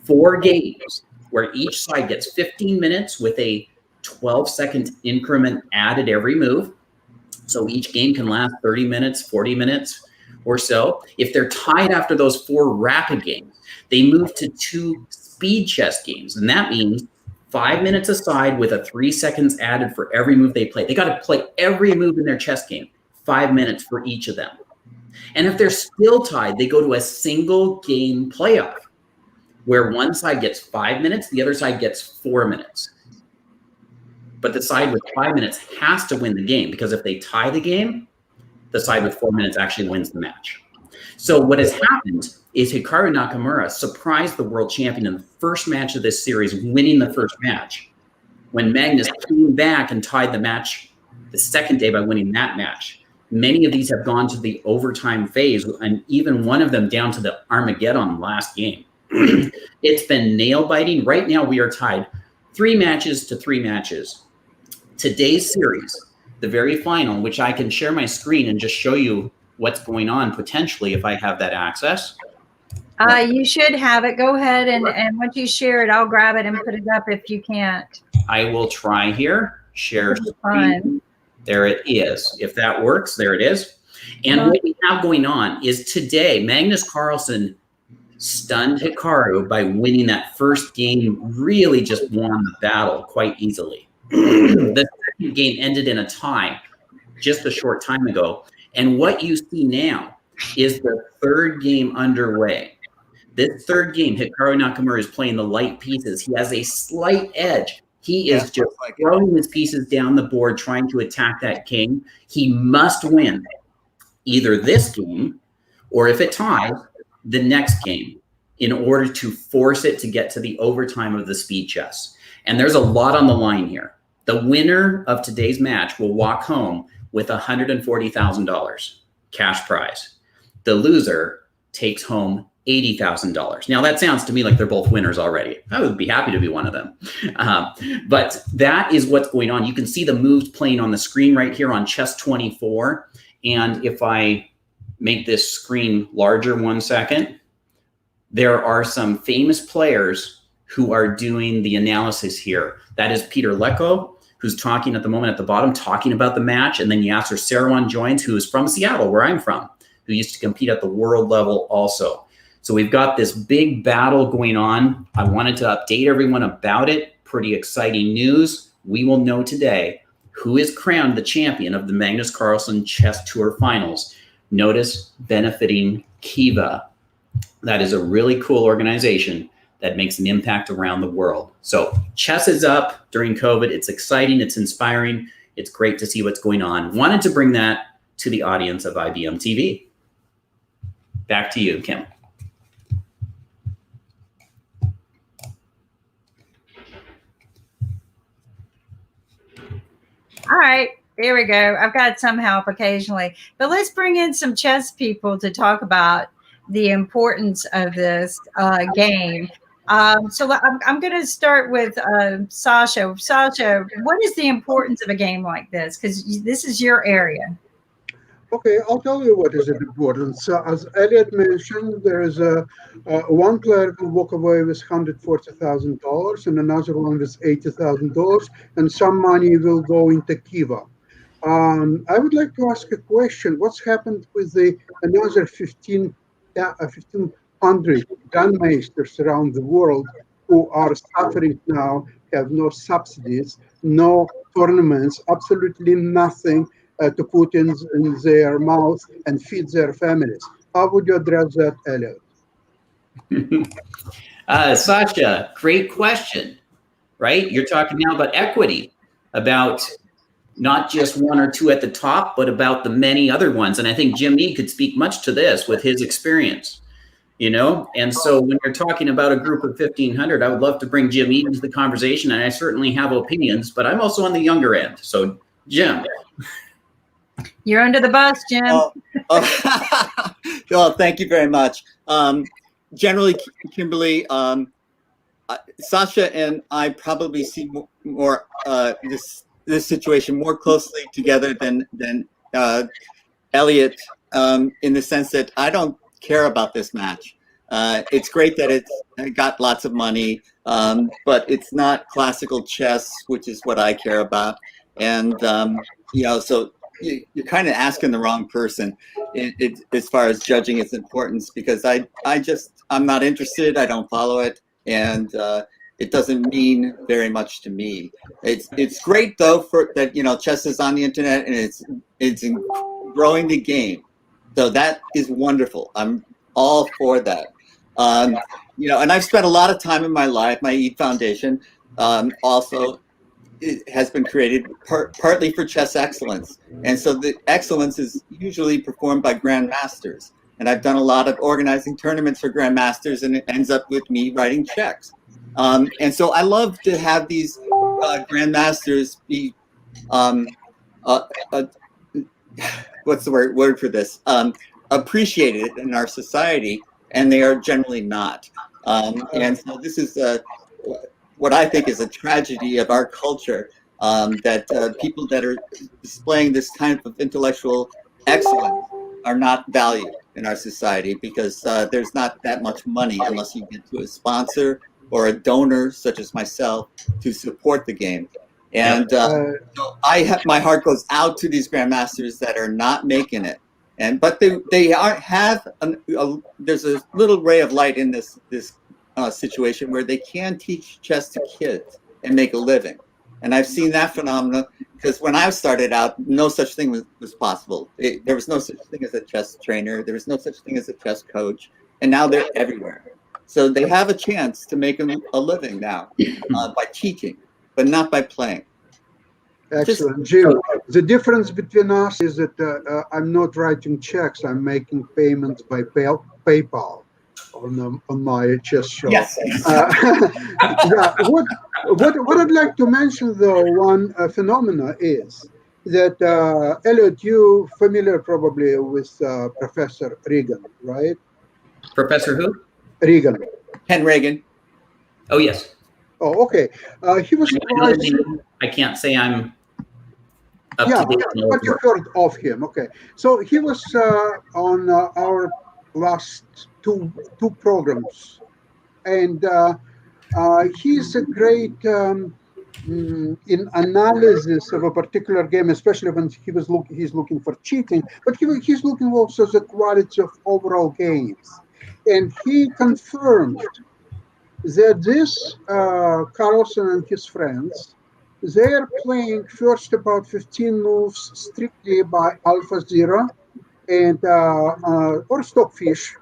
4 games where each side gets 15 minutes with a 12-second increment added every move. So each game can last 30 minutes, 40 minutes or so. If they're tied after those 4 rapid games, they move to 2 speed chess games. And that means 5 minutes aside with a 3 seconds added for every move they play. They got to play every move in their chess game, 5 minutes for each of them. And if they're still tied, they go to a single game playoff where one side gets 5 minutes, the other side gets 4 minutes. But the side with 5 minutes has to win the game, because if they tie the game, the side with 4 minutes actually wins the match. So what has happened is Hikaru Nakamura surprised the world champion in the first match of this series, winning the first match, when Magnus came back and tied the match the second day by winning that match. Many of these have gone to the overtime phase, and even one of them down to the Armageddon last game. It's been nail-biting. Right now we are tied 3 matches to 3 matches. Today's series, the very final, which I can share my screen and just show you what's going on potentially if I have that access. You should have it. Go ahead, and once you share it, I'll grab it and put it up if you can't. I will try here. Share screen. There it is. If that works, there it is. And what we have going on is today, Magnus Carlsen stunned Hikaru by winning that first game, really just won the battle quite easily. The second game ended in a tie just a short time ago. And what you see now is the third game underway. This third game, Hikaru Nakamura is playing the light pieces. He has a slight edge. He is just throwing his pieces down the board, trying to attack that king. He must win either this game, or if it ties, the next game, in order to force it to get to the overtime of the speed chess. And there's a lot on the line here. The winner of today's match will walk home with $140,000 cash prize. The loser takes home $80,000. Now that sounds to me like they're both winners already. I would be happy to be one of them. But that is what's going on. You can see the moves playing on the screen right here on Chess 24. And if I make this screen larger 1 second, there are some famous players who are doing the analysis here. That is Peter Lecco, who's talking at the moment at the bottom, talking about the match. And then Yasser Serouan joins, who is from Seattle, where I'm from, who used to compete at the world level also. So we've got this big battle going on. I wanted to update everyone about it. Pretty exciting news. We will know today who is crowned the champion of the Magnus Carlsen Chess Tour Finals. Notice benefiting Kiva. That is a really cool organization that makes an impact around the world. So chess is up during COVID. It's exciting. It's inspiring. It's great to see what's going on. Wanted to bring that to the audience of IBM TV. Back to you, Kim. All right, there we go. I've got some help occasionally, but let's bring in some chess people to talk about the importance of this game. So I'm going to start with Sasha. Sasha, what is the importance of a game like this? Because this is your area. Okay, I'll tell you what is important. So as Elliot mentioned, there is one player will walk away with $140,000 and another one with $80,000, and some money will go into Kiva. I would like to ask a question. What's happened with the another 1,500 grandmasters around the world who are suffering now, have no subsidies, no tournaments, absolutely nothing to put in their mouth and feed their families? How would you address that, Elliot? Sasha, great question, right? You're talking now about equity, about not just one or two at the top, but about the many other ones. And I think Jim E could speak much to this with his experience, you know? And so when you're talking about a group of 1,500, I would love to bring Jim E into the conversation, and I certainly have opinions, but I'm also on the younger end. So Jim. You're under the bus, Jim. Well, thank you very much. Generally, Kimberly, Sasha and I probably see more this situation more closely together than Elliot, in the sense that I don't care about this match. It's great that it got lots of money, but it's not classical chess, which is what I care about. And you know, so you're kind of asking the wrong person as far as judging its importance, because I'm not interested. I don't follow it, and it doesn't mean very much to me. It's great though for that, you know, chess is on the internet and it's growing the game, so that is wonderful. I'm all for that. You know, and I've spent a lot of time in my life. My EAT Foundation also it has been created partly for chess excellence, and so the excellence is usually performed by grandmasters. And I've done a lot of organizing tournaments for grandmasters, and it ends up with me writing checks. And so I love to have these grandmasters be what's the word for this? Appreciated in our society, and they are generally not. And so this is what I think is a tragedy of our culture, that people that are displaying this kind of intellectual excellence are not valued in our society, because there's not that much money unless you get to a sponsor or a donor such as myself to support the game. And so my heart goes out to these grandmasters that are not making it. But there's a little ray of light in this situation where they can teach chess to kids and make a living. And I've seen that phenomenon, because when I started out, no such thing was possible. There was no such thing as a chess trainer. There was no such thing as a chess coach. And now they're everywhere. So they have a chance to make a living now by teaching, but not by playing. Excellent. Jim, the difference between us is that I'm not writing checks. I'm making payments by PayPal on my chess show. Yes. Yeah. What I'd like to mention, though, one phenomena is that, Elliot, you familiar probably with Professor Regan, right? Professor who? Regan. Ken Reagan. Oh, yes. Oh, okay. He was. I can't say I'm up Yeah, to date. but you heard of him. Okay. So he was on our last two programs, and He's a great in analysis of a particular game, especially when he's looking for cheating, but he's looking also at the quality of overall games. And he confirmed that this Carlson and his friends, they are playing first about 15 moves strictly by Alpha Zero and or Stockfish,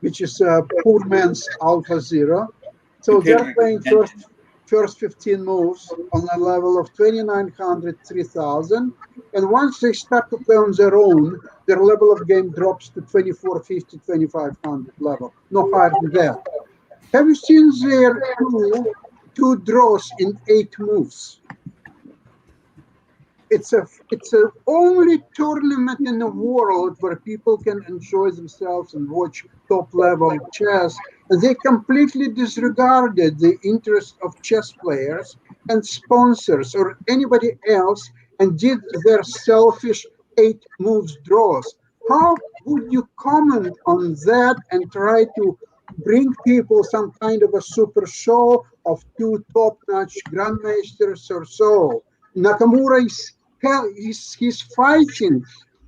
which is poor man's Alpha Zero. So they're playing first 15 moves on a level of 2,900, 3,000. And once they start to play on their own, their level of game drops to 2,450, 2,500 level, no higher than that. Have you seen their two draws in 8 moves? It's a only tournament in the world where people can enjoy themselves and watch top level chess, and they completely disregarded the interest of chess players and sponsors or anybody else and did their selfish 8 moves draws. How would you comment on that and try to bring people some kind of a super show of 2 top-notch grandmasters or so? Nakamura he's fighting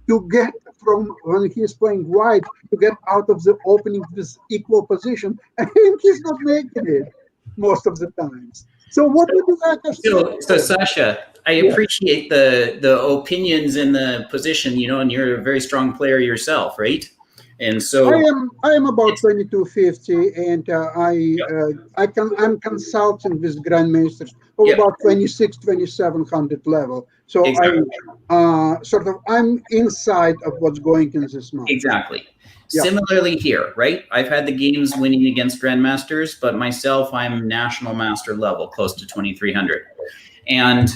to get from when he's playing white to get out of the opening with equal position, and he's not making it most of the times. So what would you like us to So Sasha, I appreciate the opinions and the position, and you're a very strong player yourself, right? And so I am about 2250, and I'm consulting with grandmasters of about 2,700 level. So exactly. I'm inside of what's going in this month. Exactly. Yeah. Similarly here, right? I've had the games winning against grandmasters, but myself, I'm national master level, close to 2,300. And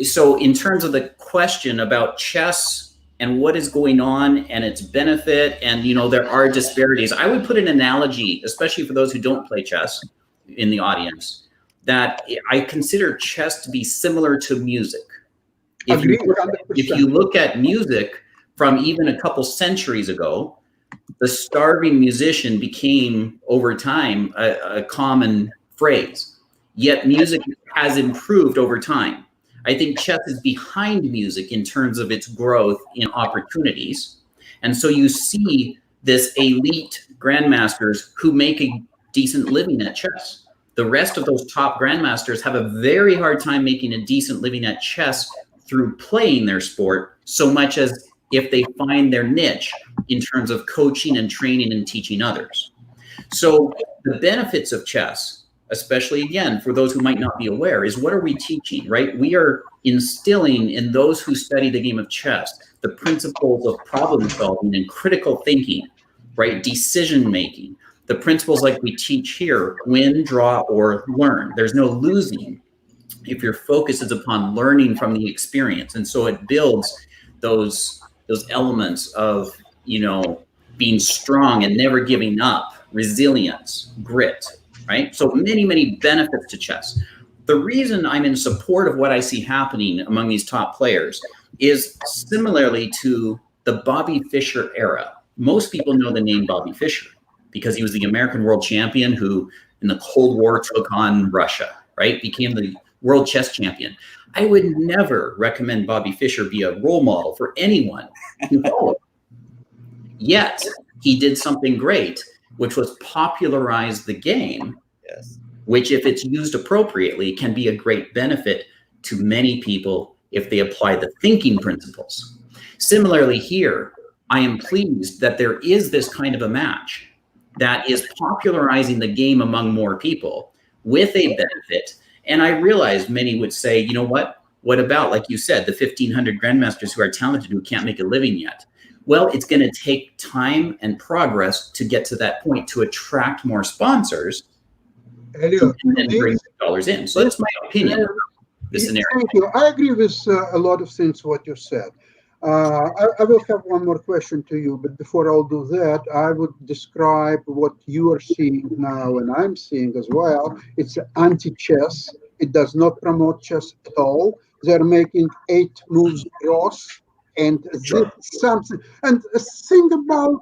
so in terms of the question about chess and what is going on and its benefit, and there are disparities, I would put an analogy, especially for those who don't play chess in the audience, that I consider chess to be similar to music. If you look at music from even a couple centuries ago, the starving musician became over time a common phrase, yet music has improved over time. I think chess is behind music in terms of its growth in opportunities. And so you see this elite grandmasters who make a decent living at chess. The rest of those top grandmasters have a very hard time making a decent living at chess through playing their sport, so much as if they find their niche in terms of coaching and training and teaching others. So the benefits of chess, especially again, for those who might not be aware, is what are we teaching, right? We are instilling in those who study the game of chess the principles of problem solving and critical thinking, right? Decision making, the principles like we teach here: win, draw, or learn. There's no losing if your focus is upon learning from the experience. And so it builds those elements of, being strong and never giving up, resilience, grit, right? So many, many benefits to chess. The reason I'm in support of what I see happening among these top players is similarly to the Bobby Fischer era. Most people know the name Bobby Fischer because he was the American world champion who in the Cold War took on Russia, right? Became the world chess champion. I would never recommend Bobby Fischer be a role model for anyone to follow. Yet he did something great, which was popularize the game, which if it's used appropriately can be a great benefit to many people if they apply the thinking principles. Similarly here, I am pleased that there is this kind of a match that is popularizing the game among more people with a benefit. And I realize many would say, you know what about, like you said, the 1,500 grandmasters who are talented who can't make a living yet? Well, it's going to take time and progress to get to that point to attract more sponsors and bring dollars in. So that's my opinion. Thank you. I agree with a lot of things what you said. I will have one more question to you, but before I'll do that, I would describe what you are seeing now and I'm seeing as well. It's anti-chess. It does not promote chess at all. They're making 8 moves draws And this is something. And think about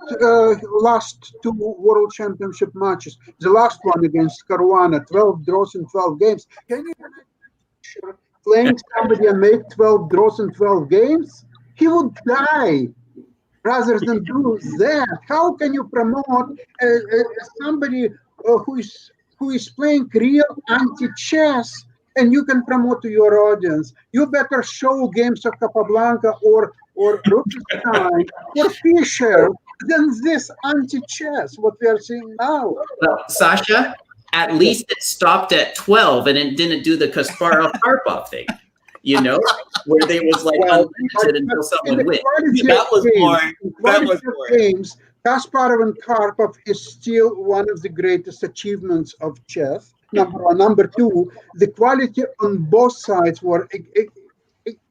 last two World Championship matches. The last one against Caruana, 12 draws in 12 games. Can you imagine playing somebody and make 12 draws in 12 games? He would die rather than do that. How can you promote somebody who is playing real anti-chess? And you can promote to your audience. You better show games of Capablanca or Rubinstein or Fischer than this anti-chess, what we are seeing now. Well, Sasha, at least it stopped at 12 and it didn't do the Kasparov-Karpov thing, you know, where they was like unlimited until someone wins. That was boring. That was boring. Games, Kasparov and Karpov is still one of the greatest achievements of chess. Number one. Number two, the quality on both sides were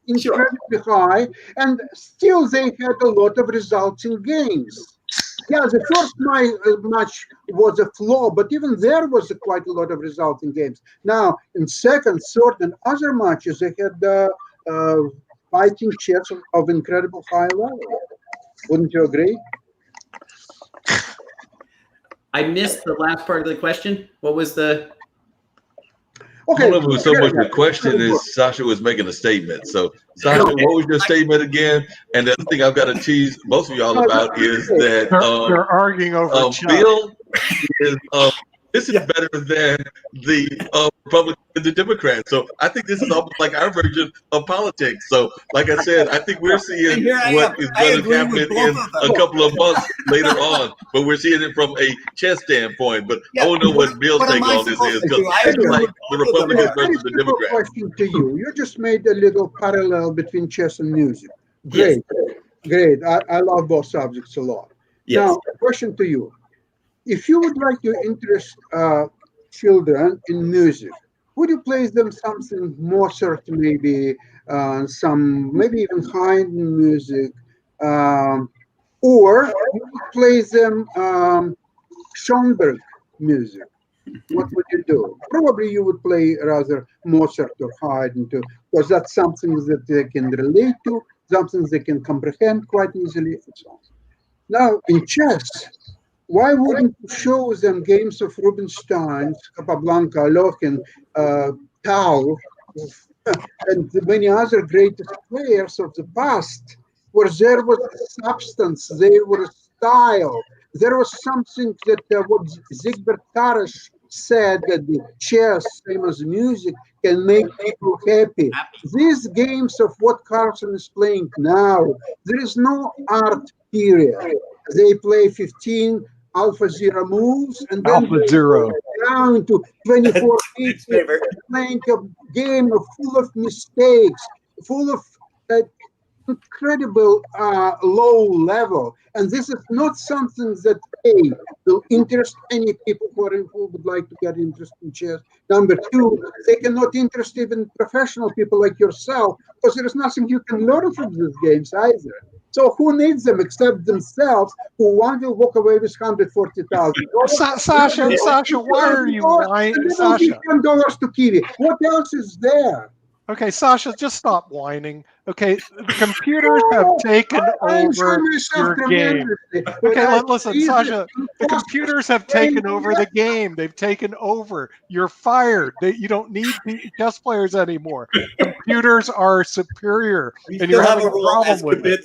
incredibly high, and still they had a lot of results in games. Yeah, the first match was a flaw, but even there was quite a lot of results in games. Now, in second, third, and other matches, they had fighting chess of incredible high level. Wouldn't you agree? I missed the last part of the question. What was the... Okay. I don't know if it was so much the question as Sasha was making a statement. So, Sasha, what was your statement again? And the other thing I've got to tease most of y'all about is that they're arguing over Bill is this is better than the Republicans and the Democrats. So I think this is almost like our version of politics. So, like I said, I think we're seeing what is going to happen in a couple of months later on. But we're seeing it from a chess standpoint. But I want to know what Bill's take on this is, because it's like the Republicans versus the Democrats. Question to you. You just made a little parallel between chess and music. Great. Yes. Great. I love both subjects a lot. Yes. Now, question to you. If you would like to interest children in music, would you play them something Mozart, maybe maybe even Haydn music, or you would play them Schoenberg music? What would you do? Probably you would play rather Mozart or Haydn too, because that's something that they can relate to, something they can comprehend quite easily, and so on. Now, in chess, why wouldn't you show them games of Rubinstein, Capablanca, Lochen, Tal, and many other greatest players of the past, where there was substance, there was style, there was something that what Zygmunt Tarash said, that the chess, same as music, can make people happy. These games of what Carlsen is playing now, there is no art period. They play 15 Alpha Zero moves, and then Alpha Zero down to 24 feet, playing a game full of mistakes, full of incredible low level. And this is not something that will interest any people who would like to get interested in chess. Number two, they cannot interest even professional people like yourself, because there is nothing you can learn from these games either. So who needs them except themselves, who one will walk away with $140,000? Sasha, why are you whining? Sasha, $10 to Kiwi. What else is there? Okay, Sasha, just stop whining. Okay, the computers have taken over your game. Okay, listen, Sasha, the computers have taken over the game. They've taken over. You're fired. You don't need chess players anymore. Computers are superior, and you're having a problem with it.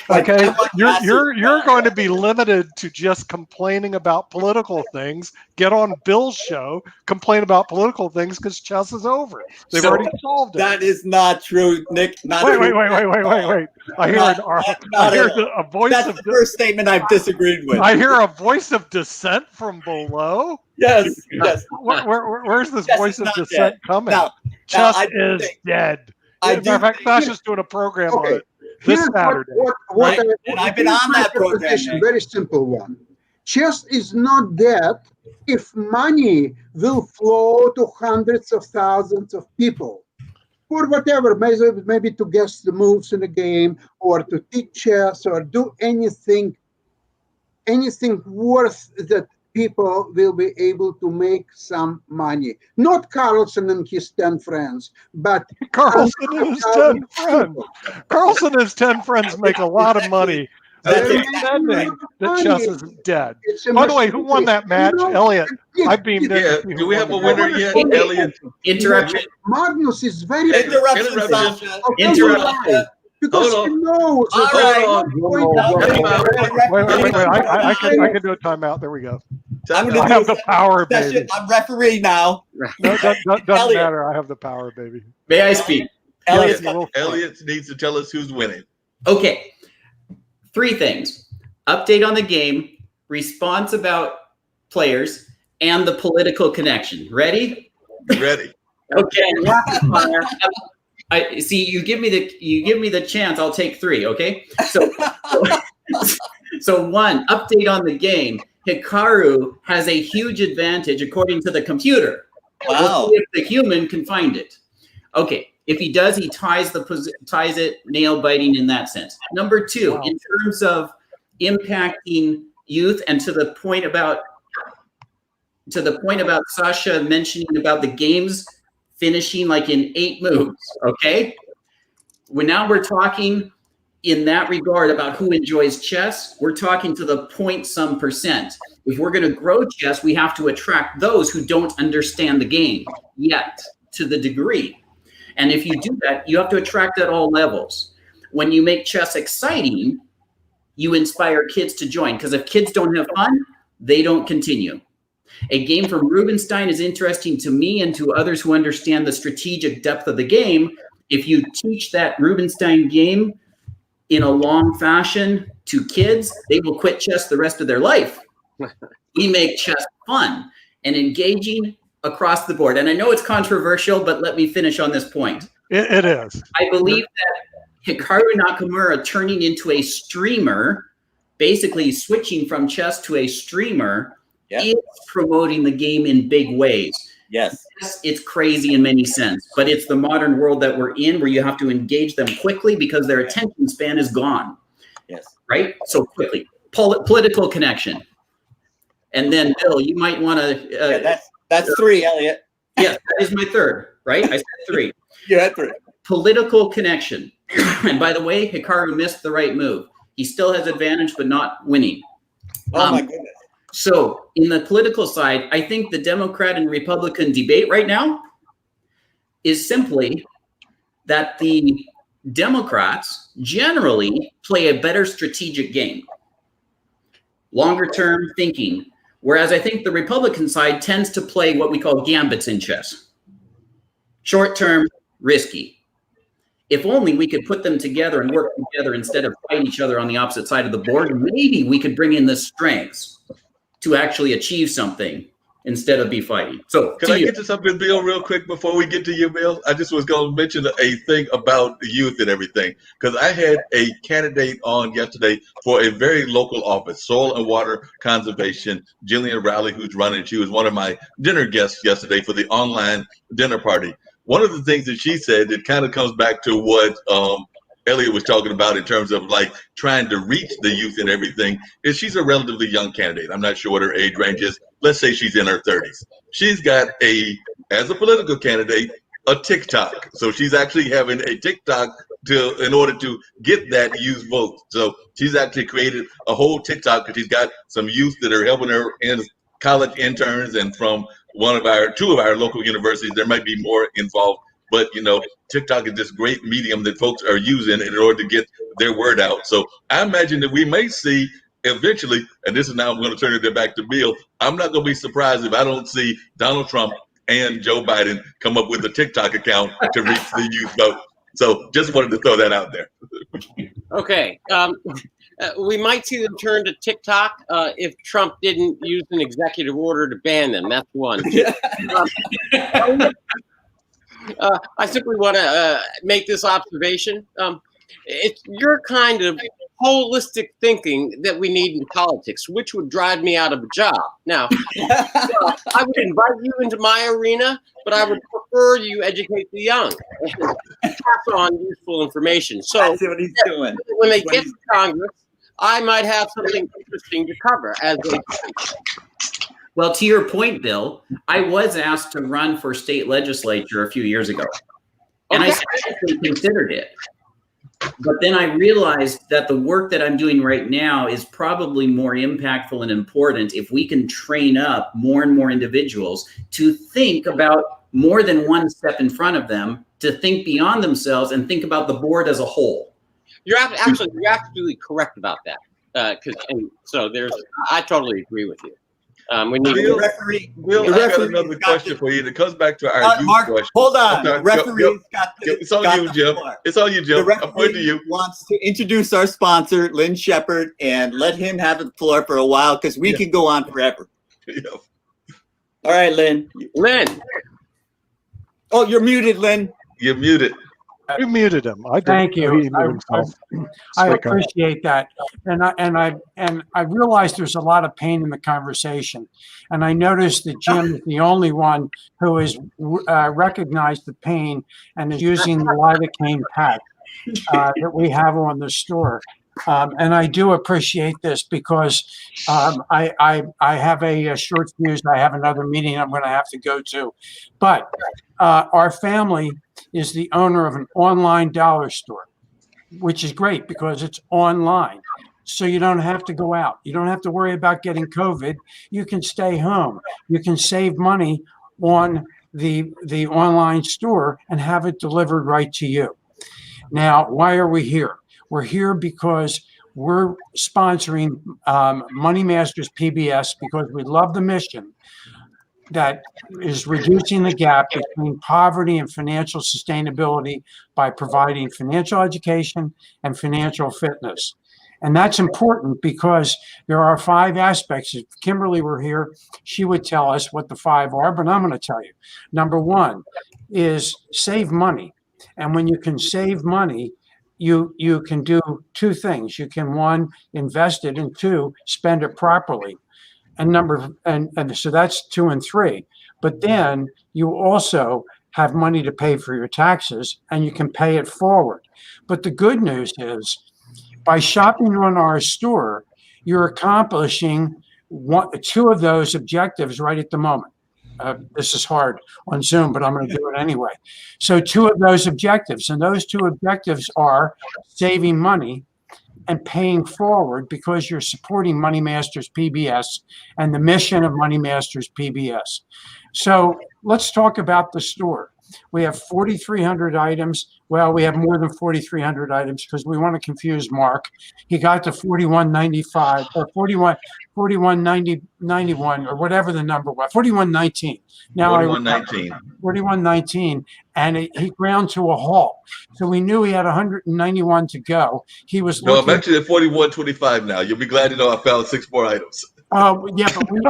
Okay, you're going to be limited to just complaining about political things. Get on Bill's show, complain about political things, because chess is over. They've already solved it. That is not true, Nick. Wait. I hear a voice. That's the first statement I've disagreed with. I hear a voice of dissent from below. Yes. Where's this voice of dissent coming? Chess is dead. In fact, Sasha's doing a program on it this Saturday. I've been on that program. Very simple one. Chess is not dead if money will flow to hundreds of thousands of people for whatever, maybe to guess the moves in a game, or to teach chess, or do anything worth that people will be able to make some money. Not Carlson and his 10 friends, but Carlson and his 10 friends. Carlson and his 10 friends make a lot of money. They're pretending that chess isn't dead. By the way, who won that match? Elliot. I beamed in. Do we have a winner yet, Elliot? Interruption. Magnus is very Interruption. Sasha. Interruption. because he knows. All right. Wait. I can do a timeout. There we go. I'm gonna I have the power, baby. I'm referee now. No, doesn't matter. I have the power, baby. May I speak? Elliot needs to tell us who's winning. Okay. 3 things. Update on the game, response about players, and the political connection. Ready? Ready. Okay. I see. You give me the chance. I'll take 3. Okay. So 1, update on the game. Hikaru has a huge advantage according to the computer. Wow. We'll see if the human can find it. Okay. If he does, he ties it nail biting in that sense. Number 2, in terms of impacting youth, and to the point about Sasha mentioning about the games finishing like in 8 moves. Okay, now we're talking in that regard about who enjoys chess. We're talking to the point some %. If we're going to grow chess, we have to attract those who don't understand the game yet to the degree. And if you do that, you have to attract at all levels. When you make chess exciting, you inspire kids to join, because if kids don't have fun, they don't continue. A game from Rubinstein is interesting to me and to others who understand the strategic depth of the game. If you teach that Rubinstein game in a long fashion to kids, they will quit chess the rest of their life. We make chess fun and engaging across the board. And I know it's controversial, but let me finish on this point. It is. I believe that Hikaru Nakamura turning into a streamer, basically switching from chess to a streamer, is promoting the game in big ways. Yes. It's crazy in many sense, but it's the modern world that we're in where you have to engage them quickly because their attention span is gone. Yes. Right? So quickly. Political connection. And then, Bill, you might want to... That's 3, Elliot. Yes, that is my 3rd, right? I said 3. You had 3. Political connection. And by the way, Hikaru missed the right move. He still has advantage, but not winning. Oh, my goodness. So in the political side, I think the Democrat and Republican debate right now is simply that the Democrats generally play a better strategic game, longer term thinking, whereas I think the Republican side tends to play what we call gambits in chess. Short term, risky. If only we could put them together and work together instead of fight each other on the opposite side of the board, maybe we could bring in the strengths to actually achieve something instead of be fighting. So can I get to something, Bill, real quick before we get to you, Bill? I just was going to mention a thing about the youth and everything, because I had a candidate on yesterday for a very local office, soil and water conservation, Julien Arpin, who's running. She was one of my dinner guests yesterday for the online dinner party. One of the things that she said, it kind of comes back to what Elliot was talking about in terms of like trying to reach the youth and everything, is she's a relatively young candidate. I'm not sure what her age range is. Let's say she's in her 30s. She's got as a political candidate, a TikTok. So she's actually having a TikTok in order to get that youth vote. So she's actually created a whole TikTok because she's got some youth that are helping her in college interns, and from two of our local universities, there might be more involved. But, TikTok is this great medium that folks are using in order to get their word out. So I imagine that we may see eventually, and this is now I'm going to turn it back to Bill, I'm not going to be surprised if I don't see Donald Trump and Joe Biden come up with a TikTok account to reach the youth vote. So just wanted to throw that out there. Okay. We might see them turn to TikTok if Trump didn't use an executive order to ban them. That's one. I simply want to make this observation. It's your kind of holistic thinking that we need in politics, which would drive me out of a job. Now, I would invite you into my arena, but I would prefer you educate the young and pass on useful information. So I see what he's doing. When they get to Congress, I might have something interesting to cover as they Well, to your point, Bill, I was asked to run for state legislature a few years ago, and I seriously considered it. But then I realized that the work that I'm doing right now is probably more impactful and important if we can train up more and more individuals to think about more than one step in front of them, to think beyond themselves and think about the board as a whole. You're absolutely correct about that. I totally agree with you. We need Bill, referee. Bill, I got another question for you. It comes back to our youth Mark, question. hold on. Okay, Referee's got the it's on you, Jim. It's on you, Jim. I'm pointing to you. Wants to introduce our sponsor, Lynn Shepard, and let him have the floor for a while because we can go on forever. Yeah. All right, Lynn. Lynn. Oh, you're muted, Lynn. You're muted. You muted him. I did. Thank you. He muted himself. I Speak up. appreciate that, and I realize there's a lot of pain in the conversation, and I noticed that Jim is the only one who has recognized the pain and is using the lidocaine pack that we have on the store. And I do appreciate this because I have a short fuse. I have another meeting I'm going to have to go to, but our family is the owner of an online dollar store, which is great because it's online. So you don't have to go out. You don't have to worry about getting COVID. You can stay home. You can save money on the online store and have it delivered right to you. Now, why are we here? We're here because we're sponsoring Money Masters PBS because we love the mission that is reducing the gap between poverty and financial sustainability by providing financial education and financial fitness. And that's important because there are 5 aspects. If Kimberly were here, she would tell us what the 5 are, but I'm going to tell you. Number 1 is save money. And when you can save money, you can do 2 things. You can, 1, invest it, and 2, spend it properly. And so that's 2 and 3. But then you also have money to pay for your taxes and you can pay it forward. But the good news is by shopping on our store, you're accomplishing 2 of those objectives right at the moment. This is hard on Zoom, but I'm going to do it anyway. So 2 of those objectives, and those 2 objectives are saving money and paying forward because you're supporting Money Masters PBS and the mission of Money Masters PBS. So let's talk about the store. We have 4,300 items. Well, we have more than 4,300 items because we want to confuse Mark. He got to 4195 or 4191 or whatever the number was, 4119. Now 4119. 4119, and he ground to a halt. So we knew he had 191 to go. He was No, I'm actually at 4125 now. You'll be glad to know I found 6 more items. Oh, yeah, but we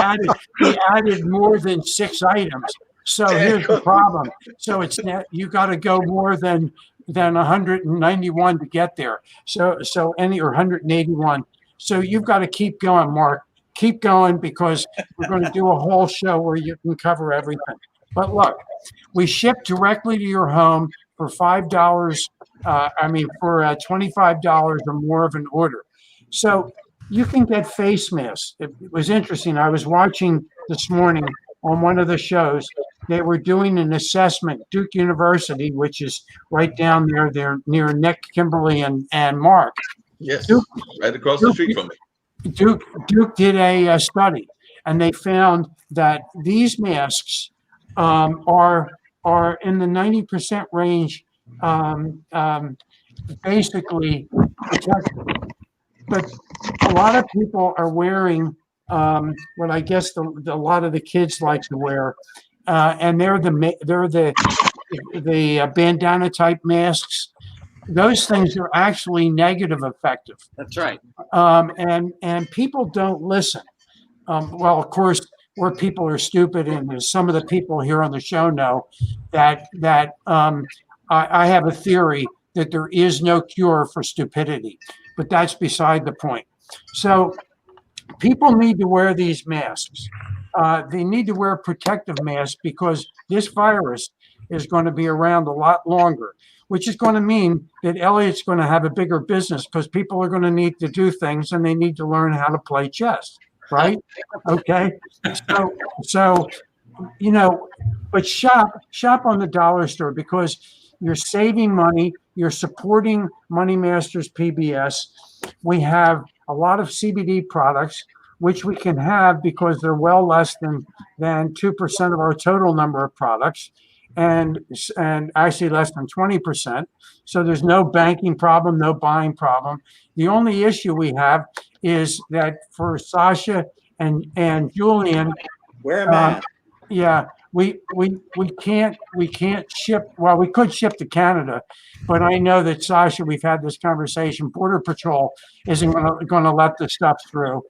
added more than 6 items. So here's the problem. So it's you got to go more than 191 to get there. So any or 181. So you've got to keep going, Mark. Keep going because we're going to do a whole show where you can cover everything. But look, we ship directly to your home for $5. For $25 or more of an order. So you can get face masks. It was interesting. I was watching this morning on one of the shows. They were doing an assessment, Duke University, which is right down there near Nick, Kimberly, and Mark. Yes, Duke, right across the street from me. Duke did a study, and they found that these masks are in the 90% range, basically protected. But a lot of people are wearing what I guess a lot of the kids like to wear, and they're the bandana type masks. Those things are actually negative effective. That's right. And people don't listen. Well, of course, where people are stupid, and some of the people here on the show know that I have a theory that there is no cure for stupidity, but that's beside the point. So people need to wear these masks. They need to wear protective masks because this virus is going to be around a lot longer, which is going to mean that Elliot's going to have a bigger business because people are going to need to do things and they need to learn how to play chess. right? Okay. So, you know, but shop on the dollar store because you're saving money. You're supporting Money Masters PBS. We have a lot of CBD products, which we can have because they're well less than 2% of our total number of products, and actually less than 20%. So there's no banking problem, no buying problem. The only issue we have is that for Sasha and Julien, wear a mask. Yeah, we can't ship. Well, we could ship to Canada, but I know that Sasha, we've had this conversation. Border Patrol isn't going to let the stuff through.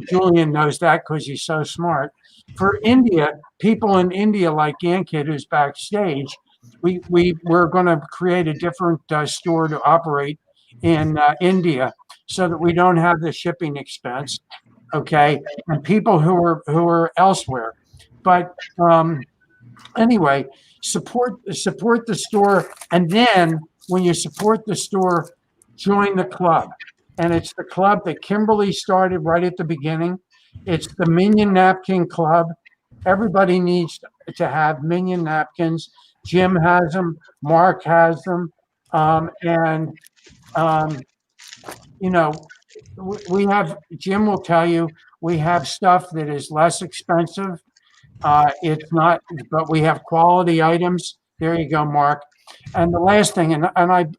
Julien knows that because he's so smart. For India, people in India like Ankit, who's backstage, we're going to create a different store to operate in India so that we don't have the shipping expense. Okay, and people who are elsewhere. But anyway, support the store, and then when you support the store, join the club. And it's the club that Kimberly started right at the beginning. It's the Minion Napkin Club. Everybody needs to have Minion napkins. Jim has them. Mark has them. You know, we have, Jim will tell you, we have stuff that is less expensive. It's not, but we have quality items. There you go, Mark. And the last thing, and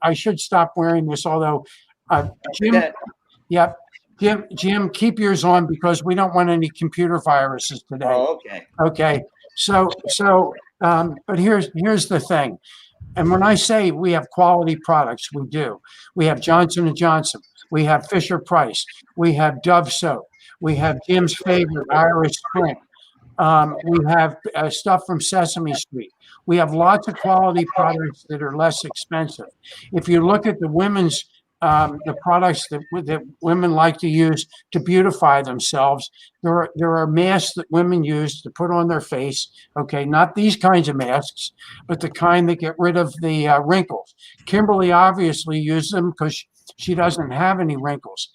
I should stop wearing this, although Jim, yep, Jim, keep yours on because we don't want any computer viruses today. Oh, okay. Okay. So, but here's the thing. And when I say we have quality products, we do. We have Johnson & Johnson. We have Fisher Price. We have Dove soap. We have Jim's favorite, Irish Spring. We have stuff from Sesame Street. We have lots of quality products that are less expensive. If you look at the women's, the products that women like to use to beautify themselves, there are masks that women use to put on their face. Okay, not these kinds of masks, but the kind that get rid of the wrinkles. Kimberly obviously uses them because she doesn't have any wrinkles.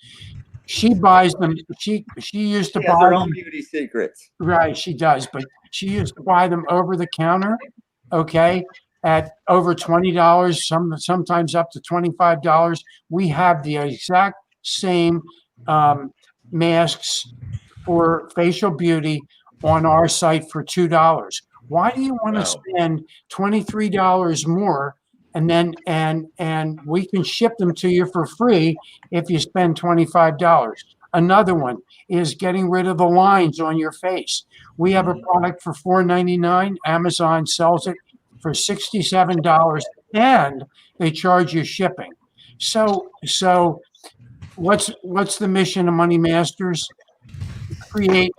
She buys them. She used to buy her them. own beauty secrets. Right, she does, but she used to buy them over the counter, okay, at over $20, sometimes up to $25. We have the exact same masks for facial beauty on our site for $2. Why do you want to spend $23 more? And then and we can ship them to you for free if you spend $25. Another one is getting rid of the lines on your face. We have a product for $4.99. Amazon sells it for $67, and they charge you shipping. So what's the mission of Money Masters? Create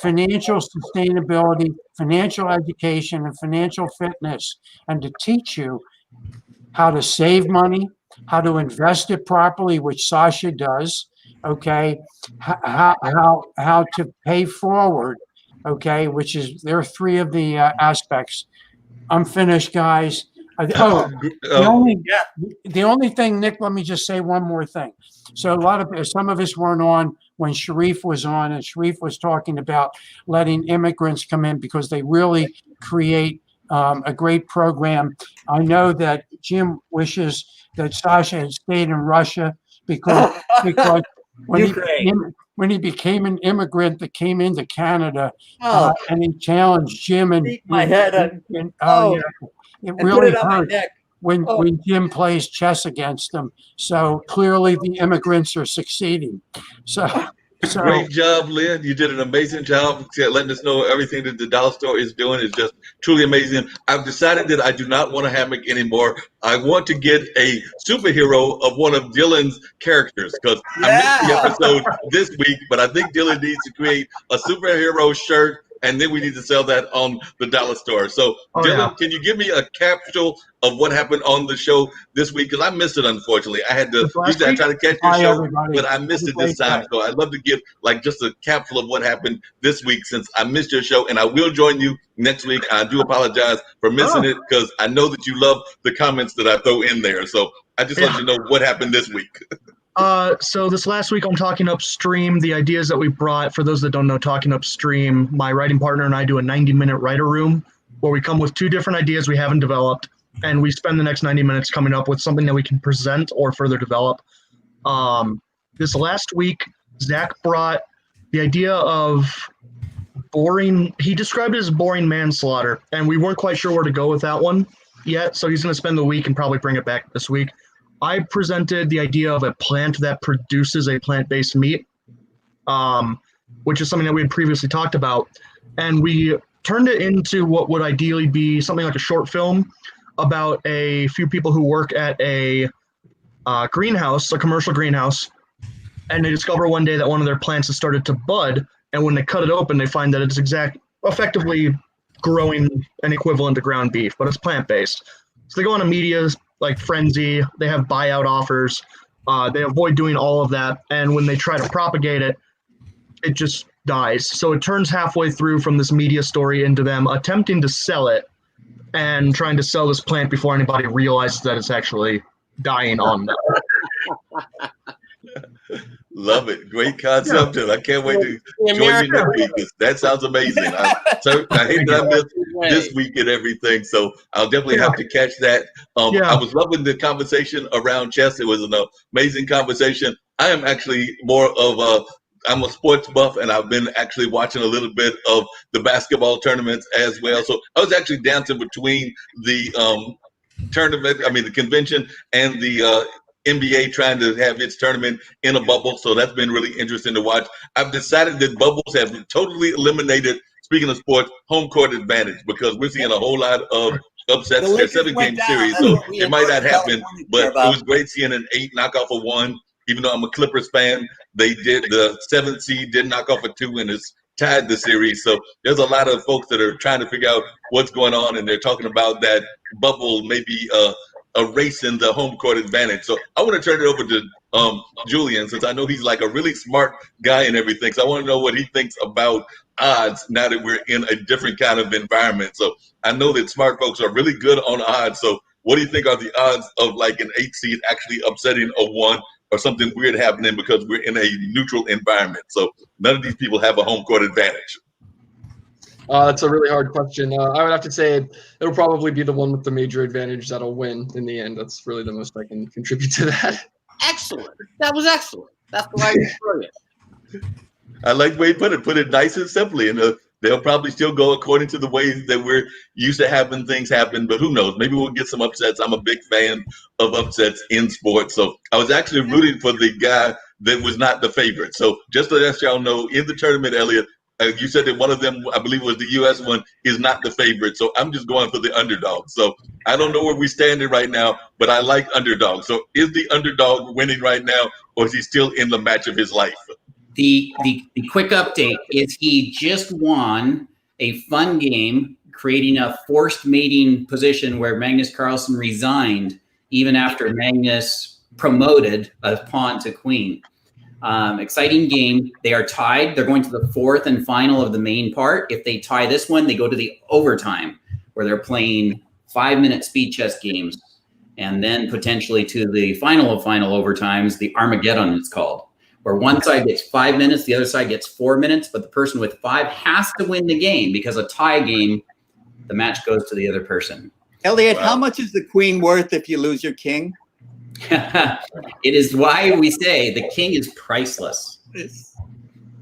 financial sustainability, financial education, and financial fitness, and to teach you how to save money, how to invest it properly, which Sasha does, okay, how to pay forward, okay, which is, there are three of the aspects. I'm finished, guys. The only thing, Nick, let me just say one more thing. So some of us weren't on when Sharif was on, and Sharif was talking about letting immigrants come in because they really create a great program. I know that Jim wishes that Sasha had stayed in Russia because when he became an immigrant that came into Canada, and he challenged Jim and beat my head on. It really hurt when Jim plays chess against them. So clearly the immigrants are succeeding. So great job, Lynn. You did an amazing job letting us know everything that the dollar store is doing is just truly amazing. I've decided that I do not want a hammock anymore. I want to get a superhero of one of Dylan's characters because I missed the episode this week, but I think Dylan needs to create a superhero shirt, and then we need to sell that on the dollar store. So, Dylan, can you give me a capsule of what happened on the show this week? Because I missed it, unfortunately. I had to, usually I try to catch your show, but I missed it this time. So I'd love to give like just a capsule of what happened this week since I missed your show, and I will join you next week. I do apologize for missing it because I know that you love the comments that I throw in there. So I just want you to know what happened this week. So this last week on Talking Upstream, the ideas that we brought, for those that don't know, Talking Upstream, my writing partner and I do a 90-minute writer room where we come with 2 different ideas we haven't developed, and we spend the next 90 minutes coming up with something that we can present or further develop. This last week, Zach brought the idea of boring, he described it as boring manslaughter, and we weren't quite sure where to go with that one yet, so he's going to spend the week and probably bring it back this week. I presented the idea of a plant that produces a plant-based meat, which is something that we had previously talked about, and we turned it into what would ideally be something like a short film about a few people who work at a greenhouse, a commercial greenhouse, and they discover one day that one of their plants has started to bud, and when they cut it open, they find that it's effectively growing an equivalent to ground beef, but it's plant-based. So they go on a media like frenzy, they have buyout offers, they avoid doing all of that, and when they try to propagate it, it just dies. So it turns halfway through from this media story into them attempting to sell it and trying to sell this plant before anybody realizes that it's actually dying on them. Love it. Great concept. And I can't wait to join you next week. That sounds amazing. I hate that I missed this week and everything. So I'll definitely have to catch that. I was loving the conversation around chess. It was an amazing conversation. I am actually more of I'm a sports buff, and I've been actually watching a little bit of the basketball tournaments as well. So I was actually dancing between the the convention and the NBA trying to have its tournament in a bubble. So that's been really interesting to watch. I've decided that bubbles have totally eliminated, speaking of sports, home court advantage, because we're seeing a whole lot of upsets. They're 7-game series, so it might not happen, but it was great seeing an 8 knock off a 1. Even though I'm a Clippers fan, they did the 7th seed did knock off a 2, and it's tied the series. So there's a lot of folks that are trying to figure out what's going on, and they're talking about that bubble maybe erasing the home court advantage. So I want to turn it over to Julien, since I know he's like a really smart guy and everything. So I want to know what he thinks about odds now that we're in a different kind of environment. So I know that smart folks are really good on odds. So what do you think are the odds of like an 8 seed actually upsetting a 1 or something weird happening because we're in a neutral environment? So none of these people have a home court advantage. That's a really hard question. I would have to say it'll probably be the one with the major advantage that'll win in the end. That's really the most I can contribute to that. Excellent. That was excellent. That's the way you put it. I like the way you put it nice and simply. And they'll probably still go according to the way that we're used to having things happen. But who knows? Maybe we'll get some upsets. I'm a big fan of upsets in sports. So I was actually rooting for the guy that was not the favorite. So just to let y'all know, in the tournament, Elliot, you said that one of them, I believe it was the U.S. one, is not the favorite. So I'm just going for the underdog. So I don't know where we're standing right now, but I like underdog. So is the underdog winning right now, or is he still in the match of his life? The quick update is he just won a fun game, creating a forced mating position where Magnus Carlsen resigned even after Magnus promoted a pawn to queen. Exciting game. They are tied. They're going to the 4th and final of the main part. If they tie this one, they go to the overtime, where they're playing 5-minute speed chess games, and then potentially to the final of final overtimes, the Armageddon it's called, where one side gets 5 minutes, the other side gets 4 minutes, but the person with 5 has to win the game, because a tie game, the match goes to the other person. Elliot, how much is the queen worth if you lose your king? It is why we say the king is priceless.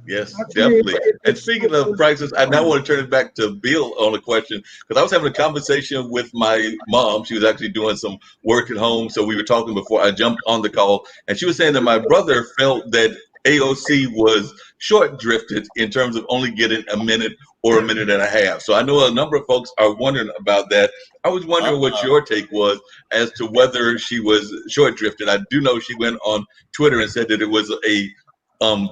Yes, definitely. And speaking of prices, I now want to turn it back to Bill on a question, because I was having a conversation with my mom. She was actually doing some work at home. So we were talking before I jumped on the call, and she was saying that my brother felt that AOC was short drifted in terms of only getting a minute or a minute and a half. So I know a number of folks are wondering about that. I was wondering what your take was as to whether she was short drifted. I do know she went on Twitter and said that it was a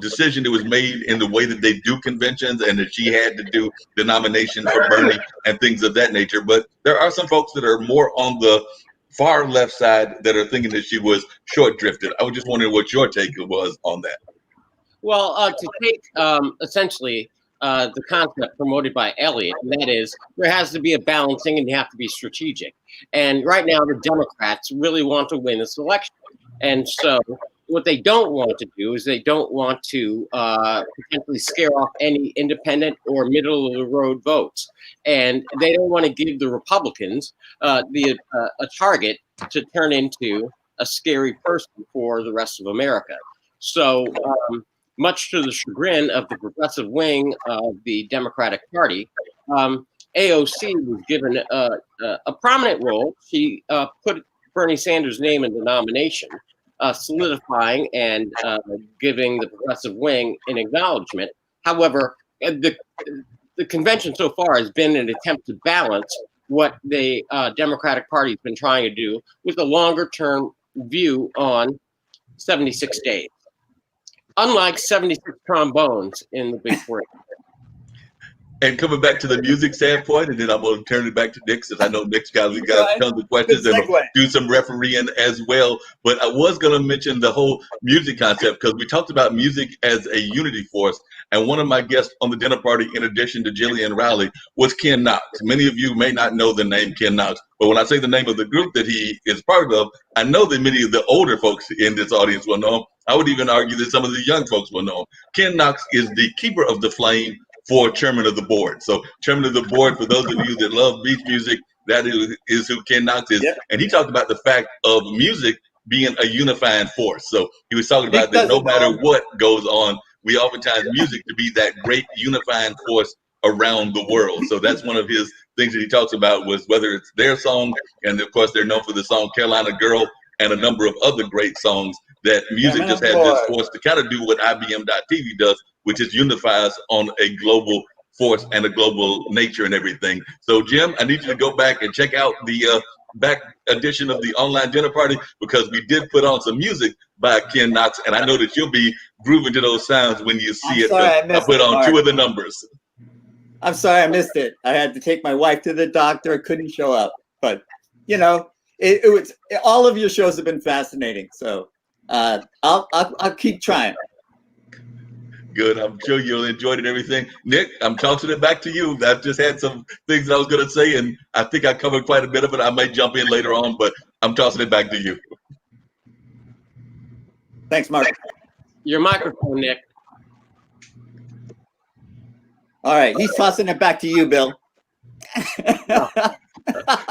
decision that was made in the way that they do conventions, and that she had to do the nomination for Bernie and things of that nature. But there are some folks that are more on the far left side that are thinking that she was short drifted. I was just wondering what your take was on that. Well, to take essentially the concept promoted by Elliot, and that is there has to be a balancing and you have to be strategic. And right now the Democrats really want to win this election. And so what they don't want to do is they don't want to potentially scare off any independent or middle of the road votes, and they don't want to give the Republicans a target to turn into a scary person for the rest of America. So, much to the chagrin of the progressive wing of the Democratic Party, AOC was given a prominent role. She put Bernie Sanders' name in the nomination, solidifying and giving the progressive wing an acknowledgement. However, the convention so far has been an attempt to balance what the Democratic Party has been trying to do with a longer-term view on 76 days. Unlike 76 trombones in the Big Three. And coming back to the music standpoint, and then I'm going to turn it back to Nick, since I know Nick's got tons of questions and do some refereeing as well. But I was going to mention the whole music concept, because we talked about music as a unity force. And one of my guests on the dinner party, in addition to Jillian Riley, was Ken Knox. Many of you may not know the name Ken Knox, but when I say the name of the group that he is part of, I know that many of the older folks in this audience will know him. I would even argue that some of the young folks will know him. Ken Knox is the keeper of the flame for chairman of the board. So chairman of the board, for those of you that love beach music, that is who Ken Knox is. Yep. And he talked about the fact of music being a unifying force. So he was talking about that no matter what goes on, we oftentimes music to be that great unifying force around the world. So that's one of his things that he talks about, was whether it's their song, and of course they're known for the song Carolina Girl and a number of other great songs, that music just has this force to kind of do what IBM.TV does, which is unify us on a global force and a global nature and everything. So Jim, I need you to go back and check out the back edition of the online dinner party, because we did put on some music by Ken Knox, and I know that you'll be grooving to those sounds when you see it. I put on two of the numbers. I'm sorry I missed it. I had to take my wife to the doctor, couldn't show up. But, you know, it was, all of your shows have been fascinating. So I'll keep trying. Good. I'm sure you'll enjoy it and everything. Nick, I'm tossing it back to you. I've just had some things that I was going to say, and I think I covered quite a bit of it. I might jump in later on, but I'm tossing it back to you. Thanks, Mark. Your microphone, Nick. All right, he's tossing it back to you, Bill.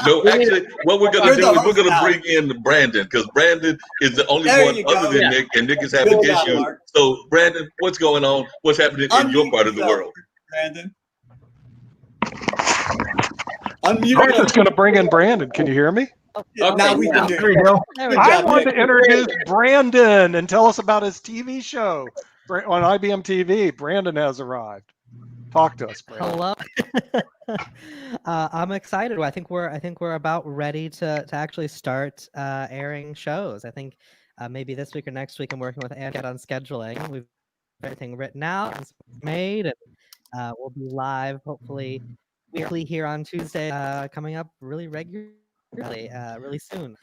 No, actually, what we're going to do is we're going to bring in Brandon, because Brandon is the only one other than Nick, and Nick is having issues. So, Brandon, what's going on? What's happening in your part of the world? Brandon. Unmute. It's going to bring in Brandon. Can you hear me? Okay, now we can hear you. I want to introduce Brandon and tell us about his TV show on IBM TV. Brandon has arrived. Talk to us, Brandon. Hello. I'm excited. I think we're about ready to actually start airing shows. I think maybe this week or next week. I'm working with Ankit on scheduling. We've everything written out and made, and we'll be live hopefully weekly here on Tuesday, coming up really regularly, really soon.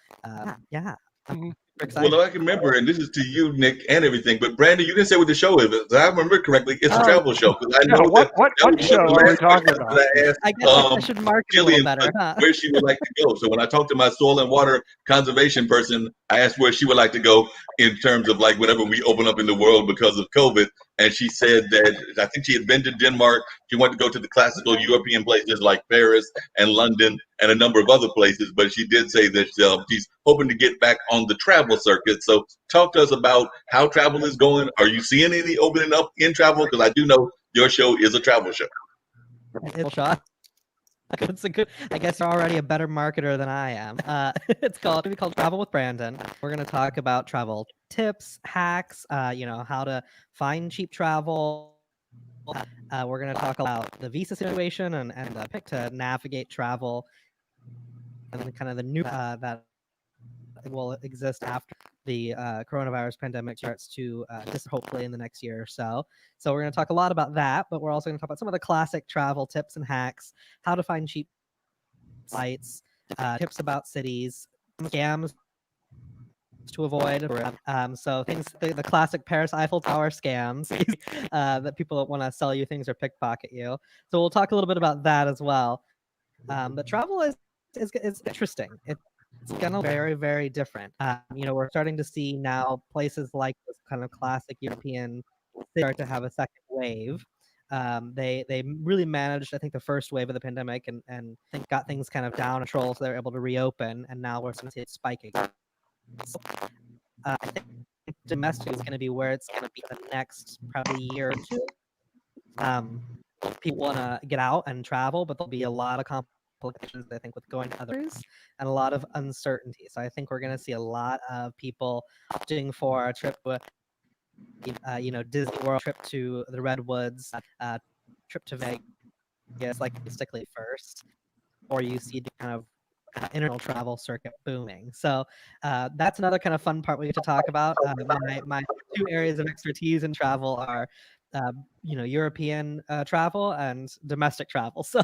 Yeah. I'm well, I can remember, and this is to you, Nick, and everything. But Brandon, you didn't say what the show is. If I remember correctly, it's a travel show. I know what show are we talking about? I guess I should mark it a little better. Where she would like to go. So when I talked to my soil and water conservation person, I asked where she would like to go in terms of like whenever we open up in the world because of COVID. And she said that I think she had been to Denmark. She wanted to go to the classical European places like Paris and London and a number of other places. But she did say that she's hoping to get back on the travel circuit. So talk to us about how travel is going. Are you seeing any opening up in travel? Because I do know your show is a travel show. Shot. It's a good. I guess you're already a better marketer than I am. It's called Travel with Brandon. We're going to talk about travel tips, hacks. How to find cheap travel. We're going to talk about the visa situation and the pick to navigate travel, and then kind of the new that will exist after the coronavirus pandemic starts to just hopefully in the next year or so. So we're going to talk a lot about that, but we're also going to talk about some of the classic travel tips and hacks, how to find cheap flights, tips about cities, scams to avoid. So things, the classic Paris Eiffel Tower scams that people want to sell you things or pickpocket you. So we'll talk a little bit about that as well. But travel is interesting. it's gonna be very, very different. We're starting to see now places like this kind of classic European start to have a second wave. They really managed, I think, the first wave of the pandemic and got things kind of down control, so they're able to reopen, and now we're starting to see it spike again. So, I think domestic is going to be where it's going to be the next probably year or two. People want to get out and travel, but there'll be a lot of complications, I think, with going to others and a lot of uncertainty. So I think we're going to see a lot of people opting for a trip with, Disney World, trip to the Redwoods, trip to Vegas, like domestically first, or you see the kind of international travel circuit booming. So that's another kind of fun part we get to talk about. My two areas of expertise in travel are European travel and domestic travel. So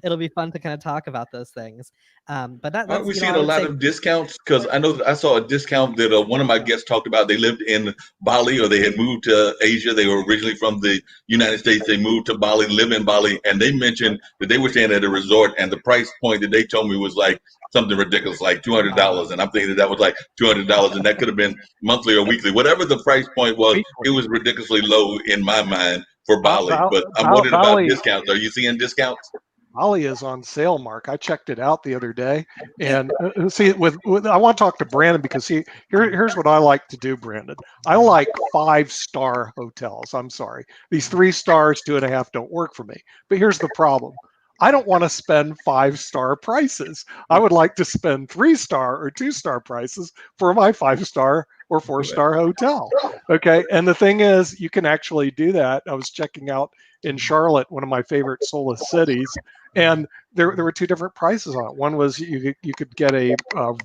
it'll be fun to kind of talk about those things. But that's Aren't we seeing a lot of discounts? Because I know that I saw a discount that one of my guests talked about. They lived in Bali, or they had moved to Asia. They were originally from the United States. They moved to Bali, live in Bali, and they mentioned that they were staying at a resort, and the price point that they told me was like something ridiculous, like $200. And I'm thinking that was like $200, and that could have been monthly or weekly. Whatever the price point was, it was ridiculously low in my mind for Bali. But I'm wondering about discounts. Are you seeing discounts? Bali is on sale, Mark. I checked it out the other day, and see, with I want to talk to Brandon, because here's what I like to do, Brandon. I like 5-star hotels. I'm sorry, these 3 stars, 2.5 don't work for me. But here's the problem: I don't want to spend 5-star prices. I would like to spend 3-star or 2-star prices for my 5-star or 4-star hotel. Okay, and the thing is, you can actually do that. I was checking out in Charlotte, one of my favorite Solus cities, and there were 2 different prices on it. One was you could get a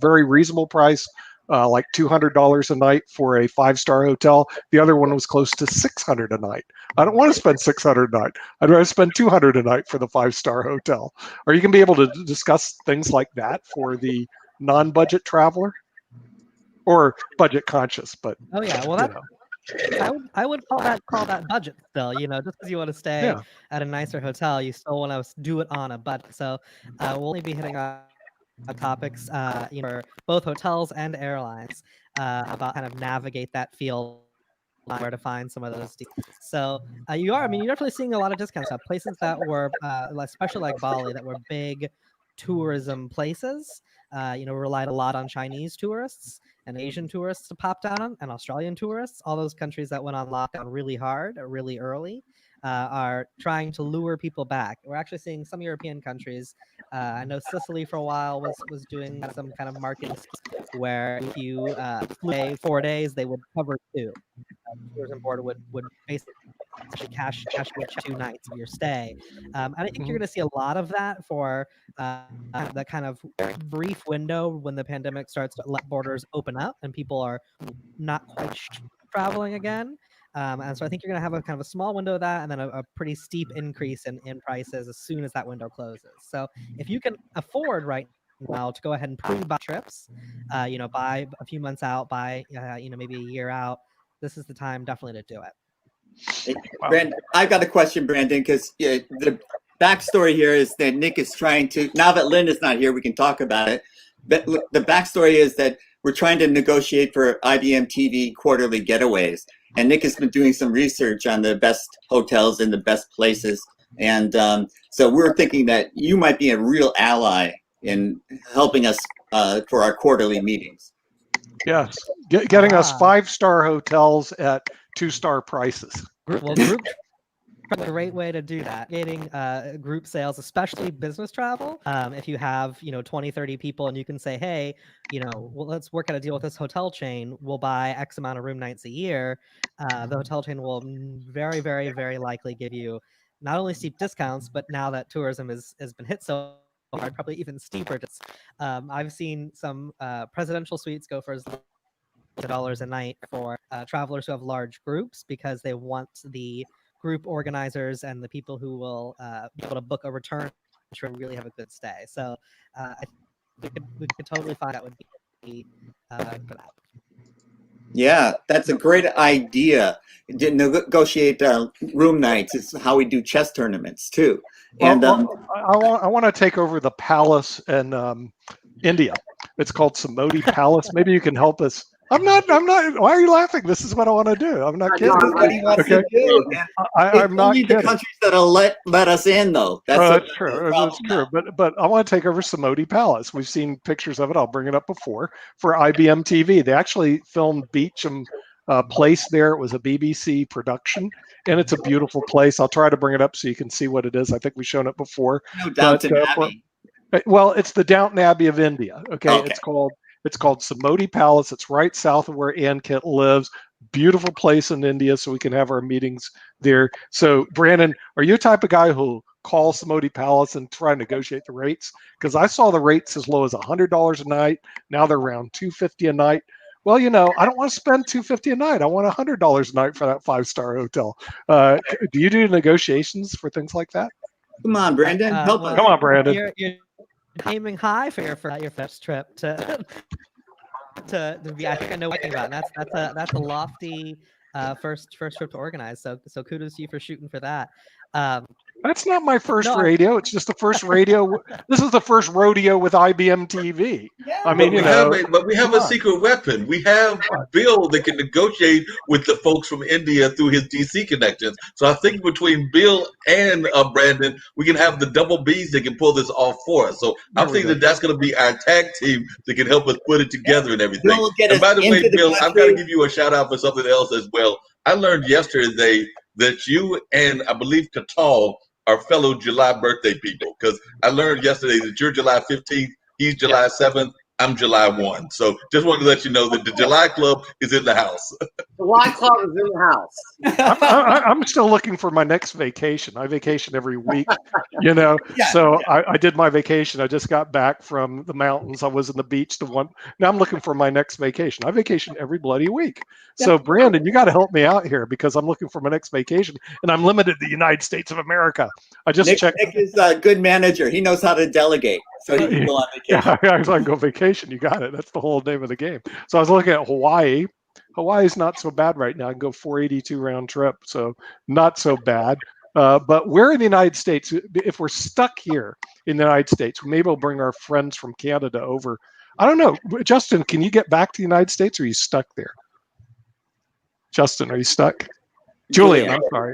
very reasonable price, like $200 a night for a 5-star hotel. The other one was close to $600 a night. I don't want to spend $600 a night. I'd rather spend $200 a night for the 5-star hotel. Are you going to be able to discuss things like that for the non-budget traveler, or budget conscious? But oh yeah, well I would call that budget still. Just because you want to stay at a nicer hotel, you still want to do it on a budget. So we'll only be hitting on topics, for both hotels and airlines, about kind of navigate that field, where to find some of those deals. So you're definitely seeing a lot of discounts. Places that were, especially like Bali, that were big tourism places, relied a lot on Chinese tourists and Asian tourists to pop down, and Australian tourists. All those countries that went on lockdown really hard, really early, are trying to lure people back. We're actually seeing some European countries. I know Sicily for a while was doing some kind of marketing scheme where if you flew 4 days, they would cover 2. The tourism board would basically cash you 2 nights of your stay. And I think you're going to see a lot of that for the kind of brief window when the pandemic starts to let borders open up and people are not quite traveling again. And so I think you're going to have a kind of a small window of that, and then a pretty steep increase in prices as soon as that window closes. So if you can afford right now to go ahead and pre-buy trips, buy a few months out, buy maybe a year out, this is the time definitely to do it. Brandon, I've got a question, Brandon, because the backstory here is that Nick is trying to, now that Lynn is not here, we can talk about it. But the backstory is that we're trying to negotiate for IBM TV quarterly getaways. And Nick has been doing some research on the best hotels and the best places. And so we're thinking that you might be a real ally in helping us for our quarterly meetings. Yes, getting us 5-star hotels at 2-star prices. Group a great way to do that. Getting group sales, especially business travel. If you have 20, 30 people, and you can say, hey, let's work out a deal with this hotel chain. We'll buy X amount of room nights a year. The hotel chain will very, very, very likely give you not only steep discounts, but now that tourism has been hit so hard, probably even steeper. I've seen some presidential suites go for as low as $1 a night for travelers who have large groups, because they want the group organizers and the people who will be able to book a return to really have a good stay. So I think we could totally find that would be for that. Yeah, that's a great idea. Negotiate room nights is how we do chess tournaments too. And I want to take over the Palace and India. It's called Samoti Palace. Maybe you can help us. I'm not. Why are you laughing? This is what I want to do. I'm not kidding. This is what he wants to do. I'm not only kidding. the countries that'll let us in, though. That's true. That's true. But I want to take over Samoti Palace. We've seen pictures of it. I'll bring it up before for IBM TV. They actually filmed Beecham Place there. It was a BBC production, and it's a beautiful place. I'll try to bring it up so you can see what it is. I think we've shown it before. No, Downton Abbey. Well, it's the Downton Abbey of India. Okay. It's called Samoti Palace. It's right south of where Ankit lives. Beautiful place in India, so we can have our meetings there. So, Brandon, are you a type of guy who'll call Samoti Palace and try and negotiate the rates? Because I saw the rates as low as $100 a night. Now they're around $250 a night. Well, I don't want to spend $250 a night. I want $100 a night for that 5-star hotel. Do you do negotiations for things like that? Come on, Brandon. Help us. Come on, Brandon. You're aiming high for your first trip to be. I think I know what you're about. And that's a lofty first trip to organize. So kudos to you for shooting for that. That's not my first radio. It's just the first radio. This is the first rodeo with IBM TV. Yeah, I mean, but we have a secret weapon. We have Bill that can negotiate with the folks from India through his DC connections. So I think between Bill and Brandon, we can have the double Bs that can pull this off for us. So I'm thinking that's going to be our tag team that can help us put it together and everything. And by the way, Bill, I've got to give you a shout out for something else as well. I learned yesterday that you and I believe Katal are fellow July birthday people, because I learned yesterday that you're July 15th, he's July 7th, I'm July 1. So just wanted to let you know that the July Club is in the house. July Club is in the house. I'm still looking for my next vacation. I vacation every week, So I did my vacation. I just got back from the mountains. I was in the beach. Now I'm looking for my next vacation. I vacation every bloody week. So Brandon, you got to help me out here, because I'm looking for my next vacation, and I'm limited to the United States of America. I just checked. Nick is a good manager. He knows how to delegate, so he can go on vacation. Yeah, I can go vacation. You got it. That's the whole name of the game. So I was looking at Hawaii. Hawaii's not so bad right now. I can go 482 round trip, so not so bad. But we're in the United States. If we're stuck here in the United States, maybe we'll bring our friends from Canada over. I don't know. Justin, can you get back to the United States, or are you stuck there? Justin, are you stuck? Julien,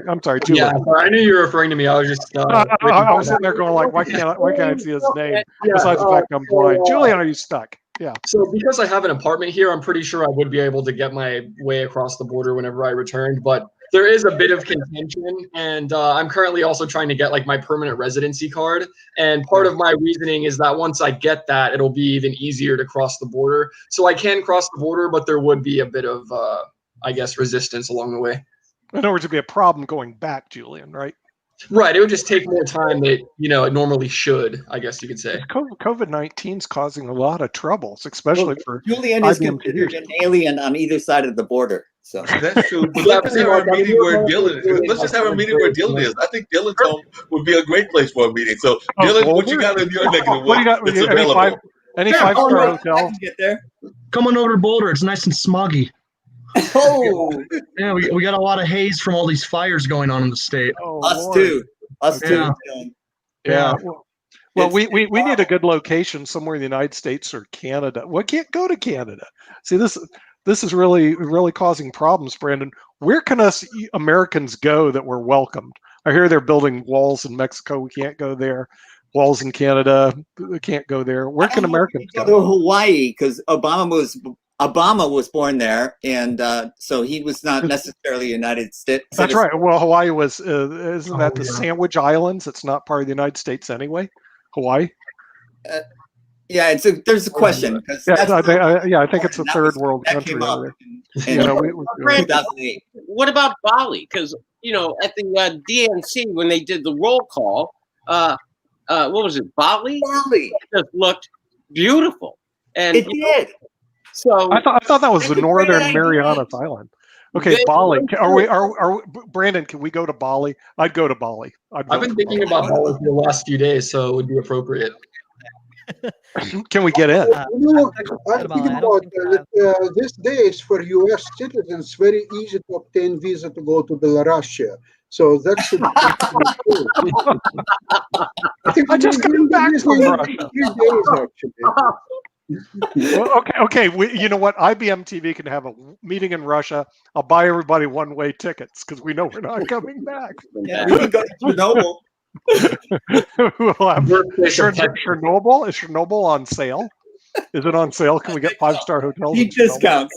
I'm sorry, Julien. Yeah, I knew you were referring to me. I was just. I was sitting there going like, why can't I see his name? Besides the fact I'm blind. Julien, are you stuck? Yeah. So because I have an apartment here, I'm pretty sure I would be able to get my way across the border whenever I returned. But there is a bit of contention, and I'm currently also trying to get like my permanent residency card. And part of my reasoning is that once I get that, it'll be even easier to cross the border. So I can cross the border, but there would be a bit of, I guess, resistance along the way. In other words, it'd be a problem going back, Julien, right? Right. It would just take more time than it normally should, I guess you could say. COVID-19 is causing a lot of troubles, especially for Julien is considered an alien on either side of the border. So that's true. But let's just have a meeting where Dylan is. Let's just have a meeting where Dylan is. I think Dylan's home would be a great place for a meeting. So Dylan, what you got in your neck of the woods that's available? Any 5-star hotel? Get there. Come on over to Boulder. It's nice and smoggy. Oh, yeah, we got a lot of haze from all these fires going on in the state. Us too. Yeah. Well, we need a good location somewhere in the United States or Canada. We can't go to Canada. See, this is really causing problems, Brandon. Where can us Americans go that we're welcomed? I hear they're building walls in Mexico. We can't go there. Walls in Canada. We can't go there. Where can Americans go? To Hawaii, because Obama was born there, and so he was not necessarily United States. That's right. Well, Hawaii was, isn't that the Sandwich Islands? It's not part of the United States anyway, Hawaii? Yeah, there's a question. I think it's a third world country. What about Bali? Because, at the DNC, when they did the roll call, what was it, Bali? Bali. It just looked beautiful. And it did. So I thought that was the Northern Marianas Island. Okay, Bali. Are Brandon? Can we go to Bali? I'd go to Bali. I've been thinking about Bali for the last few days, so it would be appropriate. Can we get in? I'm thinking about these days for U.S. citizens, very easy to obtain visa to go to Belarus. So that should be I just got back from Russia. 3 days, actually. Well, okay. You know what? IBM TV can have a meeting in Russia. I'll buy everybody one-way tickets because we know we're not coming back. Yeah, we can go to Chernobyl. We'll have Birthplace of tech. Chernobyl. Is Chernobyl on sale? Is it on sale? Can we get 5-star hotels? Deep discounts.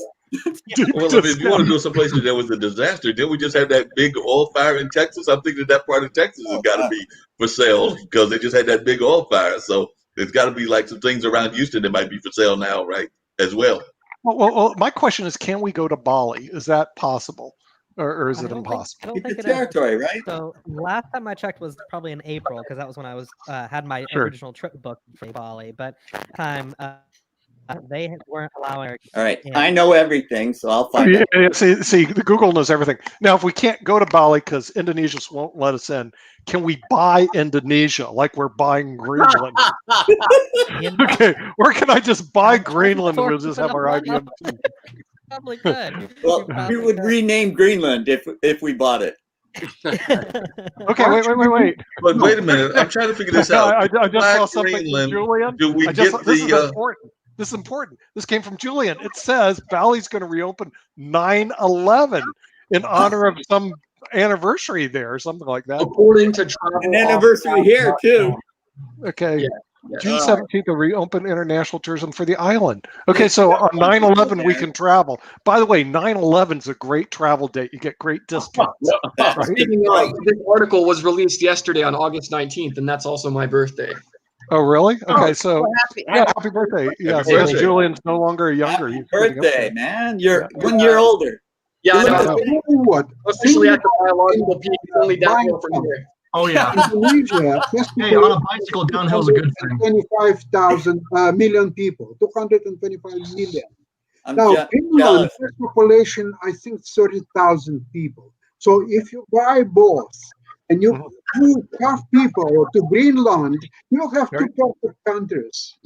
Well, I mean, if you want to go someplace where there was a disaster, didn't we just have that big oil fire in Texas? I'm thinking that part of Texas has got to be for sale because they just had that big oil fire. So there's got to be like some things around Houston that might be for sale now, right? As well. Well, my question is, can we go to Bali? Is that possible? Or is it impossible? I don't think It's it is. territory, right? So last time I checked was probably in April because that was when I was had my Sure. original trip booked for Bali. But time they weren't allowing. All right, I know everything, so I'll find out. Yeah, see, the Google knows everything. Now, if we can't go to Bali because Indonesia won't let us in, can we buy Indonesia like we're buying Greenland? Okay, or can I just buy Greenland and we'll just have our IBM? Probably good. Well, we would rename Greenland if we bought it. Okay, wait. But wait a minute, I'm trying to figure this out. I just Buy saw something Greenland, from Julien. do we This get is the? important. This is important. This came from Julien. It says Bali's going to reopen 9/11 in honor of some anniversary there or something like that. According to travel, An anniversary here too. Okay. Yeah. June 17th, will reopen international tourism for the island. Okay, so on 9/11 we can travel. By the way, 9/11 is a great travel date. You get great discounts. Right? Speaking of, this article was released yesterday on August 19th, and that's also my birthday. Oh, really? Okay, so happy happy birthday. Yeah, Happy so birthday. Julian's no longer younger. Happy He's getting up birthday, there. man! You're 1 year older. Yeah, I Yeah. know. You know what? Officially at the biological peak, it's only downhill from here. Oh yeah. Indonesia has Hey, on a bicycle, downhill is a good thing. 25,000 million people, 225 million. I'm Now, Finland jealous. has population, I think, 30,000 people. So if you buy both and you move half people to Greenland, you have two perfect countries.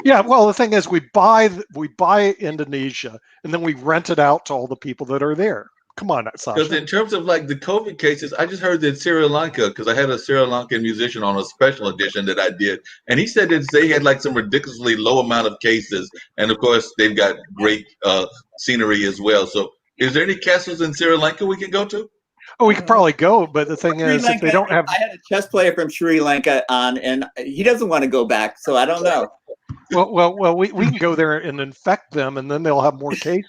Yeah, well, the thing is, we buy Indonesia and then we rent it out to all the people that are there. Come on, Because Sasha. in terms of like the COVID cases, I just heard that Sri Lanka, because I had a Sri Lankan musician on a special edition that I did, and he said that they had like some ridiculously low amount of cases, and of course they've got great scenery as well. So, is there any castles in Sri Lanka we can go to? Oh, we could probably go, but the thing Sri is, if they Lanka, don't have, I had a chess player from Sri Lanka on, and he doesn't want to go back, so I don't know. well, we can go there and infect them, and then they'll have more cases.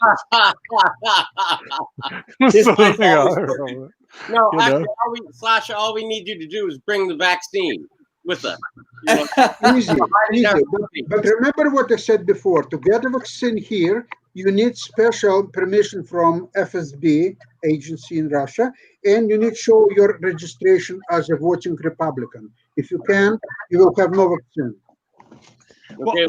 His So, wife yeah, always I don't works. know. No, You know? actually, Sasha, all we need you to do is bring the vaccine with us. You know? Easy. But remember what I said before, to get a vaccine here, you need special permission from FSB agency in Russia, and you need to show your registration as a voting Republican. If you can, you will have no vaccine. Okay,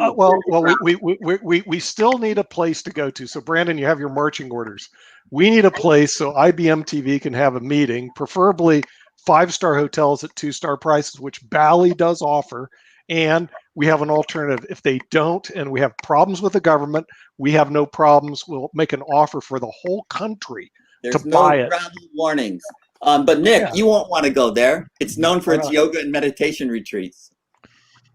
We still need a place to go to. So, Brandon, you have your marching orders. We need a place so IBM TV can have a meeting, preferably 5-star hotels at 2-star prices, which Bali does offer. And we have an alternative. If they don't, and we have problems with the government, we have no problems. We'll make an offer for the whole country There's to no buy it. travel warnings. But Nick, you won't want to go there. It's known for its yoga and meditation retreats.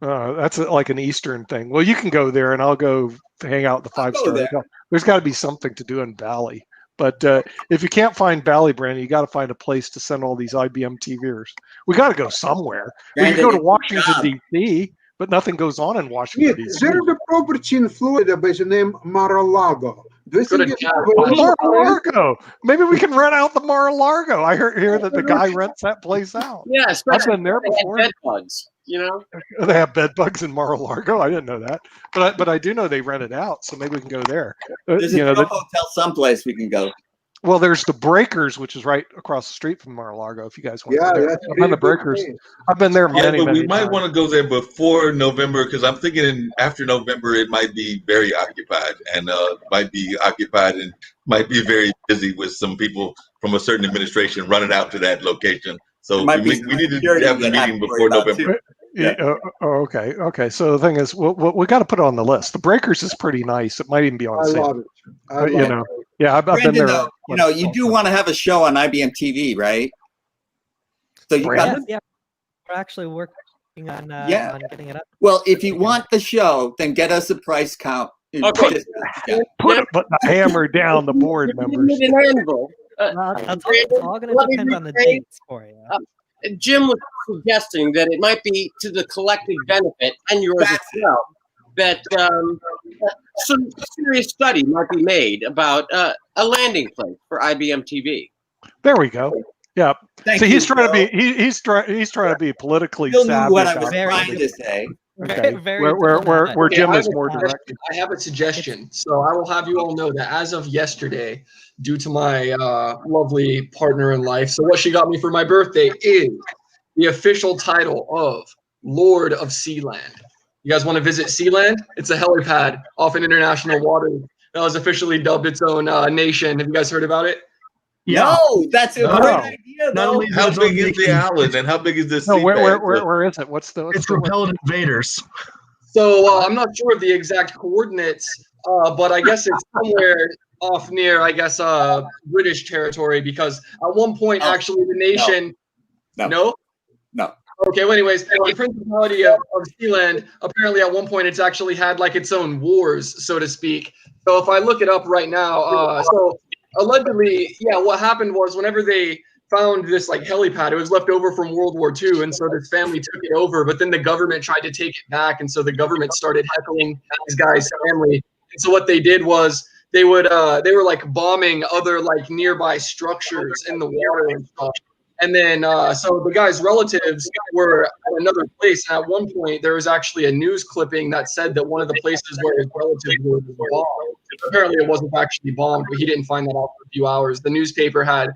That's like an Eastern thing. Well, you can go there, and I'll go hang out at the 5-star hotel. There's got to be something to do in Bali. But if you can't find Bali, Brandon, you got to find a place to send all these IBM TVers. We got to go somewhere. We can go to Washington, D.C., but nothing goes on in Washington, D.C. There is a property in Florida by the name Mar-a-Lago. Do you think it's Mar-a-Lago? Maybe we can rent out the Mar-a-Lago. I hear that the guy rents that place out. Yeah, I've been there before. bed bugs, you know. They have bed bugs in Mar-a-Lago. I didn't know that, but I do know they rent it out, so maybe we can go there. There's a hotel someplace we can go. Well, there's the Breakers, which is right across the street from Mar-a-Lago. If you guys want to go there, that's I've been the Breakers. I've been there Yeah, many, but many we might times. want to go there before November because I'm thinking after November it might be very occupied and might be might be very busy with some people from a certain administration running out to that location. So we need to have the meeting before November. Okay. So the thing is, we got to put it on the list. The Breakers is pretty nice. It might even be on sale. I love it. You know, yeah, I've been Brandon, there. though, you do want to have a show on IBM TV, right? So you got Yeah, we're actually on Yeah. getting it up? Well, if you want the show, then get us a price count. Okay. Put the hammer down the board members. An anvil. It's all going to depend on the dates for you. Jim was suggesting that it might be to the collective benefit, and yours as well, that some serious study might be made about a landing place for IBM TV. There we go. Yeah. Thank So he's you, trying to Bill. be he's trying to be politically Bill knew savvy. what I was about trying it. to say. Okay. Very Where Jim is more suggestion. direct. I have a suggestion. So I will have you all know that as of yesterday, due to my lovely partner in life, so what she got me for my birthday is the official title of Lord of Sealand. You guys want to visit Sealand? It's a helipad off in international waters that was officially dubbed its own nation. Have you guys heard about it? Yeah. No, that's a great idea, though. How big is the island and how big is this? No, where is it? What's the? It's repellent invaders. So I'm not sure of the exact coordinates, but I guess it's somewhere off near, I guess, British territory, because at one point, actually, the nation. No. Okay. Well, anyways, the Principality of Sealand, apparently, at one point, it's actually had like its own wars, so to speak. So if I look it up right now, so allegedly, yeah, what happened was whenever they found this like helipad, it was left over from World War II, and so this family took it over, but then the government tried to take it back, and so the government started heckling these guys' family. And so what they did was they were like bombing other like nearby structures in the water and stuff. And then so the guy's relatives were at another place, and at one point there was actually a news clipping that said that one of the places where his relatives were bombed. Apparently it wasn't actually bombed, but he didn't find that out for a few hours. The newspaper had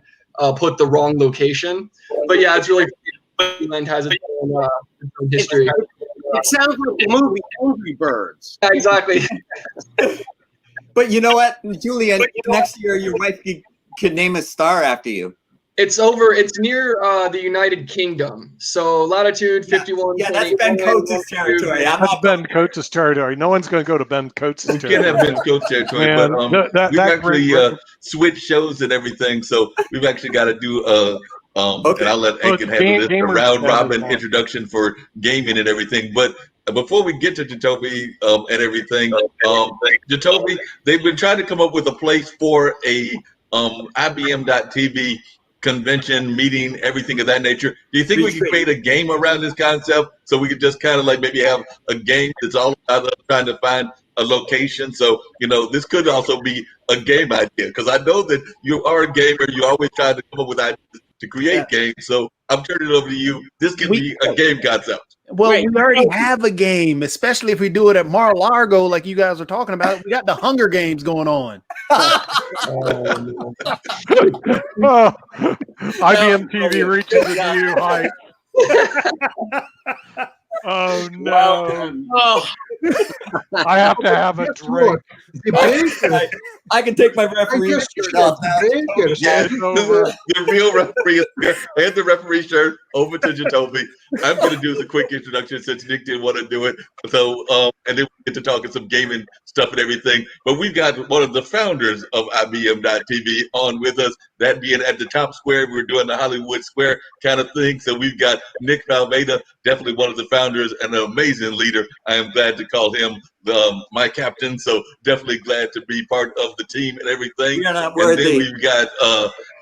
put the wrong location. But yeah, it's really Finland has its own history. It sounds like the movie Angry Birds. Yeah, exactly. But you know what, Julien, next year your wife could name a star after you. It's near the United Kingdom. So latitude 51. Yeah, that's Ben Coates' territory. That's Ben Coates' territory. No one's going to go to Ben Coates' territory. We can't have Ben Coates' territory, Man, but we've actually switched shows and everything, so we've actually got to do and I'll let Ankit handle this, a round robin introduction for gaming and everything. But before we get to Jatobi and everything, Jatobi, they've been trying to come up with a place for a IBM.TV convention, meeting, everything of that nature. Do you think we could create a game around this concept so we could just kind of like maybe have a game that's all about us trying to find a location? So, you know, this could also be a game idea, because I know that you are a gamer. You always try to come up with ideas to create games. So I'm turning it over to you. This could be a game concept. Well, we already have a game, especially if we do it at Mar-a-Lago like you guys are talking about. We got the Hunger Games going on. IBM TV reaches a new height. Oh no! I have to have a drink. I can take my referee shirt off now. The real referee is here. Hand the referee shirt over to Jatobi. I'm going to do the quick introduction since Nick didn't want to do it. So, and then we get to talking some gaming stuff and everything. But we've got one of the founders of IBM.TV on with us. That being at the top square, we're doing the Hollywood Square kind of thing. So we've got Nick Falveda, definitely one of the founders and an amazing leader. I am glad to call him my captain. So definitely glad to be part of the team and everything. You're not and worthy. then we've got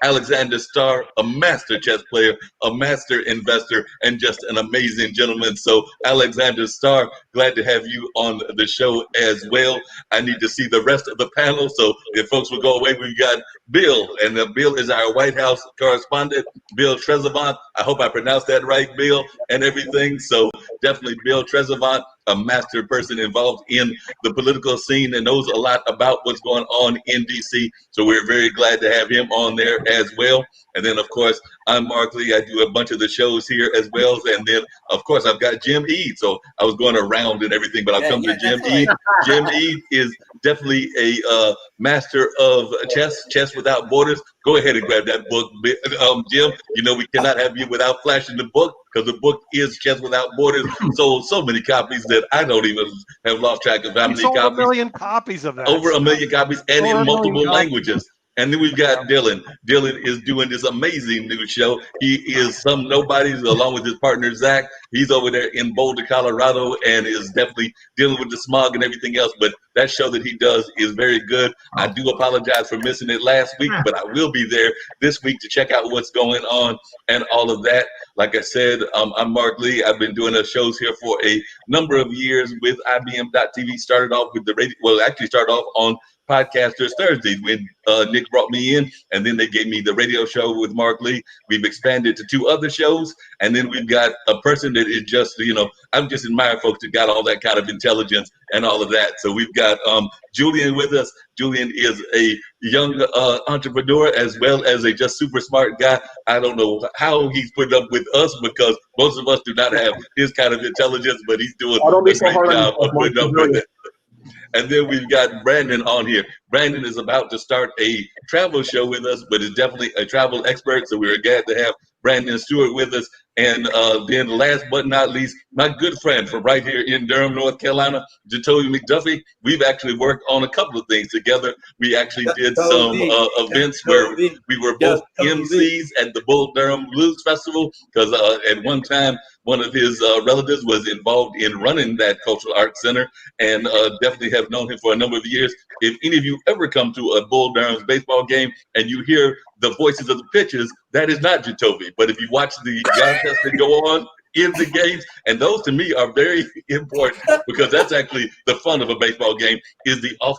Alexander Starr, a master chess player, a master investor, and just an amazing gentleman. So Alexander Starr, glad to have you on the show as well. I need to see the rest of the panel. So if folks will go away, we've got Bill, and Bill is our White House correspondent, Bill Trezevant. I hope I pronounced that right, Bill, and everything. So definitely Bill Trezevant, a master person involved in the political scene and knows a lot about what's going on in DC. So we're very glad to have him on there as well. And then, of course, I'm Mark Lee. I do a bunch of the shows here as well. And then, of course, I've got Jim Eade. So I was going around and everything, but I'll come to Jim Eade. Jim Eade is definitely a master of chess without borders. Go ahead and grab that book, Jim. You know we cannot have you without flashing the book, because the book is Chess Without Borders. Sold so many copies that I don't even have lost track of how many copies. Sold 1 million copies of that. Over 1 million copies, and in multiple languages. And then we've got Dylan. Dylan is doing this amazing new show. He is some nobodies along with his partner, Zach. He's over there in Boulder, Colorado, and is definitely dealing with the smog and everything else. But that show that he does is very good. I do apologize for missing it last week, but I will be there this week to check out what's going on and all of that. Like I said, I'm Mark Lee. I've been doing shows here for a number of years with IBM.TV. Started off with the radio. Well, actually started off on Podcasters Thursdays when Nick brought me in, and then they gave me the radio show with Mark Lee. We've expanded to 2 other shows, and then we've got a person that is just, I'm just admire folks that got all that kind of intelligence and all of that. So we've got Julien with us. Julien is a young entrepreneur as well as a just super smart guy. I don't know how he's put up with us because most of us do not have his kind of intelligence, but he's doing a great job of putting up with it. And then we've got Brandon on here. Brandon is about to start a travel show with us, but is definitely a travel expert. So we're glad to have Brandon Stewart with us. And then last but not least, my good friend from right here in Durham, North Carolina, Jacoby McDuffie. We've actually worked on a couple of things together. We actually did some events where we were both MCs at the Bull Durham Blues Festival because at one time, one of his relatives was involved in running that cultural arts center, and definitely have known him for a number of years. If any of you ever come to a Bull Durham's baseball game and you hear the voices of the pitchers, that is not Jacoby. But if you watch the contests that go on in the games, and those to me are very important because that's actually the fun of a baseball game, is the on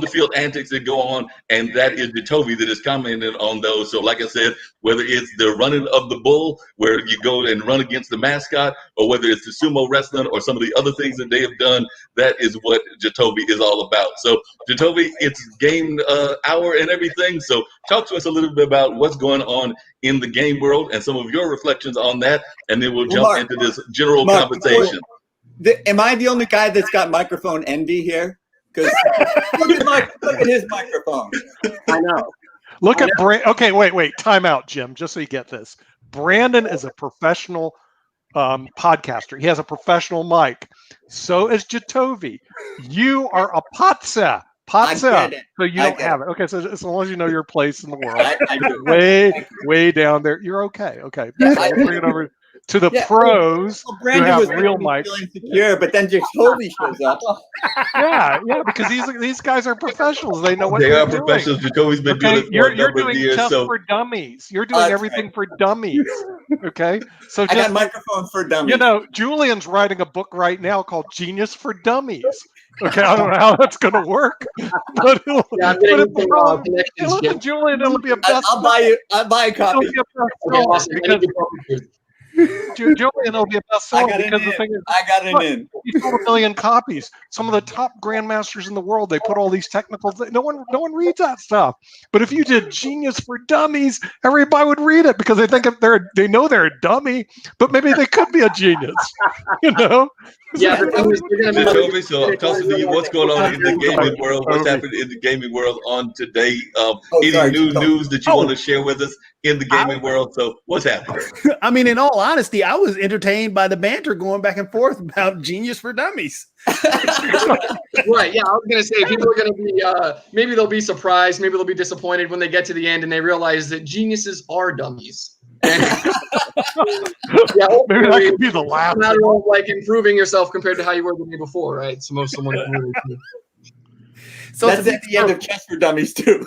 the field antics that go on, and that is Jacoby that is commenting on those. So like I said, whether it's the running of the bull where you go and run against the mascot, or whether it's the sumo wrestling or some of the other things that they have done, that is what Jacoby is all about. So Jacoby, it's game hour and everything. So talk to us a little bit about what's going on in the game world and some of your reflections on that, and then we'll jump into this general conversation. Am I the only guy that's got microphone envy here? Because look at his microphone. I know. Look at Okay, wait. Time out, Jim. Just so you get this. Brandon is a professional podcaster. He has a professional mic. So is Jacoby. You are a patsa. So you don't have it. Okay, so as long as you know your place in the world, way down there, you're okay. Okay, bring it over to the pros who have real mics. Insecure, but then Jacoby shows up. yeah, because these guys are professionals. They know what they they're are professionals. doing. Jacoby's been doing it for a number of years. So for dummies. You're doing everything for dummies. Okay, so I got microphone for dummies. Julian's writing a book right now called Genius for Dummies. Okay, I don't know how that's going to work, but Julian, it'll be a best. I'll buy a copy. Julian, it'll be a bestseller because the thing is, I got it in. He sold 1 million copies. Some of the top grandmasters in the world, they put all these technical things. No one reads that stuff. But if you did Genius for Dummies, everybody would read it because they think they know they're a dummy, but maybe they could be a genius. Yeah, Jacoby, so talk to me what's going on in the gaming world, what's happening in the gaming world on today. Any new news that you want to share with us in the gaming world? So what's happening? I mean, in all honesty, I was entertained by the banter going back and forth about Genius for Dummies. Right, yeah, I was going to say, people are going to be, maybe they'll be surprised, maybe they'll be disappointed when they get to the end and they realize that geniuses are dummies. And yeah, maybe that could be the last. It's a matter of like improving yourself compared to how you were the day before, right? So most someone. So that's at the end of Chess for Dummies too.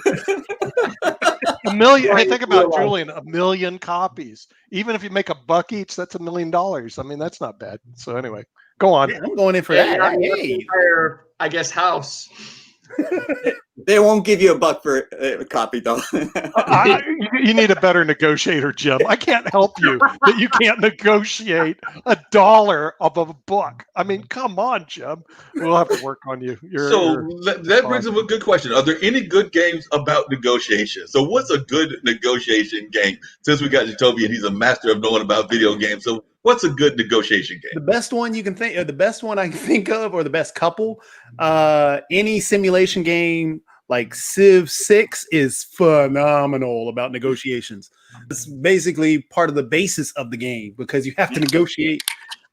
1 million. Hey, think about Julien. 1 million copies. Even if you make $1 each, that's $1 million. I mean, that's not bad. So anyway, go on. Yeah, I'm going in for that. Entire, I guess, house. They won't give you $1 for a copy, though. You need a better negotiator, Jim. I can't help you that you can't negotiate $1 of a book. I mean, come on, Jim. We'll have to work on you. That brings up a good question. Are there any good games about negotiation? So what's a good negotiation game? Since we got Jacoby and he's a master of knowing about video games. So what's a good negotiation game? The best one you can think of, the best one I can think of, or the best couple, any simulation game like Civ 6 is phenomenal about negotiations. It's basically part of the basis of the game because you have to negotiate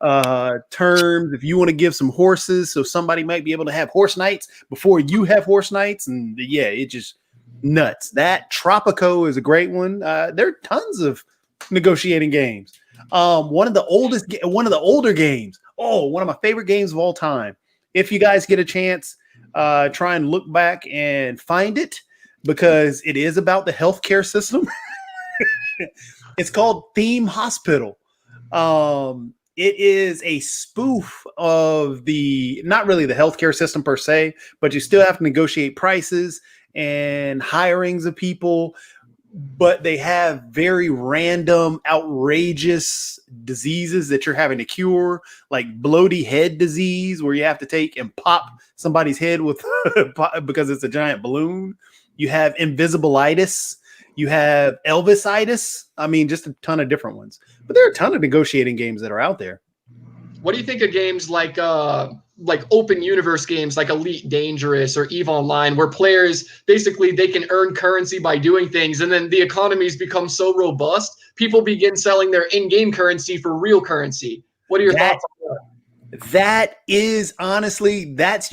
terms. If you want to give some horses, so somebody might be able to have horse knights before you have horse knights. And yeah, nuts. That Tropico is a great one. There are tons of negotiating games. One of the older games. Oh, one of my favorite games of all time. If you guys get a chance, try and look back and find it, because it is about the healthcare system. It's called Theme Hospital. It is a spoof of not really the healthcare system per se, but you still have to negotiate prices and hirings of people. But they have very random, outrageous diseases that you're having to cure, like bloaty head disease, where you have to take and pop somebody's head with because it's a giant balloon. You have invisibilitis. You have Elvisitis. I mean, just a ton of different ones. But there are a ton of negotiating games that are out there. What do you think of games like open universe games like Elite Dangerous or EVE Online, where players basically they can earn currency by doing things, and then the economies become so robust, people begin selling their in-game currency for real currency? What are your thoughts on that? That is honestly, that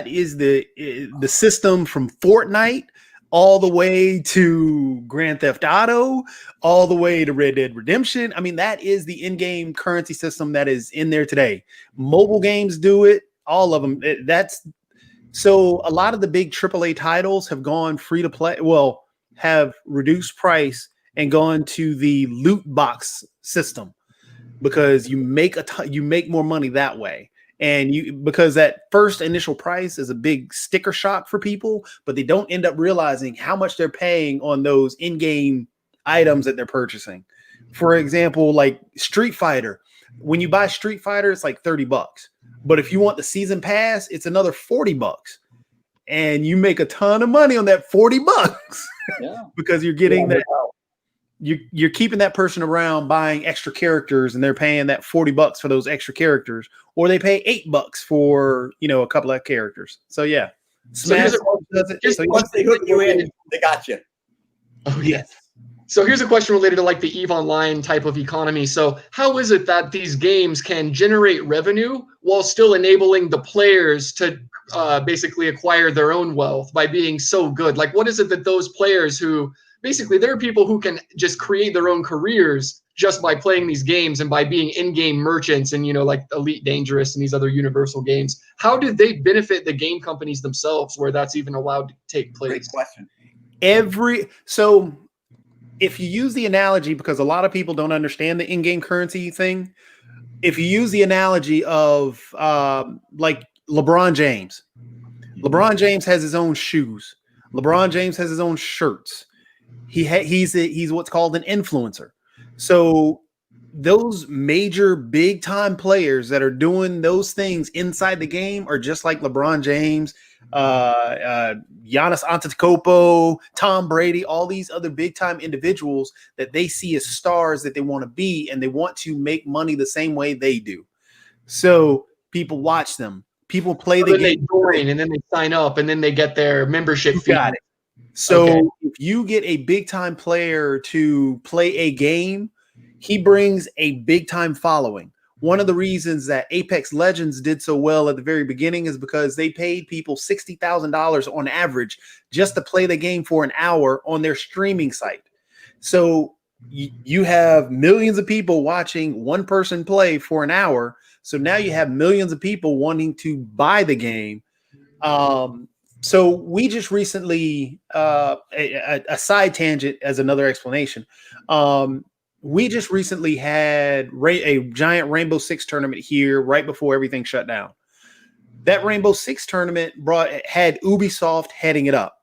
is the system from Fortnite all the way to Grand Theft Auto, all the way to Red Dead Redemption. I mean, that is the in-game currency system that is in there today. Mobile games do it, all of them. So a lot of the big AAA titles have gone free to play, have reduced price and gone to the loot box system, because you make more money that way. And because that first initial price is a big sticker shock for people, but they don't end up realizing how much they're paying on those in-game items that they're purchasing. For example, like Street Fighter, when you buy Street Fighter, it's like $30. But if you want the season pass, it's another $40. And you make a ton of money on that $40 because you're getting that. You're keeping that person around buying extra characters, and they're paying that $40 for those extra characters, or they pay $8 for a couple of characters. So yeah, Smash does it. Once they hook you in, they got you. Oh yes. So here's a question related to like the EVE Online type of economy. So how is it that these games can generate revenue while still enabling the players to basically acquire their own wealth by being so good? Like, what is it that those players who basically, there are people who can just create their own careers just by playing these games and by being in-game merchants and, like Elite Dangerous and these other universal games. How do they benefit the game companies themselves where that's even allowed to take place? Great question. So if you use the analogy, because a lot of people don't understand the in-game currency thing, if you use the analogy of like LeBron James has his own shoes. LeBron James has his own shirts. He's what's called an influencer. So those major big time players that are doing those things inside the game are just like LeBron James, Giannis Antetokounmpo, Tom Brady, all these other big time individuals that they see as stars that they want to be, and they want to make money the same way they do. So people watch them. People play the game. They join, and then they sign up, and then they get their membership fee. Got it. So if you get a big time player to play a game, he brings a big time following. One of the reasons that Apex Legends did so well at the very beginning is because they paid people $60,000 on average just to play the game for an hour on their streaming site. So you have millions of people watching one person play for an hour. So now you have millions of people wanting to buy the game. So we just recently, a side tangent as another explanation. We just recently had a giant Rainbow Six tournament here right before everything shut down. That Rainbow Six tournament had Ubisoft heading it up.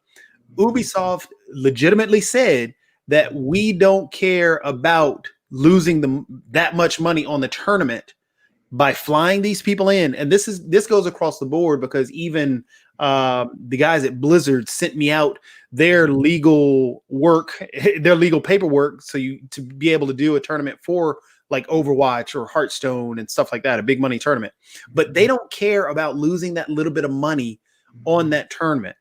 Ubisoft legitimately said that we don't care about losing that much money on the tournament by flying these people in. And this goes across the board, because even the guys at Blizzard sent me out their legal paperwork, to be able to do a tournament for like Overwatch or Hearthstone and stuff like that, a big money tournament. But they don't care about losing that little bit of money on that tournament,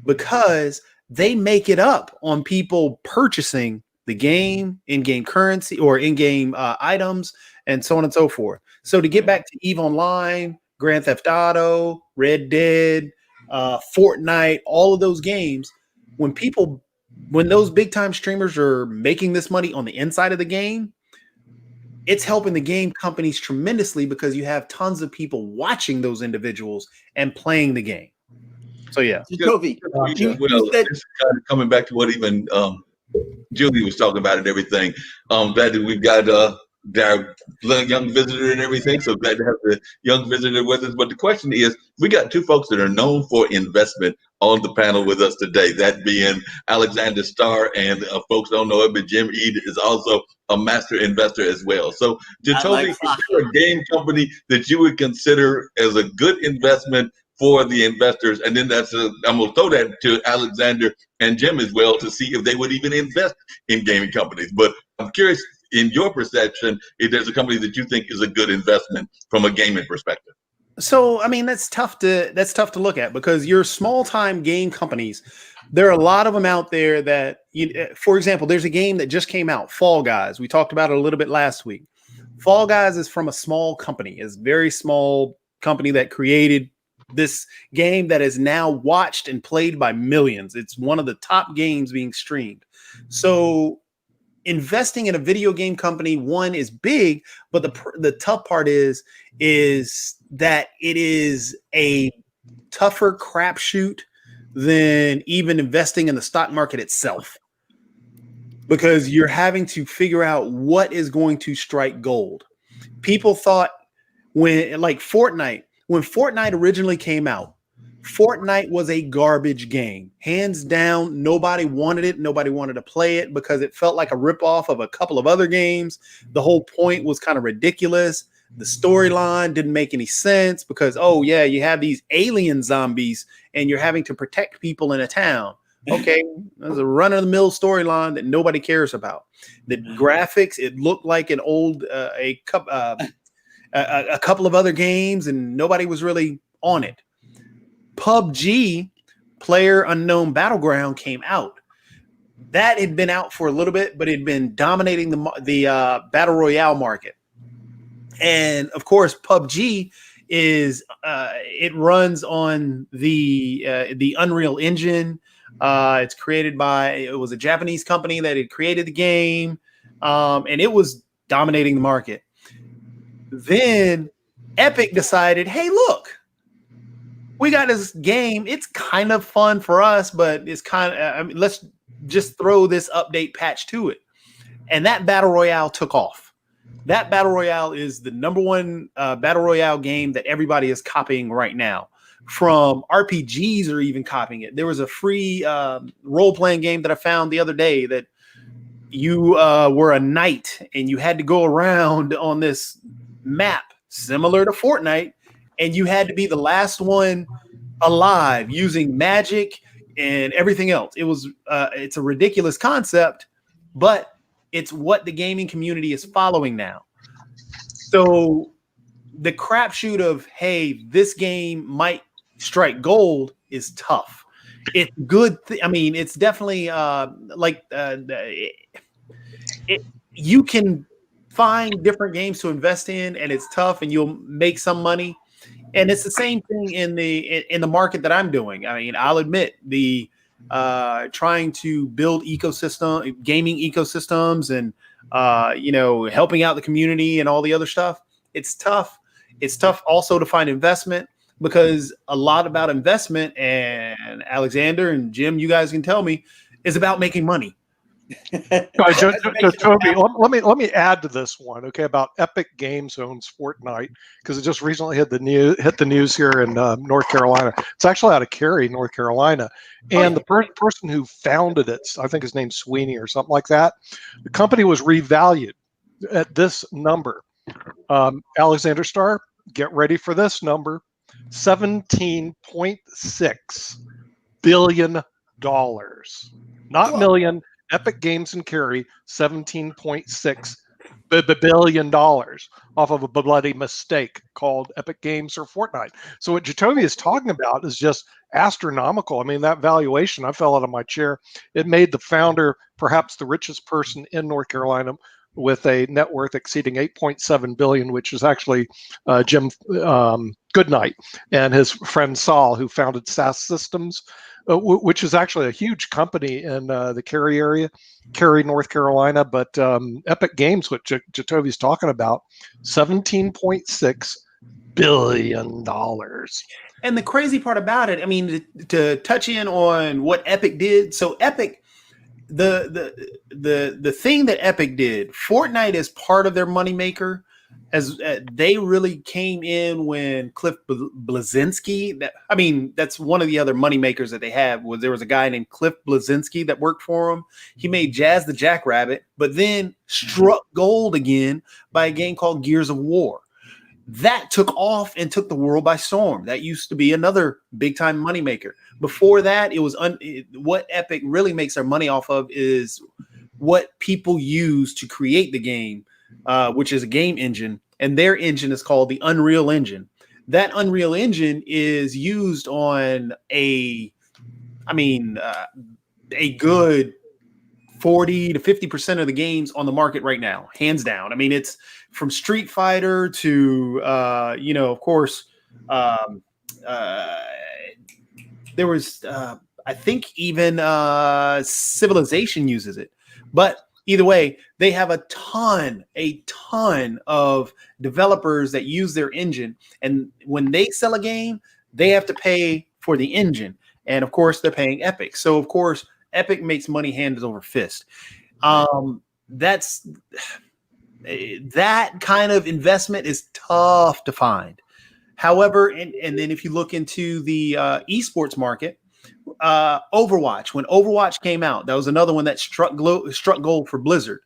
because they make it up on people purchasing the game, in-game currency or in-game items, and so on and so forth. So to get back to EVE Online, Grand Theft Auto, Red Dead, Fortnite, all of those games, when those big time streamers are making this money on the inside of the game, it's helping the game companies tremendously because you have tons of people watching those individuals and playing the game. So yeah. Jacoby, well, this is kind of coming back to what even Julie was talking about and everything. Glad that we've got our young visitor and everything. So glad to have the young visitor with us. But the question is, we got two folks that are known for investment on the panel with us today. That being Alexander Starr, and folks don't know it, but Jim Ede is also a master investor as well. So, Jacoby, is there a game company that you would consider as a good investment for the investors? And then I'm going to throw that to Alexander and Jim as well to see if they would even invest in gaming companies. But I'm curious, in your perception, if there's a company that you think is a good investment from a gaming perspective. So, I mean, that's tough to look at because your small time game companies, there are a lot of them out there that, for example, there's a game that just came out, Fall Guys. We talked about it a little bit last week. Fall Guys is from a small company. It's a very small company that created this game that is now watched and played by millions. It's one of the top games being streamed. So investing in a video game company, one, is big, but the tough part is that it is a tougher crapshoot than even investing in the stock market itself, because you're having to figure out what is going to strike gold. People thought when Fortnite originally came out, Fortnite was a garbage game. Hands down, nobody wanted it. Nobody wanted to play it because it felt like a ripoff of a couple of other games. The whole point was kind of ridiculous. The storyline didn't make any sense because, oh, yeah, you have these alien zombies and you're having to protect people in a town. Okay, there's a run-of-the-mill storyline that nobody cares about. The graphics, it looked like an old a couple of other games, and nobody was really on it. PUBG, Player Unknown Battleground, came out. That had been out for a little bit, but it had been dominating the battle royale market. And of course, PUBG is it runs on the Unreal Engine. It's created it was a Japanese company that had created the game, and it was dominating the market. Then Epic decided, hey, look, we got this game. It's kind of fun for us, but it's kind of, let's just throw this update patch to it. And that battle royale took off. That battle royale is the number one battle royale game that everybody is copying right now. From RPGs are even copying it. There was a free role-playing game that I found the other day that you were a knight and you had to go around on this map similar to Fortnite, and you had to be the last one alive using magic and everything else. It was it's a ridiculous concept, but it's what the gaming community is following now. So the crapshoot of, hey, this game might strike gold is tough. It's good. It's definitely you can find different games to invest in, and it's tough, and you'll make some money. And it's the same thing in the market that I'm doing. I mean, I'll admit the trying to build gaming ecosystems, and helping out the community and all the other stuff. It's tough. It's tough also to find investment, because a lot about investment, and Alexander and Jim, you guys can tell me, is about making money. Toby, let me add to this one, okay, about Epic Games owns Fortnite, because it just recently hit the news here in North Carolina. It's actually out of Cary, North Carolina, and the person who founded it, I think his name's Sweeney or something like that. The company was revalued at this number. Alexander Starr, get ready for this number: $17.6 billion, not million. Epic Games and Cary, $17.6 billion off of a bloody mistake called Epic Games or Fortnite. So what Jacoby is talking about is just astronomical. I mean, that valuation, I fell out of my chair. It made the founder perhaps the richest person in North Carolina, with a net worth exceeding 8.7 billion, which is actually Jim Goodnight and his friend Saul, who founded SAS Systems, which is actually a huge company in the Cary area, Cary, North Carolina. But Epic Games, which Jatovi's talking about, $17.6 billion. And the crazy part about it, I mean, to touch in on what Epic did. So Epic, the thing that Epic did, Fortnite is part of their moneymaker. As they really came in when Cliff Bleszinski, that's one of the other moneymakers that they have. There was a guy named Cliff Bleszinski that worked for him. He made Jazz the Jackrabbit, but then struck gold again by a game called Gears of War. That took off and took the world by storm. That used to be another big time moneymaker. Before that, it was what Epic really makes their money off of is what people use to create the game, which is a game engine. And their engine is called the Unreal Engine. That Unreal Engine is used on a good 40 to 50% of the games on the market right now, hands down. I mean, it's from Street Fighter to, of course, there was, I think even Civilization uses it. But either way, they have a ton of developers that use their engine. And when they sell a game, they have to pay for the engine. And of course, they're paying Epic. So, of course, Epic makes money hand over fist. That kind of investment is tough to find. However, and then if you look into the esports market, Overwatch, when Overwatch came out, that was another one that struck gold for Blizzard.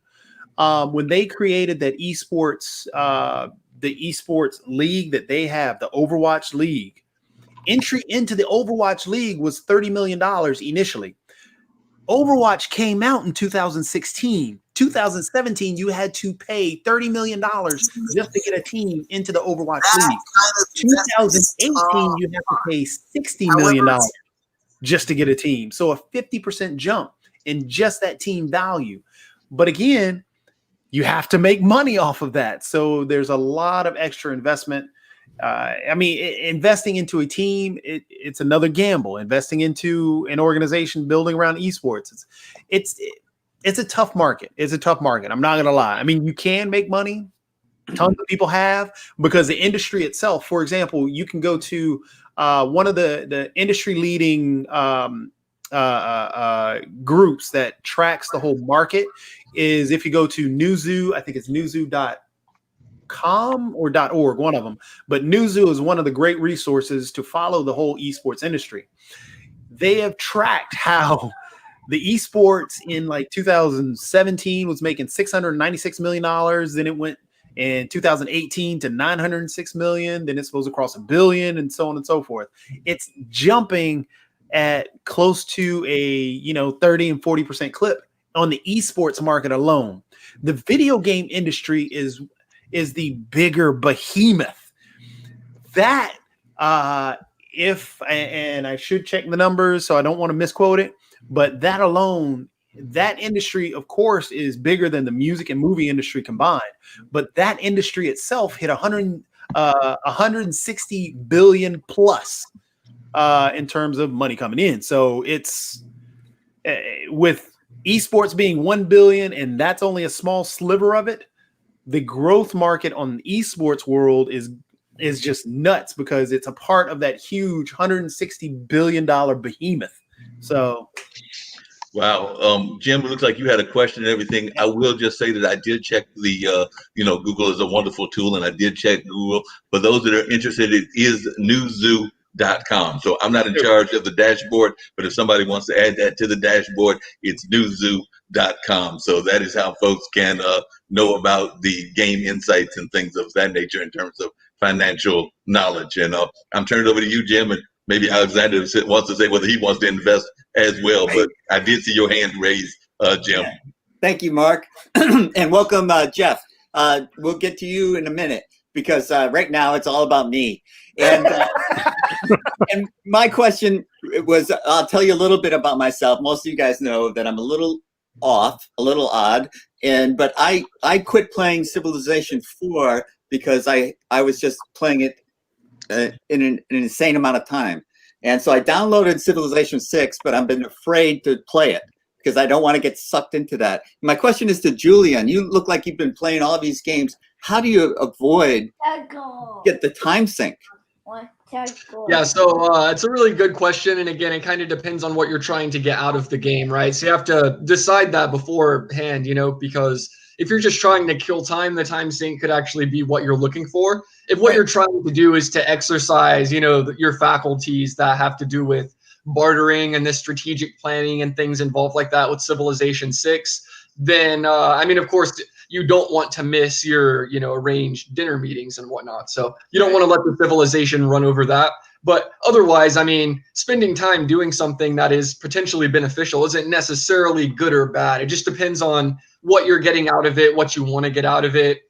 When they created that esports, the esports league that they have, the Overwatch League, entry into the Overwatch League was $30 million initially. Overwatch came out in 2016. 2017, you had to pay $30 million just to get a team into the Overwatch League. 2018, you have to pay $60 million just to get a team. So a 50% jump in just that team value. But again, you have to make money off of that. So there's a lot of extra investment. Investing into a team, it's another gamble. Investing into an organization building around esports, it's a tough market. It's a tough market. I'm not going to lie. I mean, you can make money. Tons of people have, because the industry itself, for example, you can go to one of the industry leading groups that tracks the whole market is if you go to Newzoo, I think it's newzoo.com or .org, one of them. But Newzoo is one of the great resources to follow the whole esports industry. They have tracked how the esports in like 2017 was making $696 million. Then it went in 2018 to 906 million. Then it's supposed to cross $1 billion and so on and so forth. It's jumping at close to a 30 and 40% clip on the esports market alone. The video game industry is the bigger behemoth. That and I should check the numbers, so I don't want to misquote it, but that alone, that industry, of course, is bigger than the music and movie industry combined. But that industry itself hit 160 billion plus in terms of money coming in. So it's with esports being 1 billion, and that's only a small sliver of it. The growth market on the esports world is just nuts, because it's a part of that huge $160 billion behemoth. So, wow, Jim, it looks like you had a question and everything. I will just say that I did check the, Google is a wonderful tool, and I did check Google. For those that are interested, it is newzoo.com. So I'm not in charge of the dashboard, but if somebody wants to add that to the dashboard, it's newzoo.com. So that is how folks can know about the game insights and things of that nature in terms of financial knowledge. And I'm turning it over to you, Jim, and maybe Alexander wants to say whether he wants to invest as well. But I did see your hand raised, Jim. Thank you, Mark. And welcome, Jeff. We'll get to you in a minute, because right now it's all about me. And and my question was, I'll tell you a little bit about myself. Most of you guys know that I'm a little odd, but I quit playing Civilization 4 because I was just playing it in an insane amount of time. And so I downloaded Civilization 6, but I've been afraid to play it because I don't want to get sucked into that. My question is to Julien. You look like you've been playing all these games. How do you avoid get the time sink? Yeah, so it's a really good question. And again, it kind of depends on what you're trying to get out of the game, right? So you have to decide that beforehand, because if you're just trying to kill time, the time sink could actually be what you're looking for. If what you're trying to do is to exercise, your faculties that have to do with bartering and this strategic planning and things involved like that with Civilization 6, then, of course, you don't want to miss your, arranged dinner meetings and whatnot. So you don't want to let the civilization run over that. But otherwise, spending time doing something that is potentially beneficial isn't necessarily good or bad. It just depends on what you're getting out of it, what you want to get out of it.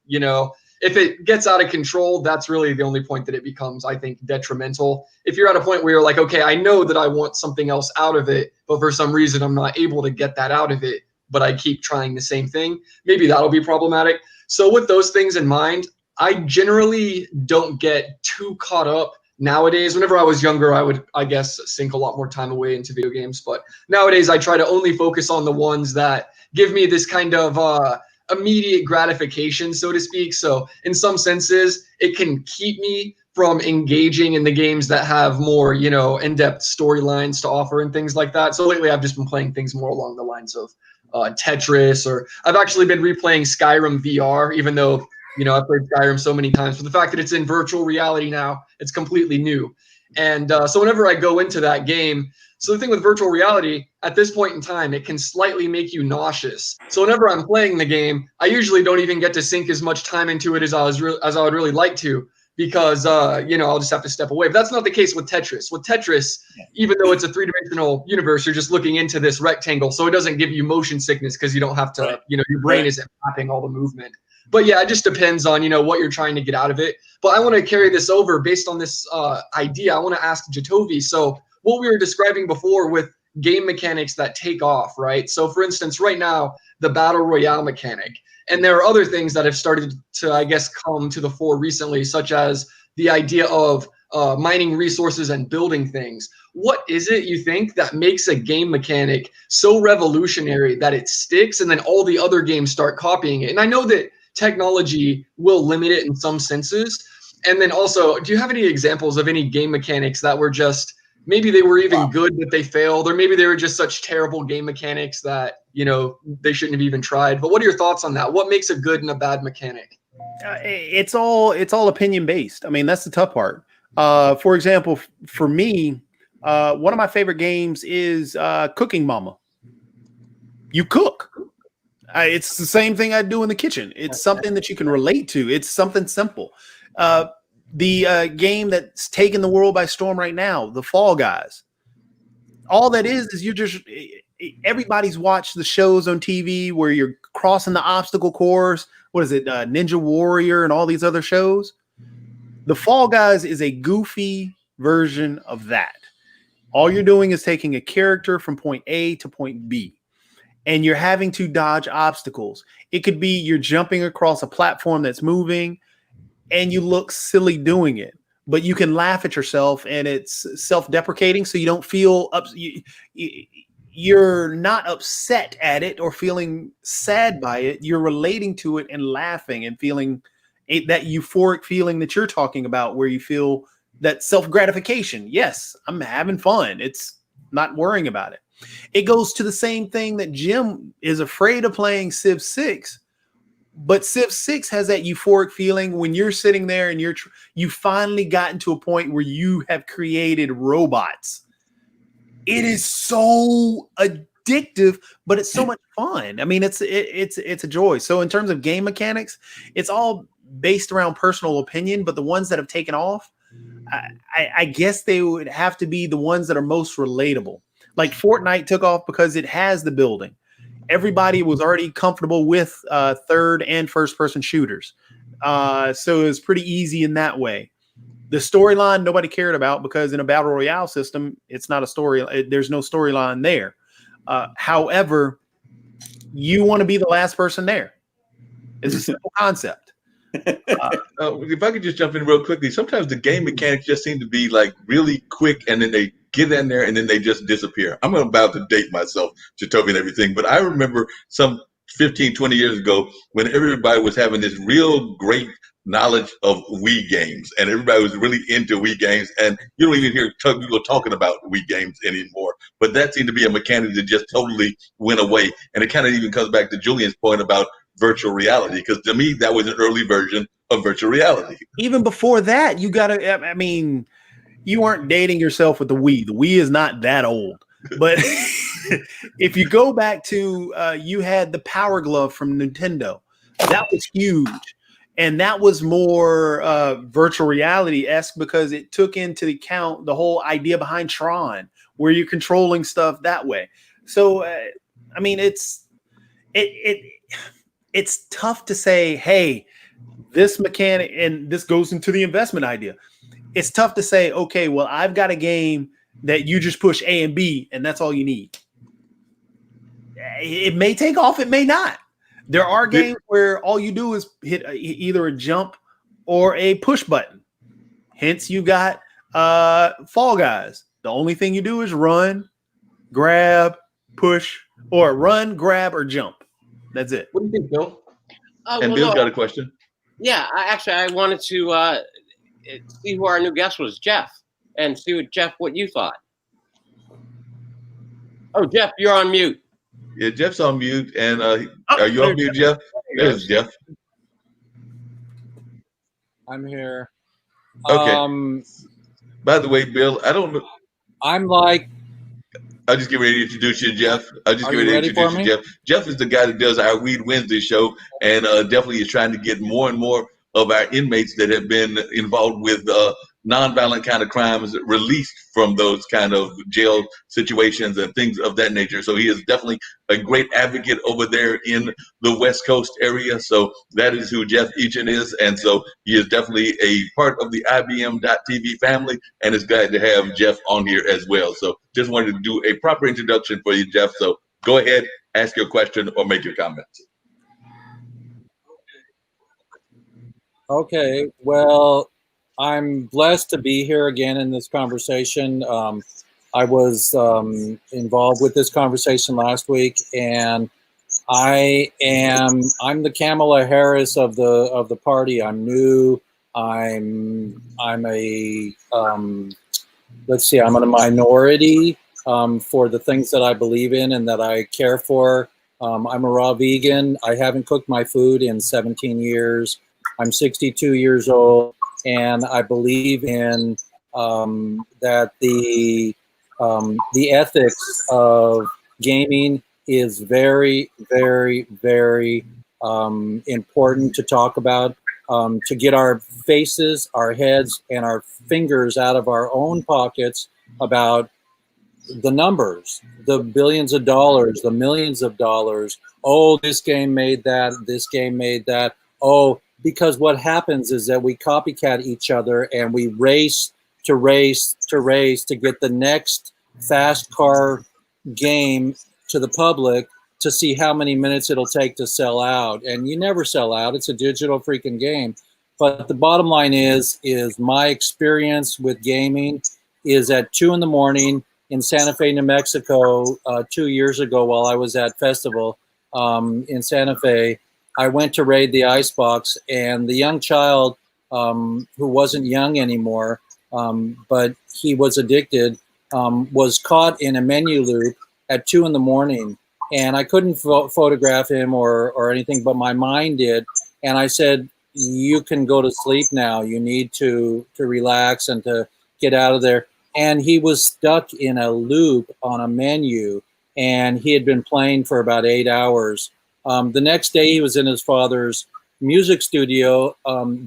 If it gets out of control, that's really the only point that it becomes, I think, detrimental. If you're at a point where you're like, okay, I know that I want something else out of it, but for some reason I'm not able to get that out of it, but I keep trying the same thing, maybe that'll be problematic. So with those things in mind, I generally don't get too caught up nowadays. Whenever I was younger, I would, I guess, sink a lot more time away into video games. But nowadays, I try to only focus on the ones that give me this kind of immediate gratification, so to speak. So in some senses, it can keep me from engaging in the games that have more, in-depth storylines to offer and things like that. So lately, I've just been playing things more along the lines of Tetris, or I've actually been replaying Skyrim VR, even though I've played Skyrim so many times. But the fact that it's in virtual reality now, it's completely new. And so whenever I go into that game, so the thing with virtual reality, at this point in time, it can slightly make you nauseous. So whenever I'm playing the game, I usually don't even get to sink as much time into it as I would really like to, because I'll just have to step away. But that's not the case with Tetris. With Tetris, even though it's a three-dimensional universe, you're just looking into this rectangle, so it doesn't give you motion sickness because you don't have to, your brain isn't mapping all the movement. But yeah, it just depends on, what you're trying to get out of it. But I want to carry this over based on this idea. I want to ask Jatovi. So what we were describing before with game mechanics that take off, right? So for instance, right now, the battle royale mechanic. And there are other things that have started to, I guess, come to the fore recently, such as the idea of mining resources and building things. What is it you think that makes a game mechanic so revolutionary that it sticks and then all the other games start copying it? And I know that technology will limit it in some senses. And then also, do you have any examples of any game mechanics that were just, maybe they were even good but they failed, or maybe they were just such terrible game mechanics that, they shouldn't have even tried? But what are your thoughts on that? What makes a good and a bad mechanic? It's all opinion based. That's the tough part. For example, for me, one of my favorite games is Cooking Mama. You cook. It's the same thing I do in the kitchen. It's something that you can relate to. It's something simple. The game that's taking the world by storm right now, the Fall Guys. All that is you're just, everybody's watched the shows on TV where you're crossing the obstacle course. What is it? Ninja Warrior and all these other shows. The Fall Guys is a goofy version of that. All you're doing is taking a character from point A to point B, and you're having to dodge obstacles. It could be you're jumping across a platform that's moving and you look silly doing it, but you can laugh at yourself, and it's self-deprecating. So you don't feel you're not upset at it or feeling sad by it. You're relating to it and laughing and feeling that euphoric feeling that you're talking about, where you feel that self-gratification. Yes, I'm having fun. It's not worrying about it. It goes to the same thing that Jim is afraid of playing Civ 6, but Civ 6 has that euphoric feeling when you're sitting there and you finally gotten to a point where you have created robots. It is so addictive, but it's so much fun. It's a joy. So in terms of game mechanics, it's all based around personal opinion, but the ones that have taken off, I guess they would have to be the ones that are most relatable. Like Fortnite took off because it has the building. Everybody was already comfortable with third and first person shooters. So it was pretty easy in that way. The storyline nobody cared about, because in a battle royale system, it's not a story. There's no storyline there. However, you want to be the last person there. It's a simple concept. If I could just jump in real quickly, sometimes the game mechanics just seem to be like really quick, and then they get in there and then they just disappear. I'm about to date myself, Jacoby and everything, but I remember some 15, 20 years ago when everybody was having this real great knowledge of Wii games, and everybody was really into Wii games, and you don't even hear people talking about Wii games anymore. But that seemed to be a mechanic that just totally went away, and it kind of even comes back to Julian's point about virtual reality, because to me that was an early version of virtual reality. Even before that, you gotta, I mean, you weren't dating yourself with the Wii. The Wii is not that old. But if you go back to, you had the Power Glove from Nintendo. That was huge. And that was more virtual reality-esque because it took into account the whole idea behind Tron, where you're controlling stuff that way. So, I mean, it's tough to say, hey, this mechanic, and this goes into the investment idea. It's tough to say, okay, well, I've got a game that you just push A and B, and that's all you need. It may take off, it may not. There are games where all you do is hit either a jump or a push button. Hence, you got Fall Guys. The only thing you do is run, grab, push, or run, grab, or jump. That's it. What do you think, Bill? And Bill's got a question. Yeah, I wanted to see who our new guest was, Jeff, and see what you thought. Oh, Jeff, you're on mute. Yeah, Jeff's on mute, and are you on mute, Jeff? There's Jeff. I'm here. Okay. By the way, Bill, I don't know. I'm like. I'll just get ready to introduce you, Jeff. Jeff is the guy that does our Weed Wednesday show, and definitely is trying to get more and more of our inmates that have been involved with nonviolent kind of crimes released from those kind of jail situations and things of that nature. So he is definitely a great advocate over there in the West Coast area. So that is who Jeff Eachin is. And so he is definitely a part of the IBM.TV family, and is glad to have Jeff on here as well. So just wanted to do a proper introduction for you, Jeff. So go ahead, ask your question or make your comments. Okay, well, I'm blessed to be here again in this conversation. I was involved with this conversation last week, and I'm the Kamala Harris of the party. I'm new. I'm a let's see, I'm a minority for the things that I believe in and that I care for. I'm a raw vegan. I haven't cooked my food in 17 years. I'm 62 years old, and I believe in that the ethics of gaming is very, very, very important to talk about, to get our faces, our heads, and our fingers out of our own pockets about the numbers, the billions of dollars, the millions of dollars. Oh, this game made that, this game made that. Oh, because what happens is that we copycat each other and we race to get the next fast car game to the public to see how many minutes it'll take to sell out. And you never sell out. It's a digital freaking game. But the bottom line is my experience with gaming is at 2 a.m. in Santa Fe, New Mexico, 2 years ago while I was at festival in Santa Fe. I went to raid the icebox, and the young child who wasn't young anymore, but he was addicted, was caught in a menu loop at 2 a.m. And I couldn't photograph him or anything, but my mind did. And I said, you can go to sleep now. You need to relax and to get out of there. And he was stuck in a loop on a menu, and he had been playing for about 8 hours. The next day, he was in his father's music studio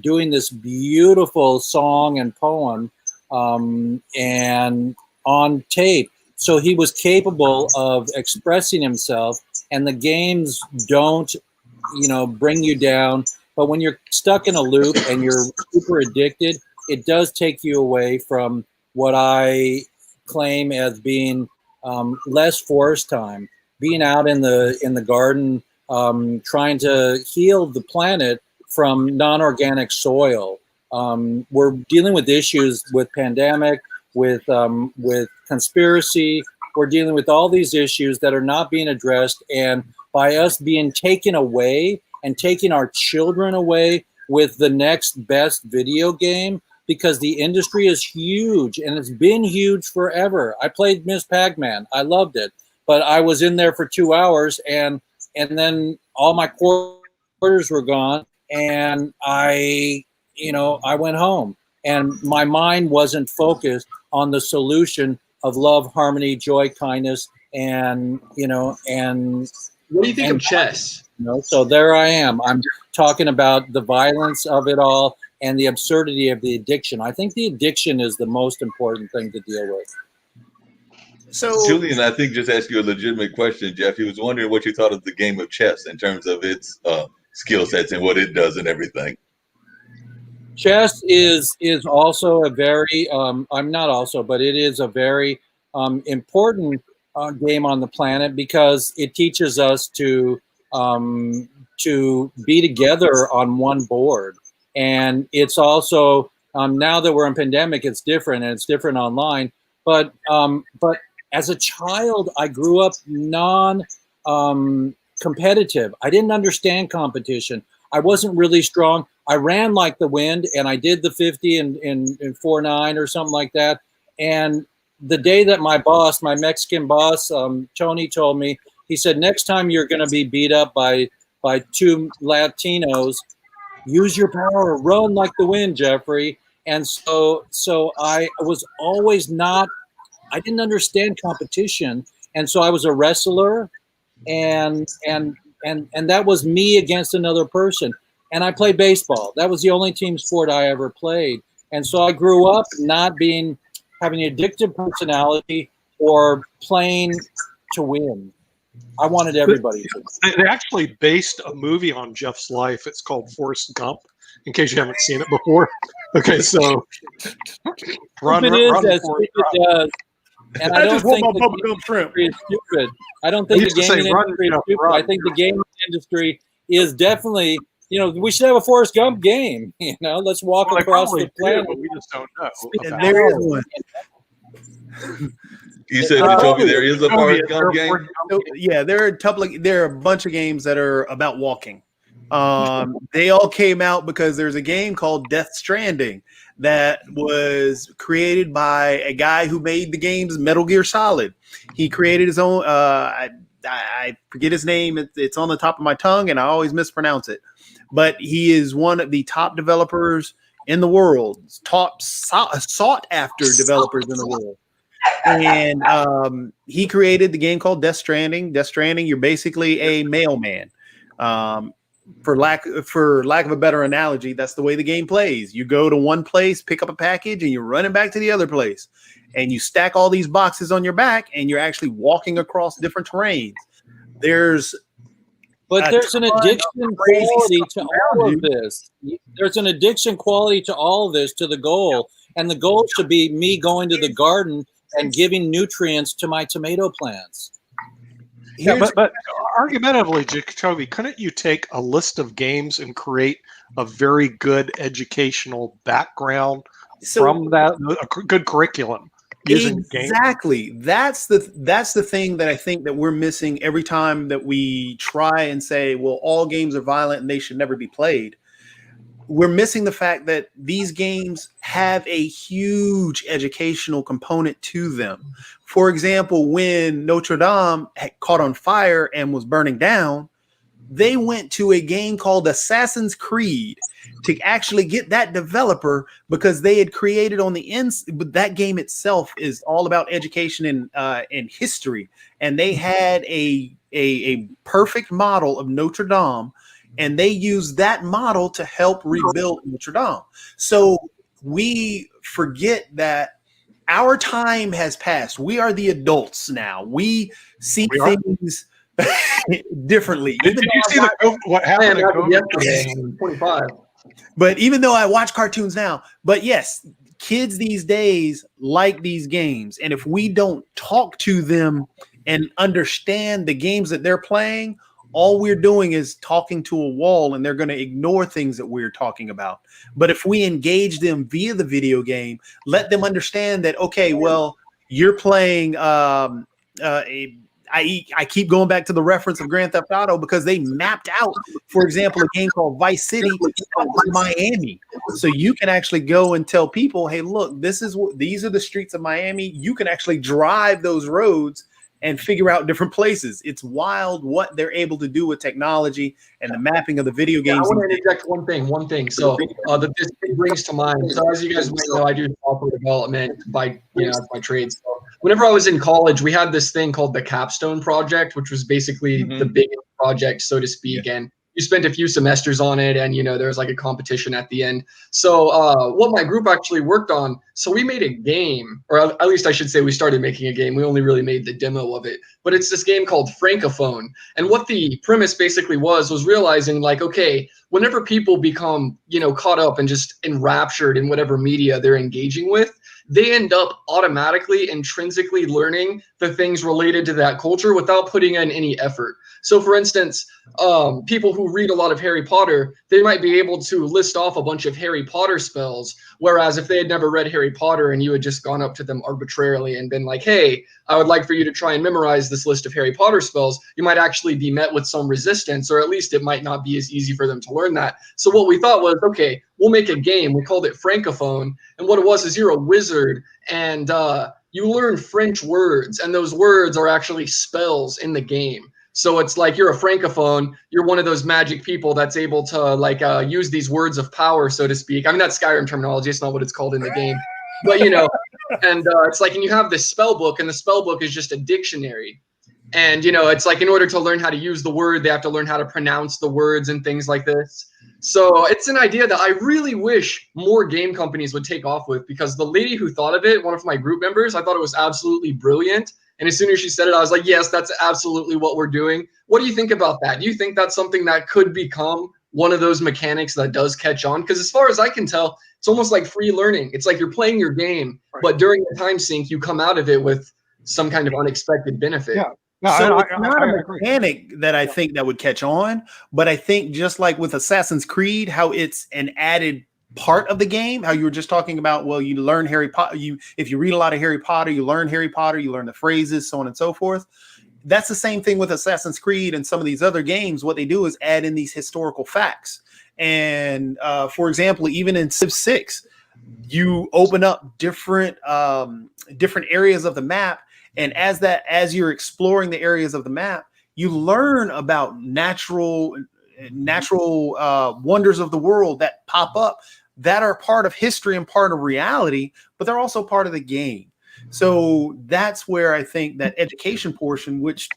doing this beautiful song and poem and on tape. So he was capable of expressing himself, and the games don't, bring you down. But when you're stuck in a loop and you're super addicted, it does take you away from what I claim as being less forest time. being out in the garden, trying to heal the planet from non-organic soil. We're dealing with issues with pandemic, with conspiracy. We're dealing with all these issues that are not being addressed, and by us being taken away and taking our children away with the next best video game, because the industry is huge and it's been huge forever. I played Miss Pac-Man. I loved it, but I was in there for 2 hours, and then all my quarters were gone, and I went home, and my mind wasn't focused on the solution of love, harmony, joy, kindness, and what do you think of chess? So there I am. I'm talking about the violence of it all and the absurdity of the addiction. I think the addiction is the most important thing to deal with. So Julien, I think, just asked you a legitimate question, Jeff. He was wondering what you thought of the game of chess in terms of its skill sets and what it does and everything. Chess is also a very it is a very important game on the planet, because it teaches us to be together on one board. And it's also now that we're in pandemic, it's different, and it's different online. But as a child, I grew up competitive. I didn't understand competition. I wasn't really strong. I ran like the wind, and I did the 50 in 4.9 or something like that. And the day that my Mexican boss, Tony, told me, he said, next time you're going to be beat up by two Latinos, use your power, run like the wind, Jeffrey. And so I was always I didn't understand competition. And so I was a wrestler, and that was me against another person. And I played baseball. That was the only team sport I ever played. And so I grew up not having an addictive personality or playing to win. I wanted everybody to. They actually based a movie on Jeff's life. It's called Forrest Gump, in case you haven't seen it before. Okay, so run, Forrest, run. And I don't think the game industry is stupid. I don't think the gaming industry is stupid. I think the gaming industry is definitely, we should have a Forrest Gump game. Let's walk across the planet. We just don't know. There is one. You said you told me there is a Forrest Gump game? Yeah, there are a bunch of games that are about walking. They all came out because there's a game called Death Stranding that was created by a guy who made the games Metal Gear Solid. He created his own, I forget his name. It's on the top of my tongue and I always mispronounce it. But he is one of the top developers in the world, top sought after developers in the world. And he created the game called Death Stranding. Death Stranding, you're basically a mailman. For lack of a better analogy, that's the way the game plays. You go to one place, pick up a package, and you're running back to the other place. And you stack all these boxes on your back, and you're actually walking across different terrains. There's an addiction quality to all of this. There's an addiction quality to all of this, to the goal. And the goal should be me going to the garden and giving nutrients to my tomato plants. Yeah, but argumentatively, Jacoby, couldn't you take a list of games and create a very good educational background from that, a good curriculum using games? Exactly. That's the thing that I think that we're missing every time that we try and say, well, all games are violent and they should never be played. We're missing the fact that these games have a huge educational component to them. For example, when Notre Dame had caught on fire and was burning down, they went to a game called Assassin's Creed to actually get that developer, because they had created on the end. But that game itself is all about education and history, and they had a perfect model of Notre Dame. And they use that model to help rebuild Notre Dame. So we forget that our time has passed. We are the adults now. We see things differently. Did you see what happened yesterday? 25. But even though I watch cartoons now, but yes, kids these days like these games. And if we don't talk to them and understand the games that they're playing, all we're doing is talking to a wall, and they're going to ignore things that we're talking about. But if we engage them via the video game, let them understand that, okay, well, you're playing I keep going back to the reference of Grand Theft Auto because they mapped out, for example, a game called Vice City that was Miami. So you can actually go and tell people, hey, look, these are the streets of Miami. You can actually drive those roads and figure out different places. It's wild what they're able to do with technology and the mapping of the video games. I want to interject one thing. So that this brings to mind. So as you guys might know, I do software development by my trade. So whenever I was in college, we had this thing called the Capstone Project, which was basically the biggest project, so to speak. And you spent a few semesters on it, and there was like a competition at the end. So what my group actually worked on, so we made a game, or at least I should say we started making a game. We only really made the demo of it, but it's this game called Francophone. And what the premise basically was realizing, like, okay, whenever people become caught up and just enraptured in whatever media they're engaging with, they end up automatically, intrinsically learning the things related to that culture without putting in any effort. So for instance, people who read a lot of Harry Potter, they might be able to list off a bunch of Harry Potter spells. Whereas if they had never read Harry Potter and you had just gone up to them arbitrarily and been like, hey, I would like for you to try and memorize this list of Harry Potter spells, you might actually be met with some resistance, or at least it might not be as easy for them to learn that. So what we thought was, okay, we'll make a game. We called it Francophone. And what it was is you're a wizard, and you learn French words, and those words are actually spells in the game. So it's like you're a Francophone. You're one of those magic people that's able to use these words of power, so to speak. I mean, that's Skyrim terminology. It's not what it's called in the game. But, and it's like, and you have this spell book, and the spell book is just a dictionary. And, it's like in order to learn how to use the word, they have to learn how to pronounce the words and things like this. So it's an idea that I really wish more game companies would take off with, because the lady who thought of it, one of my group members, I thought it was absolutely brilliant. And as soon as she said it, I was like, yes, that's absolutely what we're doing. What do you think about that? Do you think that's something that could become one of those mechanics that does catch on? Because as far as I can tell, it's almost like free learning. It's like you're playing your game, but during the time sink, you come out of it with some kind of unexpected benefit. Yeah. No, so it's not a mechanic that I think that would catch on, but I think just like with Assassin's Creed, how it's an added part of the game, how you were just talking about, well, you learn Harry Potter, if you read a lot of Harry Potter, you learn Harry Potter, you learn the phrases, so on and so forth. That's the same thing with Assassin's Creed and some of these other games. What they do is add in these historical facts. And for example, even in Civ 6, you open up different areas of the map. And as you're exploring the areas of the map, you learn about natural wonders of the world that pop up that are part of history and part of reality, but they're also part of the game. So that's where I think that education portion, which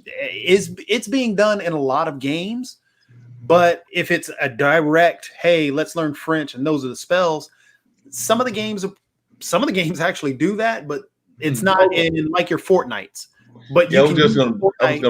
it's being done in a lot of games, but if it's a direct, hey, let's learn French and those are the spells, some of the games actually do that, but it's not in like your Fortnites. But yeah, I was gonna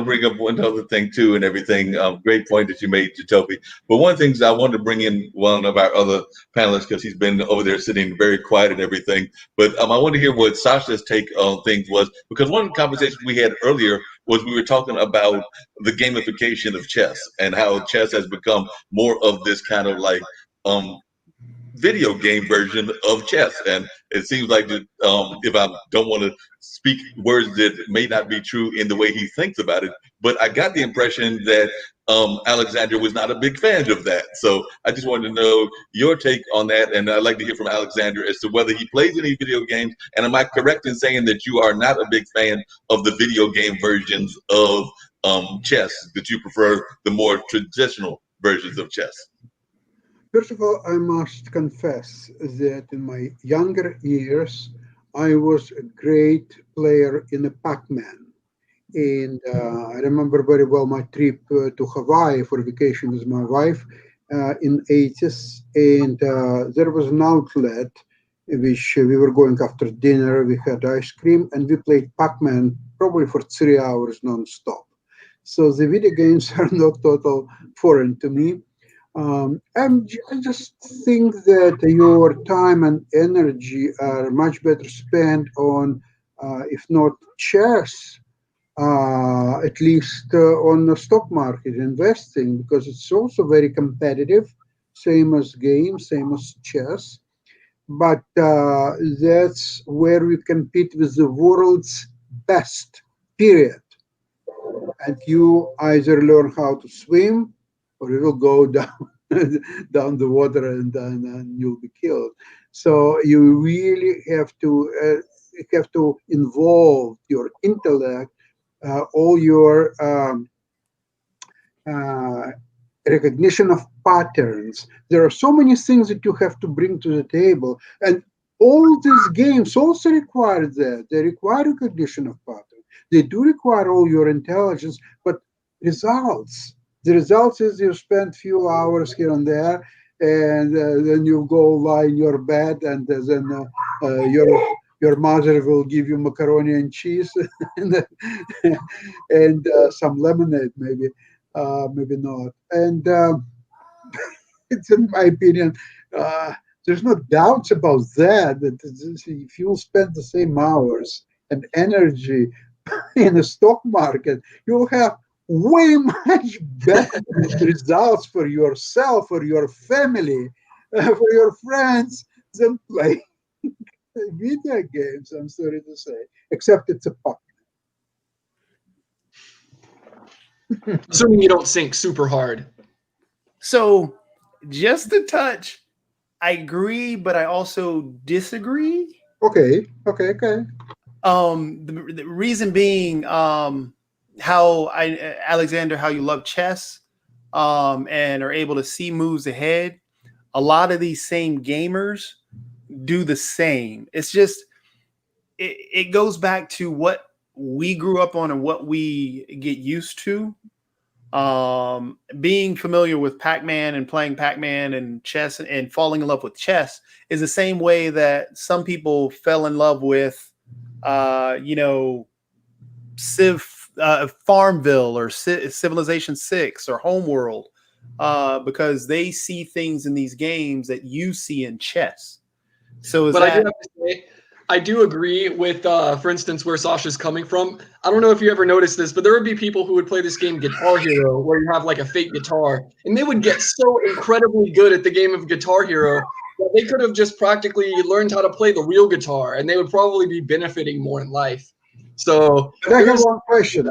bring up one other thing too, and everything. Great point that you made, Jacoby. But one of the things I wanted to bring in one of our other panelists, because he's been over there sitting very quiet and everything. But I want to hear what Sasha's take on things was, because one conversation we had earlier was we were talking about the gamification of chess and how chess has become more of this kind of like video game version of chess. And it seems like that, if I don't want to speak words that may not be true in the way he thinks about it, but I got the impression that Alexander was not a big fan of that. So I just wanted to know your take on that, and I'd like to hear from Alexander as to whether he plays any video games. And am I correct in saying that you are not a big fan of the video game versions of chess, that you prefer the more traditional versions of chess? First of all, I must confess that in my younger years, I was a great player in a Pac-Man. And I remember very well my trip to Hawaii for vacation with my wife in 80s. And there was an outlet which we were going after dinner. We had ice cream and we played Pac-Man probably for 3 hours non-stop. So the video games are not total foreign to me. I just think that your time and energy are much better spent on, if not chess, at least on the stock market investing, because it's also very competitive, same as games, same as chess. But that's where we compete with the world's best, period. And you either learn how to swim or you will go down down the water and you'll be killed. So you really have to involve your intellect, all your uh, recognition of patterns. There are so many things that you have to bring to the table, and all these games also require that. They require recognition of patterns. They do require all your intelligence, but results. The results is you spend few hours here and there, and then you go lie in your bed, and then your mother will give you macaroni and cheese and some lemonade, maybe, maybe not. And it's in my opinion, there's no doubts about that. That if you spend the same hours and energy in the stock market, you'll have way much better results for yourself, for your family, for your friends than playing video games. I'm sorry to say, except it's a puck. Assuming you don't sink super hard. So, just a touch. I agree, but I also disagree. Okay. The reason being, Alexander, how you love chess, and are able to see moves ahead. A lot of these same gamers do the same. It's just, it goes back to what we grew up on and what we get used to. Being familiar with Pac-Man and playing Pac-Man and chess and falling in love with chess is the same way that some people fell in love with, Farmville or Civilization 6 or Homeworld, because they see things in these games that you see in chess. So I do have to say, I do agree with, for instance, where Sasha's coming from. I don't know if you ever noticed this, but there would be people who would play this game Guitar Hero, where you have like a fake guitar, and they would get so incredibly good at the game of Guitar Hero that they could have just practically learned how to play the real guitar, and they would probably be benefiting more in life. So I have one question.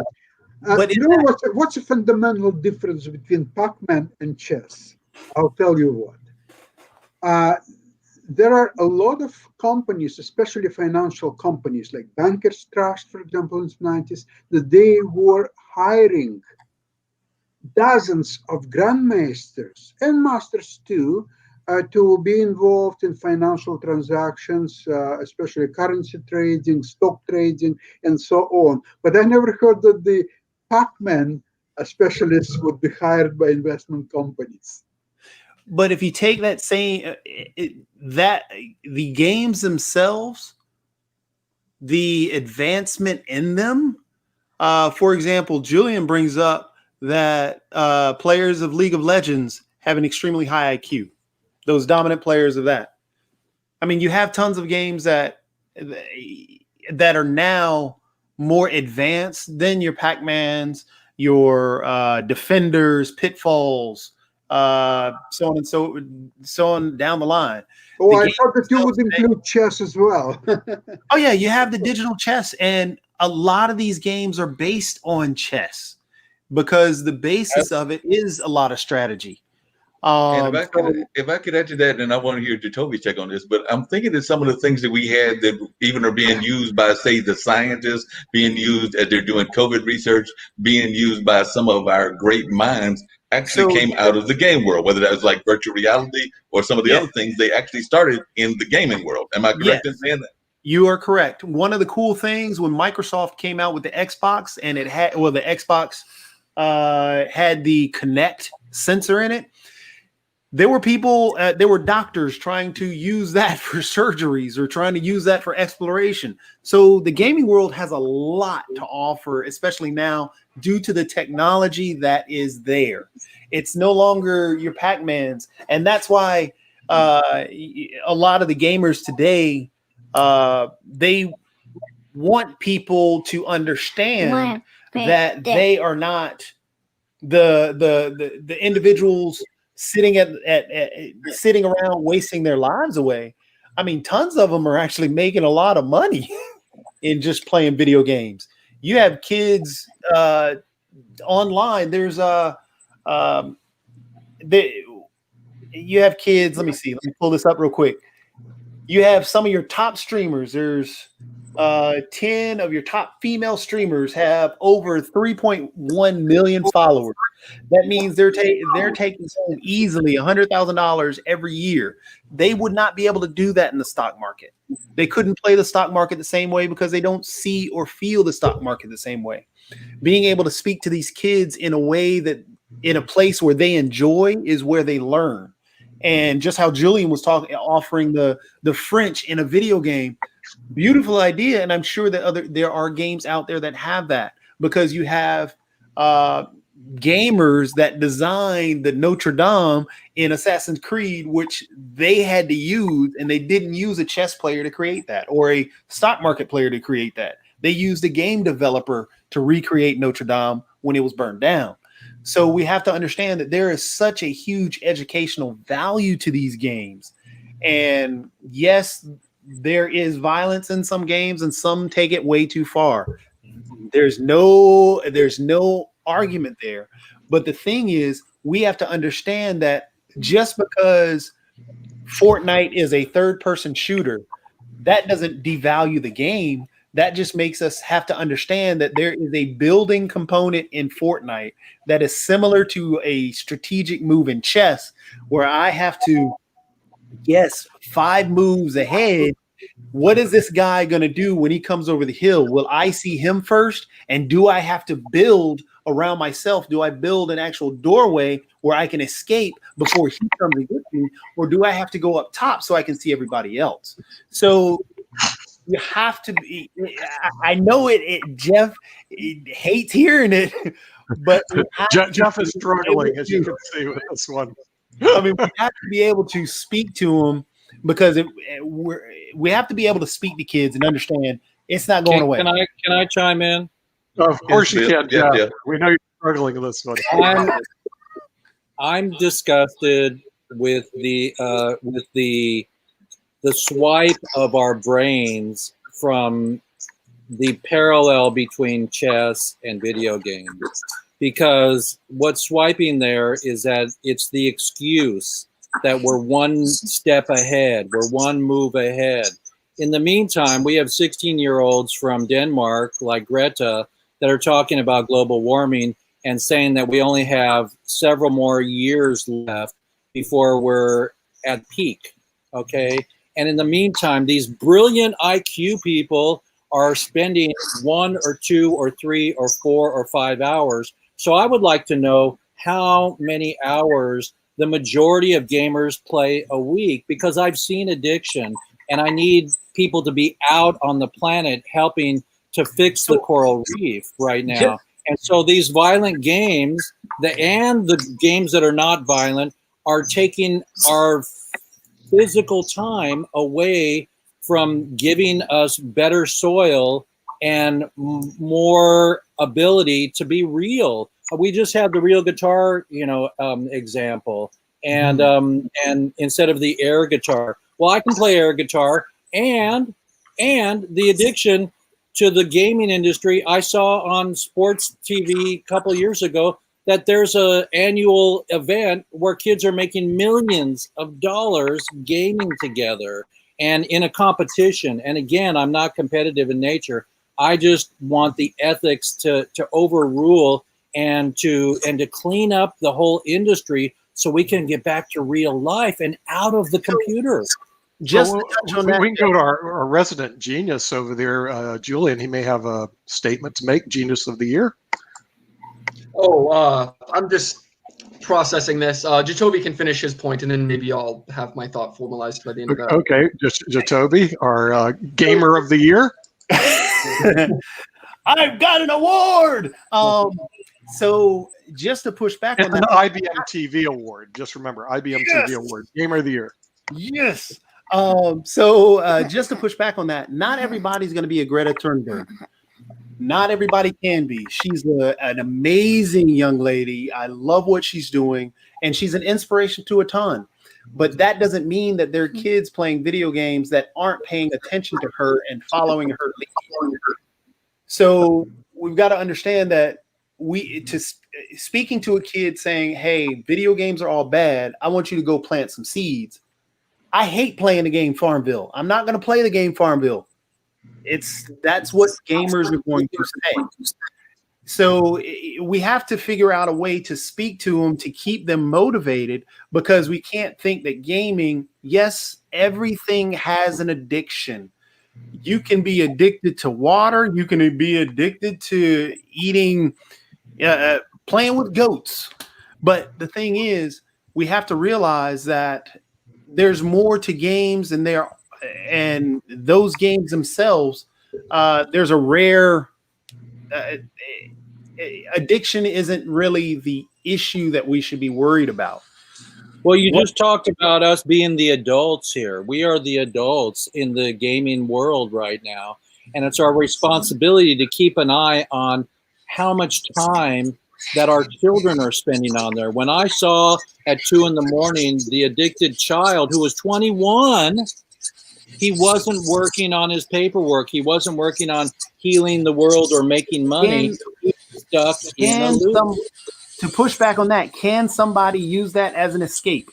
But you know what's the fundamental difference between Pac-Man and chess? I'll tell you what. There are a lot of companies, especially financial companies like Bankers Trust, for example, in the 90s, that they were hiring dozens of grandmasters and masters too, to be involved in financial transactions, especially currency trading, stock trading, and so on. But I never heard that the Pac-Man specialists would be hired by investment companies. But if you take that same, the games themselves, the advancement in them, for example, Julien brings up that players of League of Legends have an extremely high IQ. Those dominant players of that. I mean, you have tons of games that are now more advanced than your Pac-Mans, your Defenders, Pitfalls, so on and so on down the line. Oh, I thought that you would include chess as well. Oh yeah, you have the digital chess, and a lot of these games are based on chess because the basis of it is a lot of strategy. And if I could add to that, and I want to hear Jacoby's check on this, but I'm thinking that some of the things that we had that even are being used by, say, the scientists, being used as they're doing COVID research, being used by some of our great minds, actually came out of the game world, whether that was like virtual reality or some of the other things, they actually started in the gaming world. Am I correct in saying that? You are correct. One of the cool things when Microsoft came out with the Xbox, and it had, well, the Xbox had the Kinect sensor in it. There were people, there were doctors trying to use that for surgeries or trying to use that for exploration. So the gaming world has a lot to offer, especially now due to the technology that is there. It's no longer your Pac-Mans. And that's why a lot of the gamers today, they want people to understand that they are not the individuals sitting sitting around wasting their lives away. I mean, tons of them are actually making a lot of money in just playing video games. You have kids online. There's you have kids. Let me see. Let me pull this up real quick. You have some of your top streamers. There's 10 of your top female streamers have over 3.1 million followers. That means they're taking home easily $100,000 every year. They would not be able to do that in the stock market. They couldn't play the stock market the same way because they don't see or feel the stock market the same way. Being able to speak to these kids in a way that in a place where they enjoy is where they learn. And just how Julien was offering the French in a video game, beautiful idea. And I'm sure that there are games out there that have that, because you have gamers that designed the Notre Dame in Assassin's Creed, which they had to use, and they didn't use a chess player to create that or a stock market player to create that. They used a game developer to recreate Notre Dame when it was burned down. So we have to understand that there is such a huge educational value to these games. And yes, there is violence in some games and some take it way too far. There's no argument there. But the thing is, we have to understand that just because Fortnite is a third-person shooter, that doesn't devalue the game. That just makes us have to understand that there is a building component in Fortnite that is similar to a strategic move in chess, where I have to guess 5 moves ahead. What is this guy going to do when he comes over the hill? Will I see him first? And do I have to build around myself? Do I build an actual doorway where I can escape before he comes and gets me? Or do I have to go up top so I can see everybody else? So you have to be, I know Jeff hates hearing it, but Jeff is struggling, as you can see with this one. I mean, we have to be able to speak to him, because we have to be able to speak to kids and understand it's not going away. Can I chime in? Of course you can, Jeff. Yeah. We know you're struggling with this one. I'm disgusted with the swipe of our brains from the parallel between chess and video games, because what's swiping there is that it's the excuse that we're one step ahead, we're one move ahead. In the meantime, we have 16-year-olds from Denmark, like Greta, that are talking about global warming and saying that we only have several more years left before we're at peak, okay? And in the meantime, these brilliant IQ people are spending 1 or 2 or 3 or 4 or 5 hours. So I would like to know how many hours the majority of gamers play a week, because I've seen addiction and I need people to be out on the planet helping to fix the coral reef right now. And so these violent games, and the games that are not violent, are taking our physical time away from giving us better soil and more ability to be real. We just had the real guitar, example, and instead of the air guitar. Well, I can play air guitar, and the addiction to the gaming industry. I saw on sports TV a couple years ago that there's an annual event where kids are making millions of dollars gaming together and in a competition. And again, I'm not competitive in nature. I just want the ethics to overrule and to clean up the whole industry so we can get back to real life and out of the computer. Just we can go to our resident genius over there, Julien. He may have a statement to make. Genius of the year. I'm just processing this. Jacoby can finish his point, and then maybe I'll have my thought formalized by the end of that. Okay, Jacoby, our gamer of the year. I've got an award. So just to push back on that, IBM TV award. Just remember, IBM TV award, gamer of the year. Yes. So just to push back on that, not everybody's going to be a Greta Thunberg. Not everybody can be. She's an amazing young lady. I love what she's doing, and she's an inspiration to a ton. But that doesn't mean that there are kids playing video games that aren't paying attention to her and following her lead. So we've got to understand that speaking to a kid saying, "Hey, video games are all bad. I want you to go plant some seeds." I hate playing the game Farmville. I'm not going to play the game Farmville. That's what gamers are going to say. So we have to figure out a way to speak to them to keep them motivated, because we can't think that gaming, yes, everything has an addiction. You can be addicted to water. You can be addicted to eating, playing with goats. But the thing is, we have to realize that there's more to games and those games themselves. There's a rare addiction isn't really the issue that we should be worried about. Well, you just talked about us being the adults here. We are the adults in the gaming world right now, and it's our responsibility to keep an eye on how much time that our children are spending on there. When I saw at 2 a.m. the addicted child who was 21, he wasn't working on his paperwork. He wasn't working on healing the world or making money. Stuck in a loop. To push back on that, can somebody use that as an escape?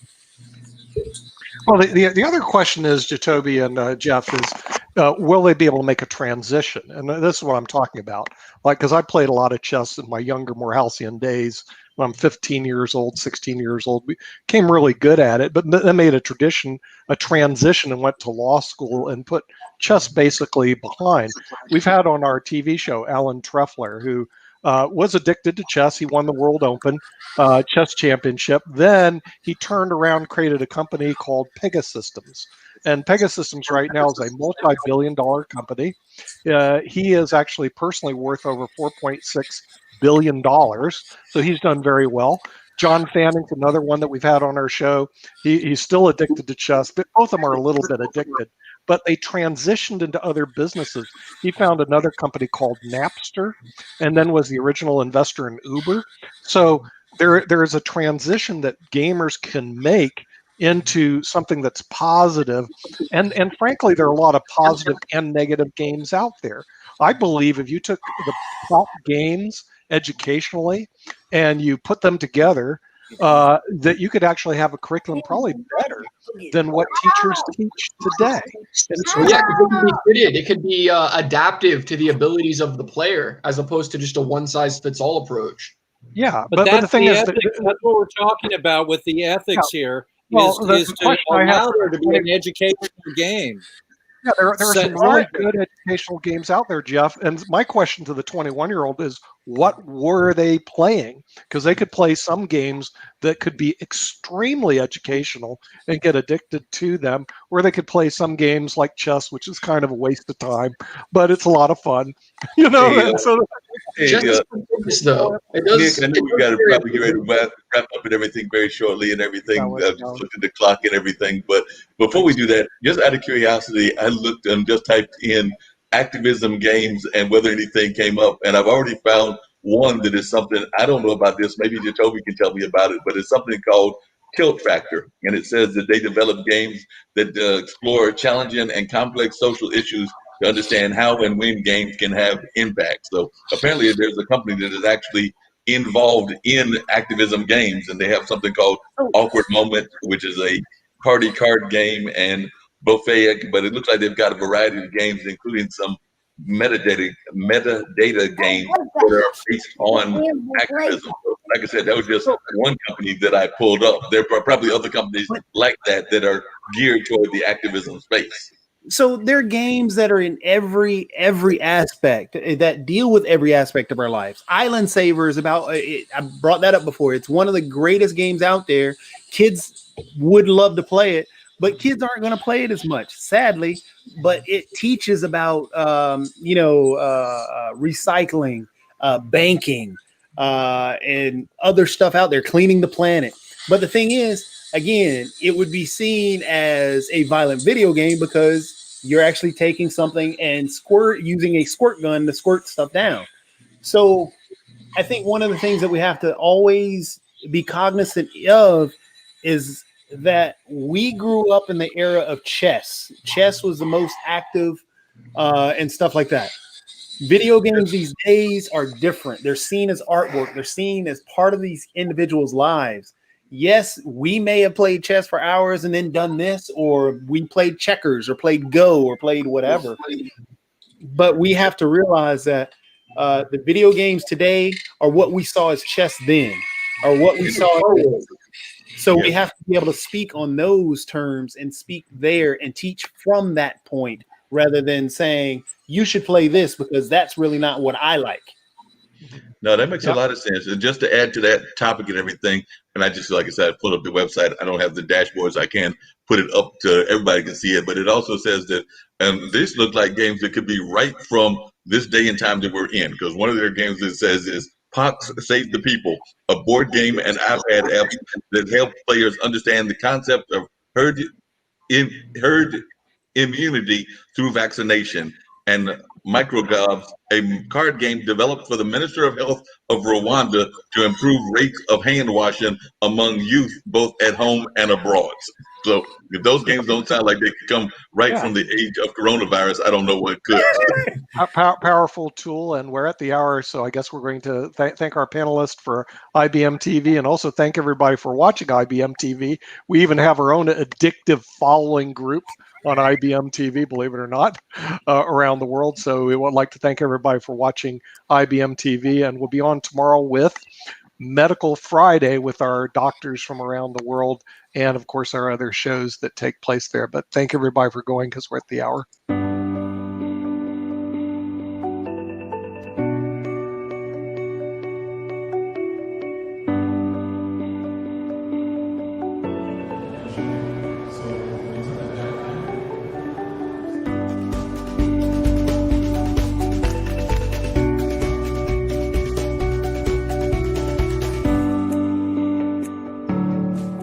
Well, the other question is, Jacoby and Jeff, is will they be able to make a transition? And this is what I'm talking about. Like, because I played a lot of chess in my younger, more halcyon days. When I'm 15 years old, 16 years old, we became really good at it, but then made a transition and went to law school and put chess basically behind. We've had on our TV show Alan Treffler, who was addicted to chess. He won the World Open chess championship. Then he turned around, created a company called Pegasystems. And Pegasystems right now is a multi-billion-dollar company. He is actually personally worth over $4.6 billion. So he's done very well. John Fanning's another one that we've had on our show. He's still addicted to chess, but both of them are a little bit addicted. But they transitioned into other businesses. He found another company called Napster, and then was the original investor in Uber. So there is a transition that gamers can make into something that's positive. And frankly, there are a lot of positive and negative games out there. I believe if you took the top games educationally and you put them together, that you could actually have a curriculum probably better than what teachers teach today. Yeah, it could be adaptive to the abilities of the player, as opposed to just a one-size-fits-all approach. Yeah, but the thing is, that's what we're talking about with the ethics here. Is to allow there to be an educational game. Yeah, there are some really good educational games out there, Jeff. And my question to the 21-year-old is, what were they playing? Because they could play some games that could be extremely educational and get addicted to them, or they could play some games like chess, which is kind of a waste of time, but it's a lot of fun. You know, Hey, and so though. It does, Nick, I know we got to probably get ready to wrap up and everything very shortly and everything. Just looked at the clock and everything. But before we do that, just out of curiosity, I looked and just typed in activism games and whether anything came up. And I've already found one that is something, I don't know about this. Maybe Jacoby can tell me about it, but it's something called Tilt Factor. And it says that they develop games that explore challenging and complex social issues to understand how and when games can have impact. So apparently there's a company that is actually involved in activism games, and they have something called Awkward Moment, which is a party card game, and Buffet, but it looks like they've got a variety of games, including some metadata games that are based on activism. Like I said, that was just one company that I pulled up. There are probably other companies like that are geared toward the activism space. So there are games that are in every aspect, that deal with every aspect of our lives. Island Saver is about, I brought that up before. It's one of the greatest games out there. Kids would love to play it, but kids aren't going to play it as much, sadly. But it teaches about, recycling, banking, and other stuff out there, cleaning the planet. But the thing is, again, it would be seen as a violent video game because you're actually taking something and using a squirt gun to squirt stuff down. So I think one of the things that we have to always be cognizant of is that we grew up in the era of chess. Chess was the most active and stuff like that. Video games these days are different. They're seen as artwork. They're seen as part of these individuals' lives. Yes, we may have played chess for hours and then done this, or we played checkers or played Go or played whatever. But we have to realize that the video games today are what we saw as chess then, or what we saw. So we have to be able to speak on those terms and speak there and teach from that point, rather than saying you should play this because that's really not what I like. No, that makes a lot of sense. And just to add to that topic and everything, and I just, like I said, I pulled up the website. I don't have the dashboards. I can put it up to everybody can see it, but it also says that, and this look like games that could be right from this day and time that we're in, because one of their games it says is Pox Save the People, a board game and iPad app that helps players understand the concept of herd immunity through vaccination, and MicroGovs, a card game developed for the Minister of Health of Rwanda to improve rates of hand washing among youth, both at home and abroad. So if those games don't sound like they could come right from the age of coronavirus, I don't know what could. A powerful tool, and we're at the hour, so I guess we're going to thank our panelists for IBM TV, and also thank everybody for watching IBM TV. We even have our own addictive following group on IBM TV, believe it or not, around the world. So we would like to thank everybody for watching IBM TV, and we'll be on tomorrow with Medical Friday with our doctors from around the world, and of course our other shows that take place there. But thank everybody for going, because we're at the hour.